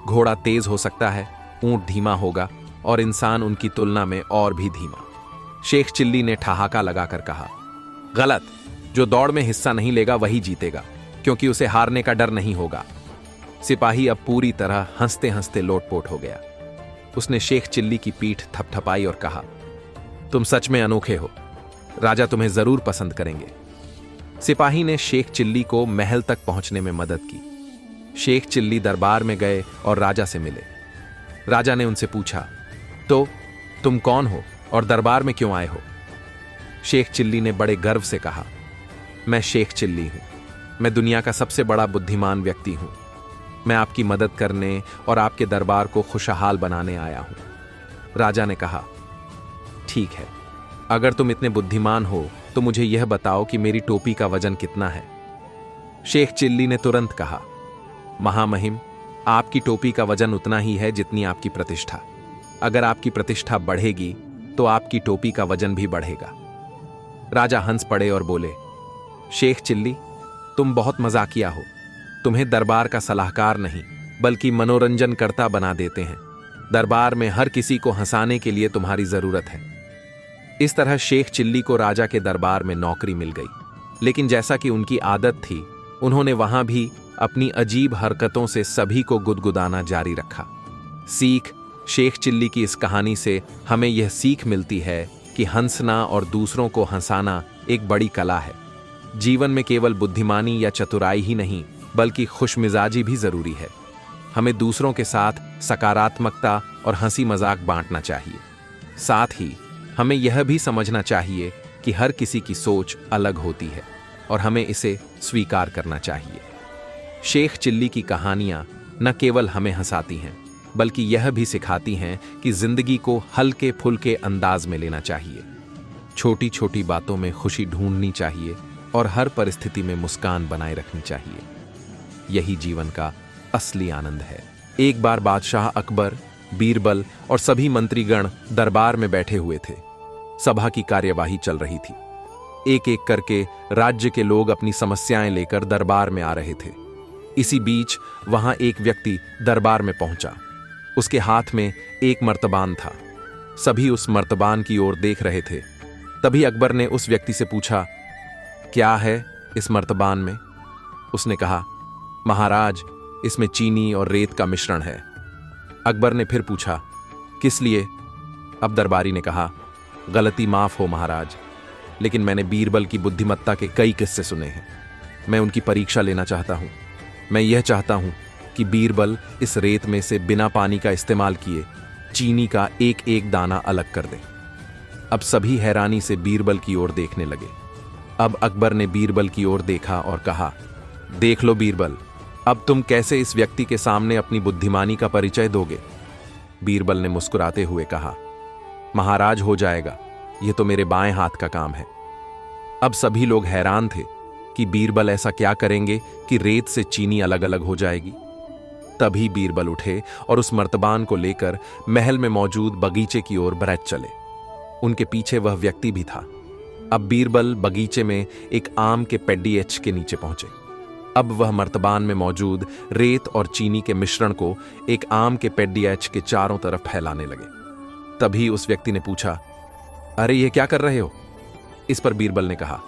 घोड़ा तेज हो सकता है, ऊंट धीमा होगा और इंसान उनकी तुलना में और भी धीमा। शेख चिल्ली ने ठहाका लगाकर कहा, गलत, जो दौड़ में हिस्सा नहीं लेगा वही जीतेगा, क्योंकि उसे हारने का डर नहीं होगा। सिपाही अब पूरी तरह हंसते हंसते लोटपोट हो गया। उसने शेख चिल्ली की पीठ थपथपाई और कहा, तुम सच में अनोखे हो, राजा तुम्हें जरूर पसंद करेंगे। सिपाही ने शेख चिल्ली को महल तक पहुंचने में मदद की। शेख चिल्ली दरबार में गए और राजा से मिले। राजा ने उनसे पूछा, तो तुम कौन हो और दरबार में क्यों आए हो? शेख चिल्ली ने बड़े गर्व से कहा, मैं शेख चिल्ली हूं, मैं दुनिया का सबसे बड़ा बुद्धिमान व्यक्ति हूं। मैं आपकी मदद करने और आपके दरबार को खुशहाल बनाने आया हूं। राजा ने कहा, ठीक है, अगर तुम इतने बुद्धिमान हो तो मुझे यह बताओ कि मेरी टोपी का वजन कितना है? शेख चिल्ली ने तुरंत कहा, महामहिम, आपकी टोपी का वजन उतना ही है जितनी आपकी प्रतिष्ठा। अगर आपकी प्रतिष्ठा बढ़ेगी तो आपकी टोपी का वजन भी बढ़ेगा। राजा हंस पड़े और बोले, शेख चिल्ली, तुम बहुत मजाकिया हो। तुम्हें दरबार का सलाहकार नहीं बल्कि मनोरंजनकर्ता बना देते हैं। दरबार में हर किसी को हंसाने के लिए तुम्हारी जरूरत है। इस तरह शेख चिल्ली को राजा के दरबार में नौकरी मिल गई, लेकिन जैसा कि उनकी आदत थी, उन्होंने वहां भी अपनी अजीब हरकतों से सभी को गुदगुदाना जारी रखा। सीख, शेख चिल्ली की इस कहानी से हमें यह सीख मिलती है कि हंसना और दूसरों को हंसाना एक बड़ी कला है। जीवन में केवल बुद्धिमानी या चतुराई ही नहीं बल्कि खुशमिजाजी भी जरूरी है। हमें दूसरों के साथ सकारात्मकता और हंसी मजाक बांटना चाहिए। साथ ही हमें यह भी समझना चाहिए कि हर किसी की सोच अलग होती है और हमें इसे स्वीकार करना चाहिए। शेख चिल्ली की कहानियां न केवल हमें हंसाती हैं बल्कि यह भी सिखाती हैं कि जिंदगी को हल्के फुल्के अंदाज में लेना चाहिए। छोटी छोटी बातों में खुशी ढूंढनी चाहिए और हर परिस्थिति में मुस्कान बनाए रखनी चाहिए। यही जीवन का असली आनंद है। एक बार बादशाह अकबर, बीरबल और सभी मंत्रीगण दरबार में बैठे हुए थे। सभा की कार्यवाही चल रही थी। एक एक करके राज्य के लोग अपनी समस्याएं लेकर दरबार में आ रहे थे। इसी बीच वहां एक व्यक्ति दरबार में पहुंचा। उसके हाथ में एक मर्तबान था। सभी उस मर्तबान की ओर देख रहे थे। तभी अकबर ने उस व्यक्ति से पूछा, क्या है इस मर्तबान में? उसने कहा, महाराज, इसमें चीनी और रेत का मिश्रण है। अकबर ने फिर पूछा, किस लिए? अब दरबारी ने कहा, गलती माफ हो महाराज, लेकिन मैंने बीरबल की बुद्धिमत्ता के कई किस्से सुने हैं। मैं उनकी परीक्षा लेना चाहता हूं। मैं यह चाहता हूं कि बीरबल इस रेत में से बिना पानी का इस्तेमाल किए चीनी का एक एक दाना अलग कर दे। अब सभी हैरानी से बीरबल की ओर देखने लगे। अब अकबर ने बीरबल की ओर देखा और कहा, देख लो बीरबल, अब तुम कैसे इस व्यक्ति के सामने अपनी बुद्धिमानी का परिचय दोगे? बीरबल ने मुस्कुराते हुए कहा, महाराज, हो जाएगा, यह तो मेरे बाएं हाथ का काम है। अब सभी लोग हैरान थे कि बीरबल ऐसा क्या करेंगे कि रेत से चीनी अलग अलग हो जाएगी। तभी बीरबल उठे और उस मर्तबान को लेकर महल में मौजूद बगीचे की ओर बरत चले। उनके पीछे वह व्यक्ति भी था। अब बीरबल बगीचे में एक आम के पेडिएच के नीचे पहुंचे। अब वह मर्तबान में मौजूद रेत और चीनी के मिश्रण को एक आम के पेडिएच के चारों तरफ फैलाने लगे। तभी उस व्यक्ति ने पूछा, अरे ये क्या कर रहे हो? इस पर बीरबल ने कहा,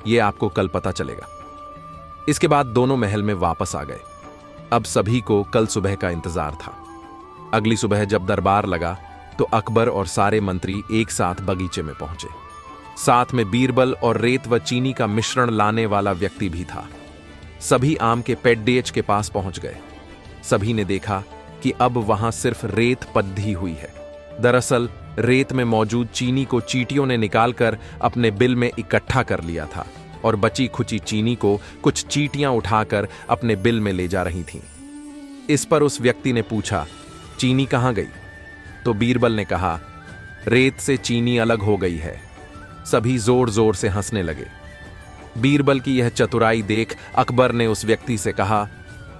यह आपको कल पता चलेगा। इसके बाद दोनों महल में वापस आ गए। अब सभी को कल सुबह का इंतजार था। अगली सुबह जब दरबार लगा तो अकबर और सारे मंत्री एक साथ बगीचे में पहुंचे। साथ में बीरबल और रेत व चीनी का मिश्रण लाने वाला व्यक्ति भी था। सभी आम के पेडिएच के पास पहुंच गए। सभी ने देखा कि अब वहां सिर्फ रेत पद्धी हुई है। दरअसल रेत में मौजूद चीनी को चींटियों ने निकालकर अपने बिल में इकट्ठा कर लिया था और बची खुची चीनी को कुछ चींटियां उठाकर अपने बिल में ले जा रही थीं। इस पर उस व्यक्ति ने पूछा, चीनी कहां गई? तो बीरबल ने कहा, रेत से चीनी अलग हो गई है। सभी जोर जोर से हंसने लगे। बीरबल की यह चतुराई देख अकबर ने उस व्यक्ति से कहा,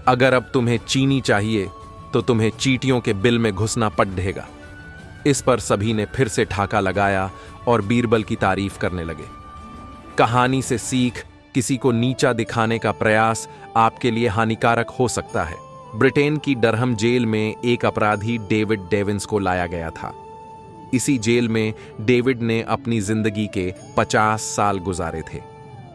अगर अब तुम्हें चीनी चाहिए तो तुम्हें चींटियों के बिल में घुसना पड़ेगा। इस पर सभी ने फिर से ठाका लगाया और बीरबल की तारीफ करने लगे। कहानी से सीख, किसी को नीचा दिखाने का प्रयास आपके लिए हानिकारक हो सकता है। ब्रिटेन की डरहम जेल में एक अपराधी डेविड डेविंस को लाया गया था। इसी जेल में डेविड ने अपनी जिंदगी के 50 साल गुजारे थे।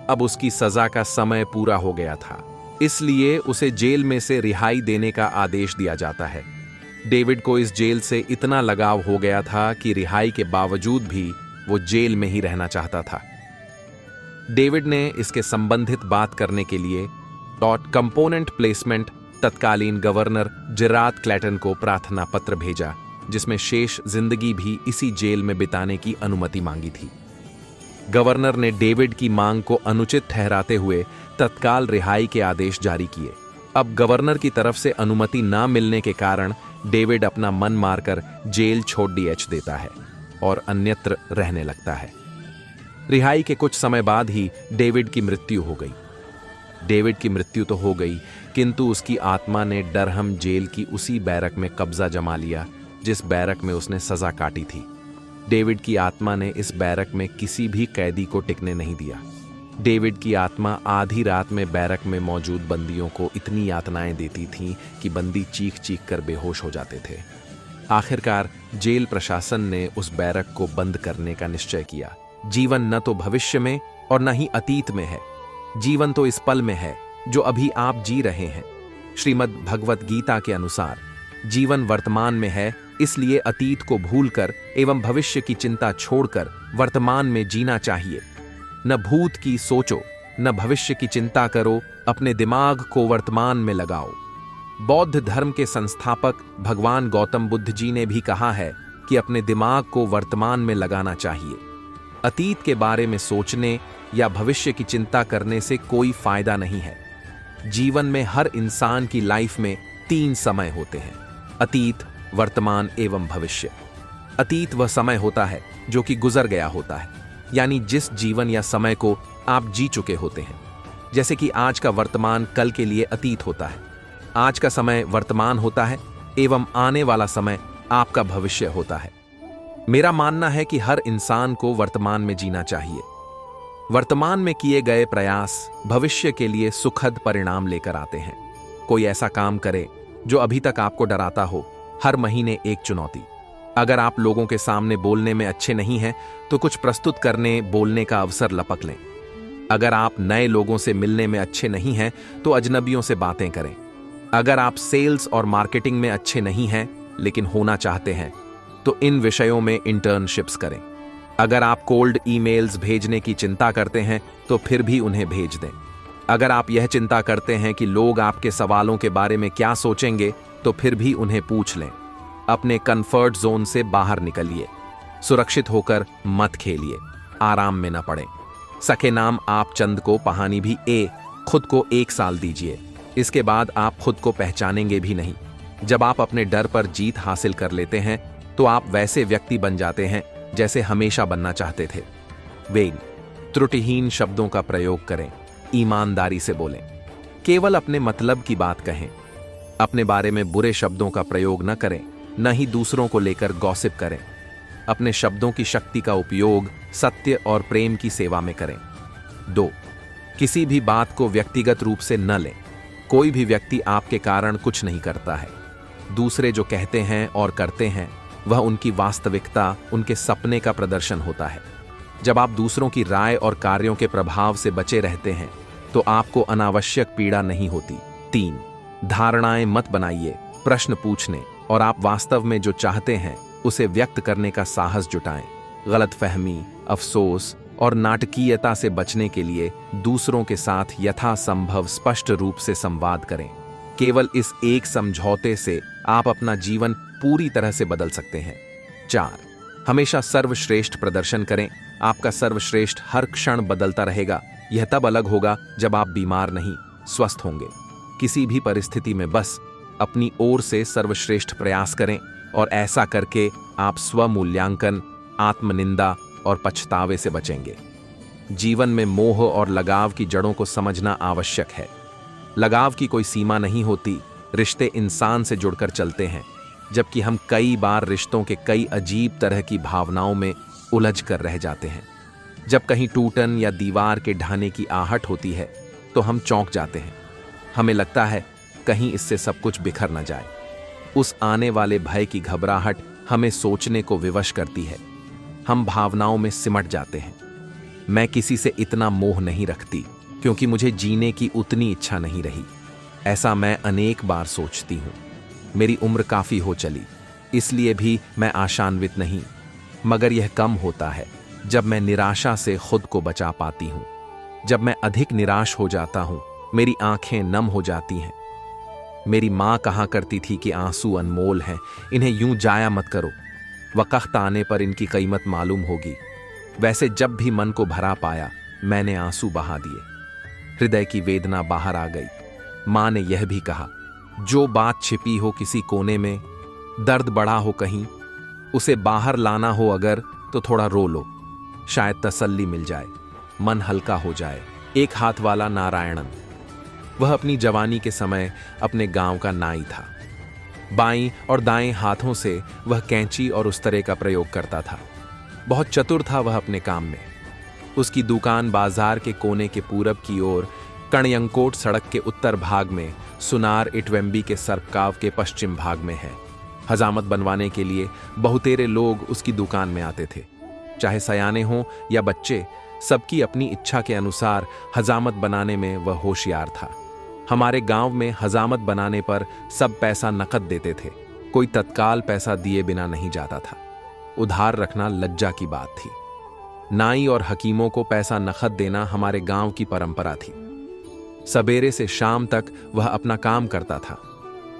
अब उसकी सजा का समय पूरा हो गया था, इसलिए उसे जेल में से रिहाई देने का आदेश दिया जाता है। डेविड को इस जेल से इतना लगाव हो गया था कि रिहाई के बावजूद भी वो जेल में ही रहना चाहता था। डेविड ने इसके संबंधित बात करने के लिए कंपोनेंट प्लेसमेंट तत्कालीन गवर्नर जेराद क्लैटन को प्रार्थना पत्र भेजा, जिसमें शेष जिंदगी भी इसी जेल में बिताने की अनुमति मांगी थी। गवर्नर ने डेविड की मांग को अनुचित ठहराते हुए तत्काल रिहाई के आदेश जारी किए। अब गवर्नर की तरफ से अनुमति ना मिलने के कारण डेविड अपना मन मारकर जेल छोड़ देता है और अन्यत्र रहने लगता है। रिहाई के कुछ समय बाद ही डेविड की मृत्यु हो गई। डेविड की मृत्यु तो हो गई, किंतु उसकी आत्मा ने डरहम जेल की उसी बैरक में कब्जा जमा लिया जिस बैरक में उसने सजा काटी थी। डेविड की आत्मा ने इस बैरक में किसी भी कैदी को टिकने नहीं दिया। डेविड की आत्मा आधी रात में बैरक में मौजूद बंदियों को इतनी यातनाएं देती थी कि बंदी चीख चीख कर बेहोश हो जाते थे। आखिरकार जेल प्रशासन ने उस बैरक को बंद करने का निश्चय किया। जीवन न तो भविष्य में और न ही अतीत में है, जीवन तो इस पल में है जो अभी आप जी रहे हैं। श्रीमद् भगवत गीता के अनुसार जीवन वर्तमान में है, इसलिए अतीत को भूलकर एवं भविष्य की चिंता छोड़कर वर्तमान में जीना चाहिए। न भूत की सोचो, न भविष्य की चिंता करो, अपने दिमाग को वर्तमान में लगाओ। बौद्ध धर्म के संस्थापक भगवान गौतम बुद्ध जी ने भी कहा है कि अपने दिमाग को वर्तमान में लगाना चाहिए। अतीत के बारे में सोचने या भविष्य की चिंता करने से कोई फायदा नहीं है। जीवन में हर इंसान की लाइफ में 3 समय होते हैं: अतीत, वर्तमान एवं भविष्य। अतीत वह समय होता है जो कि गुजर गया होता है, यानी जिस जीवन या समय को आप जी चुके होते हैं। जैसे कि आज का वर्तमान कल के लिए अतीत होता है, आज का समय वर्तमान होता है एवं आने वाला समय आपका भविष्य होता है। मेरा मानना है कि हर इंसान को वर्तमान में जीना चाहिए। वर्तमान में किए गए प्रयास भविष्य के लिए सुखद परिणाम लेकर आते हैं। कोई ऐसा काम करे जो अभी तक आपको डराता हो। हर महीने एक चुनौती। अगर आप लोगों के सामने बोलने में अच्छे नहीं हैं तो कुछ प्रस्तुत करने बोलने का अवसर लपक लें। अगर आप नए लोगों से मिलने में अच्छे नहीं हैं तो अजनबियों से बातें करें। अगर आप सेल्स और मार्केटिंग में अच्छे नहीं हैं लेकिन होना चाहते हैं तो इन विषयों में इंटर्नशिप्स करें। अगर आप कोल्ड ईमेल्स भेजने की चिंता करते हैं तो फिर भी उन्हें भेज दें। अगर आप यह चिंता करते हैं कि लोग आपके सवालों के बारे में क्या सोचेंगे तो फिर भी उन्हें पूछ लें। अपने कंफर्ट जोन से बाहर निकलिए। सुरक्षित होकर मत खेलिए, आराम में न पड़ें। सके नाम आप चंद को पहानी भी खुद को 1 साल दीजिए, इसके बाद आप खुद को पहचानेंगे भी नहीं। जब आप अपने डर पर जीत हासिल कर लेते हैं तो आप वैसे व्यक्ति बन जाते हैं जैसे हमेशा बनना चाहते थे। वेग, त्रुटिहीन शब्दों का प्रयोग करें, ईमानदारी से बोलें, केवल अपने मतलब की बात कहें। अपने बारे में बुरे शब्दों का प्रयोग न करें, न ही दूसरों को लेकर गॉसिप करें। अपने शब्दों की शक्ति का उपयोग सत्य और प्रेम की सेवा में करें। 2. किसी भी बात को व्यक्तिगत रूप से न लें। कोई भी व्यक्ति आपके कारण कुछ नहीं करता है। दूसरे जो कहते हैं और करते हैं वह उनकी वास्तविकता, उनके सपने का प्रदर्शन होता है। जब आप दूसरों की राय और कार्यों के प्रभाव से बचे रहते हैं तो आपको अनावश्यक पीड़ा नहीं होती। 3. धारणाएं मत बनाइए, प्रश्न पूछने और आप वास्तव में जो चाहते हैं उसे व्यक्त करने का साहस जुटाएं। गलतफहमी, अफसोस और नाटकीयता से बचने के लिए दूसरों के साथ यथासंभव स्पष्ट रूप से संवाद करें। केवल इस एक समझौते से आप अपना जीवन पूरी तरह से बदल सकते हैं। 4. हमेशा सर्वश्रेष्ठ प्रदर्शन करें। आपका सर्वश्रेष्ठ हर क्षण बदलता रहेगा। यह तब अलग होगा जब आप बीमार नहीं, स्वस्थ होंगे। किसी भी परिस्थिति में बस अपनी ओर से सर्वश्रेष्ठ प्रयास करें और ऐसा करके आप स्वमूल्यांकन, आत्मनिंदा और पछतावे से बचेंगे। जीवन में मोह और लगाव की जड़ों को समझना आवश्यक है। लगाव की कोई सीमा नहीं होती। रिश्ते इंसान से जुड़कर चलते हैं, जबकि हम कई बार रिश्तों के कई अजीब तरह की भावनाओं में उलझ कर रह जाते हैं। जब कहीं टूटन या दीवार के ढहने की आहट होती है तो हम चौंक जाते हैं। हमें लगता है कहीं इससे सब कुछ बिखर न जाए। उस आने वाले भय की घबराहट हमें सोचने को विवश करती है। हम भावनाओं में सिमट जाते हैं। मैं किसी से इतना मोह नहीं रखती क्योंकि मुझे जीने की उतनी इच्छा नहीं रही। ऐसा मैं अनेक बार सोचती हूँ। मेरी उम्र काफी हो चली, इसलिए भी मैं आशान्वित नहीं, मगर यह कम होता है जब मैं निराशा से खुद को बचा पाती हूँ। जब मैं अधिक निराश हो जाता हूँ, मेरी आंखें नम हो जाती हैं। मेरी माँ कहा करती थी कि आंसू अनमोल हैं, इन्हें यूं जाया मत करो, वक्त आने पर इनकी कीमत मालूम होगी। वैसे जब भी मन को भरा पाया मैंने आंसू बहा दिए। हृदय की वेदना बाहर आ गई। माँ ने यह भी कहा, जो बात छिपी हो किसी कोने में, दर्द बड़ा हो कहीं, उसे बाहर लाना हो अगर तो थोड़ा रो लो, शायद तसल्ली मिल जाए, मन हल्का हो जाए। एक हाथ वाला नारायणन। वह अपनी जवानी के समय अपने गांव का नाई था। बाईं और दाएं हाथों से वह कैंची और उस्तरे का प्रयोग करता था। बहुत चतुर था वह अपने काम में। उसकी दुकान बाजार के कोने के पूरब की ओर, कणयंकोट सड़क के उत्तर भाग में, सुनार इटवेम्बी के सर्पकाव के पश्चिम भाग में है। हजामत बनवाने के लिए बहुतेरे लोग उसकी दुकान में आते थे। चाहे सयाने हों या बच्चे, सबकी अपनी इच्छा के अनुसार हजामत बनाने में वह होशियार था। हमारे गांव में हजामत बनाने पर सब पैसा नकद देते थे। कोई तत्काल पैसा दिए बिना नहीं जाता था। उधार रखना लज्जा की बात थी। नाई और हकीमों को पैसा नकद देना हमारे गांव की परंपरा थी। सवेरे से शाम तक वह अपना काम करता था।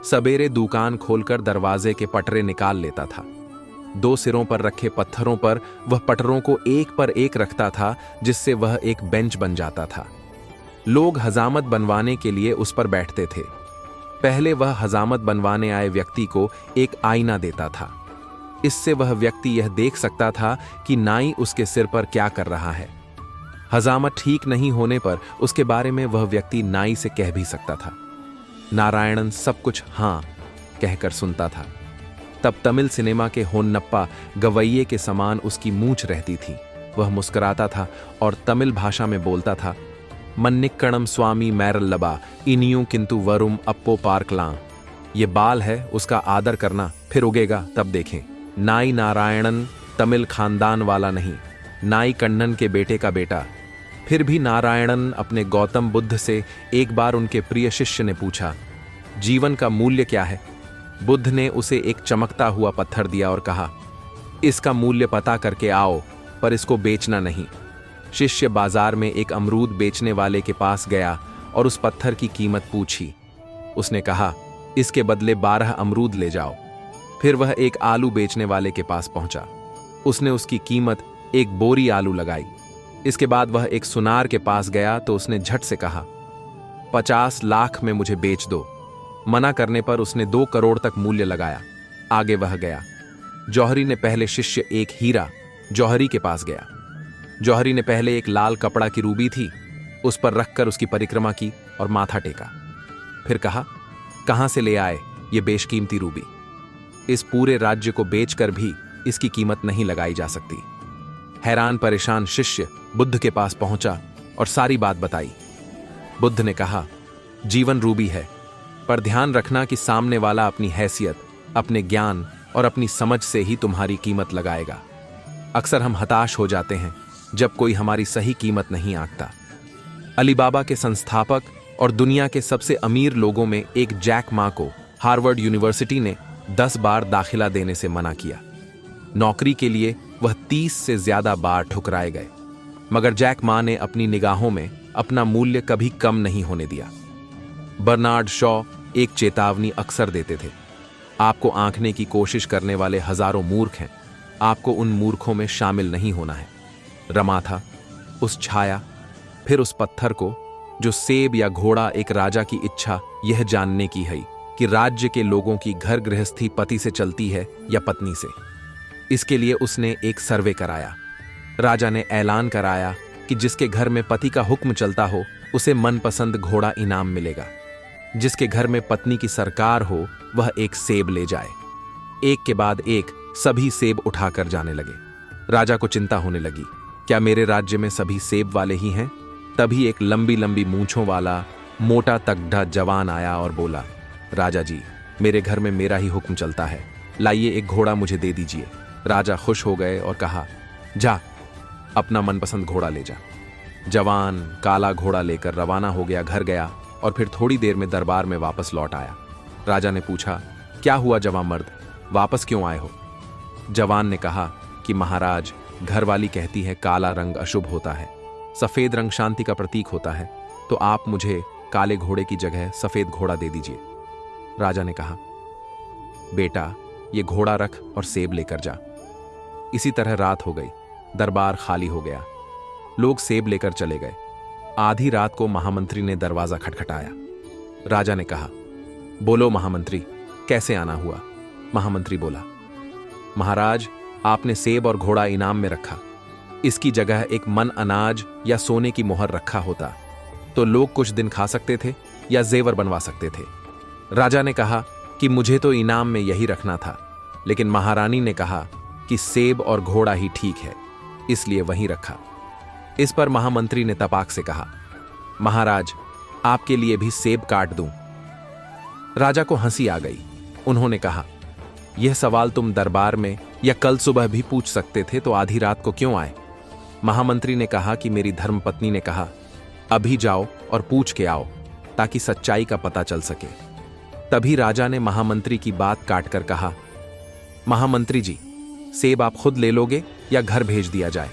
सवेरे दुकान खोलकर दरवाजे के पटरे निकाल लेता था। 2 सिरों पर रखे पत्थरों पर वह पटरों को एक पर एक रखता था, जिससे वह एक बेंच बन जाता था। लोग हजामत बनवाने के लिए उस पर बैठते थे। पहले वह हजामत बनवाने आए व्यक्ति को एक आईना देता था। इससे वह व्यक्ति यह देख सकता था कि नाई उसके सिर पर क्या कर रहा है। हजामत ठीक नहीं होने पर उसके बारे में वह व्यक्ति नाई से कह भी सकता था। नारायणन सब कुछ हाँ कहकर सुनता था। तब तमिल सिनेमा के होन्नप्पा गवैये के समान उसकी मूंछ रहती थी। वह मुस्कुराता था और तमिल भाषा में बोलता था, मन्निक्कणम स्वामी मैरल्लबा इनियू किंतु वरुम अप्पो पार्कला। ये बाल है, उसका आदर करना, फिर उगेगा तब देखें। नाई नारायणन तमिल खानदान वाला नहीं, नाई कन्नन के बेटे का बेटा। फिर भी नारायणन अपने गौतम बुद्ध से एक बार उनके प्रिय शिष्य ने पूछा, जीवन का मूल्य क्या है? बुद्ध ने उसे एक चमकता हुआ पत्थर दिया और कहा, इसका मूल्य पता करके आओ, पर इसको बेचना नहीं। शिष्य बाजार में एक अमरूद बेचने वाले के पास गया और उस पत्थर की कीमत पूछी। उसने कहा, इसके बदले 12 अमरूद ले जाओ। फिर वह एक आलू बेचने वाले के पास पहुंचा। उसने उसकी कीमत 1 बोरी आलू लगाई। इसके बाद वह एक सुनार के पास गया तो उसने झट से कहा, 50 लाख में मुझे बेच दो। मना करने पर उसने 2 करोड़ तक मूल्य लगाया। आगे वह गया। जौहरी ने पहले शिष्य एक हीरा जौहरी के पास गया। जौहरी ने पहले एक लाल कपड़ा की रूबी थी, उस पर रखकर उसकी परिक्रमा की और माथा टेका। फिर कहा, कहां से ले आए ये बेशकीमती रूबी? इस पूरे राज्य को बेचकर भी इसकी कीमत नहीं लगाई जा सकती। हैरान परेशान शिष्य बुद्ध के पास पहुंचा और सारी बात बताई। बुद्ध ने कहा, जीवन रूबी है, पर ध्यान रखना कि सामने वाला अपनी हैसियत, अपने ज्ञान और अपनी समझ से ही तुम्हारी कीमत लगाएगा। अक्सर हम हताश हो जाते हैं जब कोई हमारी सही कीमत नहीं आंकता। अलीबाबा के संस्थापक और दुनिया के सबसे अमीर लोगों में एक जैक मा को हार्वर्ड यूनिवर्सिटी ने 10 बार दाखिला देने से मना किया। नौकरी के लिए वह 30 से ज्यादा बार ठुकराए गए, मगर जैक मा ने अपनी निगाहों में अपना मूल्य कभी कम नहीं होने दिया। बर्नार्ड शॉ एक चेतावनी अक्सर देते थे, आपको आंकने की कोशिश करने वाले हजारों मूर्ख हैं, आपको उन मूर्खों में शामिल नहीं होना है। रमा था उस छाया, फिर उस पत्थर को, जो सेब या घोड़ा एक राजा की इच्छा यह जानने की है कि राज्य के लोगों की घर गृहस्थी पति से चलती है या पत्नी से। इसके लिए उसने एक सर्वे कराया। राजा ने ऐलान कराया कि जिसके घर में पति का हुक्म चलता हो उसे मनपसंद घोड़ा इनाम मिलेगा। जिसके घर में पत्नी की सरकार हो वह एक सेब ले जाए। एक के बाद एक सभी सेब उठाकर जाने लगे। राजा को चिंता होने लगी, क्या मेरे राज्य में सभी सेब वाले ही हैं? तभी एक लंबी लंबी मूंछों वाला मोटा तगड़ा जवान आया और बोला, राजा जी, मेरे घर में मेरा ही हुक्म चलता है, लाइए एक घोड़ा मुझे दे दीजिए। राजा खुश हो गए और कहा, जा अपना मनपसंद घोड़ा ले जा। जवान काला घोड़ा लेकर रवाना हो गया, घर गया और फिर थोड़ी देर में दरबार में वापस लौट आया। राजा ने पूछा, क्या हुआ जवान मर्द, वापस क्यों आए हो? जवान ने कहा कि महाराज, घरवाली कहती है काला रंग अशुभ होता है, सफेद रंग शांति का प्रतीक होता है, तो आप मुझे काले घोड़े की जगह सफेद घोड़ा दे दीजिए। राजा ने कहा, बेटा ये घोड़ा रख और सेब लेकर जा। इसी तरह रात हो गई, दरबार खाली हो गया। लोग सेब लेकर चले गए। आधी रात को महामंत्री ने दरवाजा खटखटाया। राजा ने कहा, बोलो महामंत्री, कैसे आना हुआ? महामंत्री बोला, महाराज, आपने सेब और घोड़ा इनाम में रखा, इसकी जगह एक मन अनाज या सोने की मोहर रखा होता तो लोग कुछ दिन खा सकते थे या जेवर बनवा सकते थे। राजा ने कहा कि मुझे तो इनाम में यही रखना था, लेकिन महारानी ने कहा कि सेब और घोड़ा ही ठीक है, इसलिए वहीं रखा। इस पर महामंत्री ने तपाक से कहा, महाराज, आपके लिए भी सेब काट दूं। राजा को हंसी आ गई। उन्होंने कहा, यह सवाल तुम दरबार में या कल सुबह भी पूछ सकते थे, तो आधी रात को क्यों आए? महामंत्री ने कहा कि मेरी धर्मपत्नी ने कहा, अभी जाओ और पूछ के आओ, ताकि सच्चाई का पता चल सके। तभी राजा ने महामंत्री की बात काटकर कहा, महामंत्री जी, सेब आप खुद ले लोगे या घर भेज दिया जाए?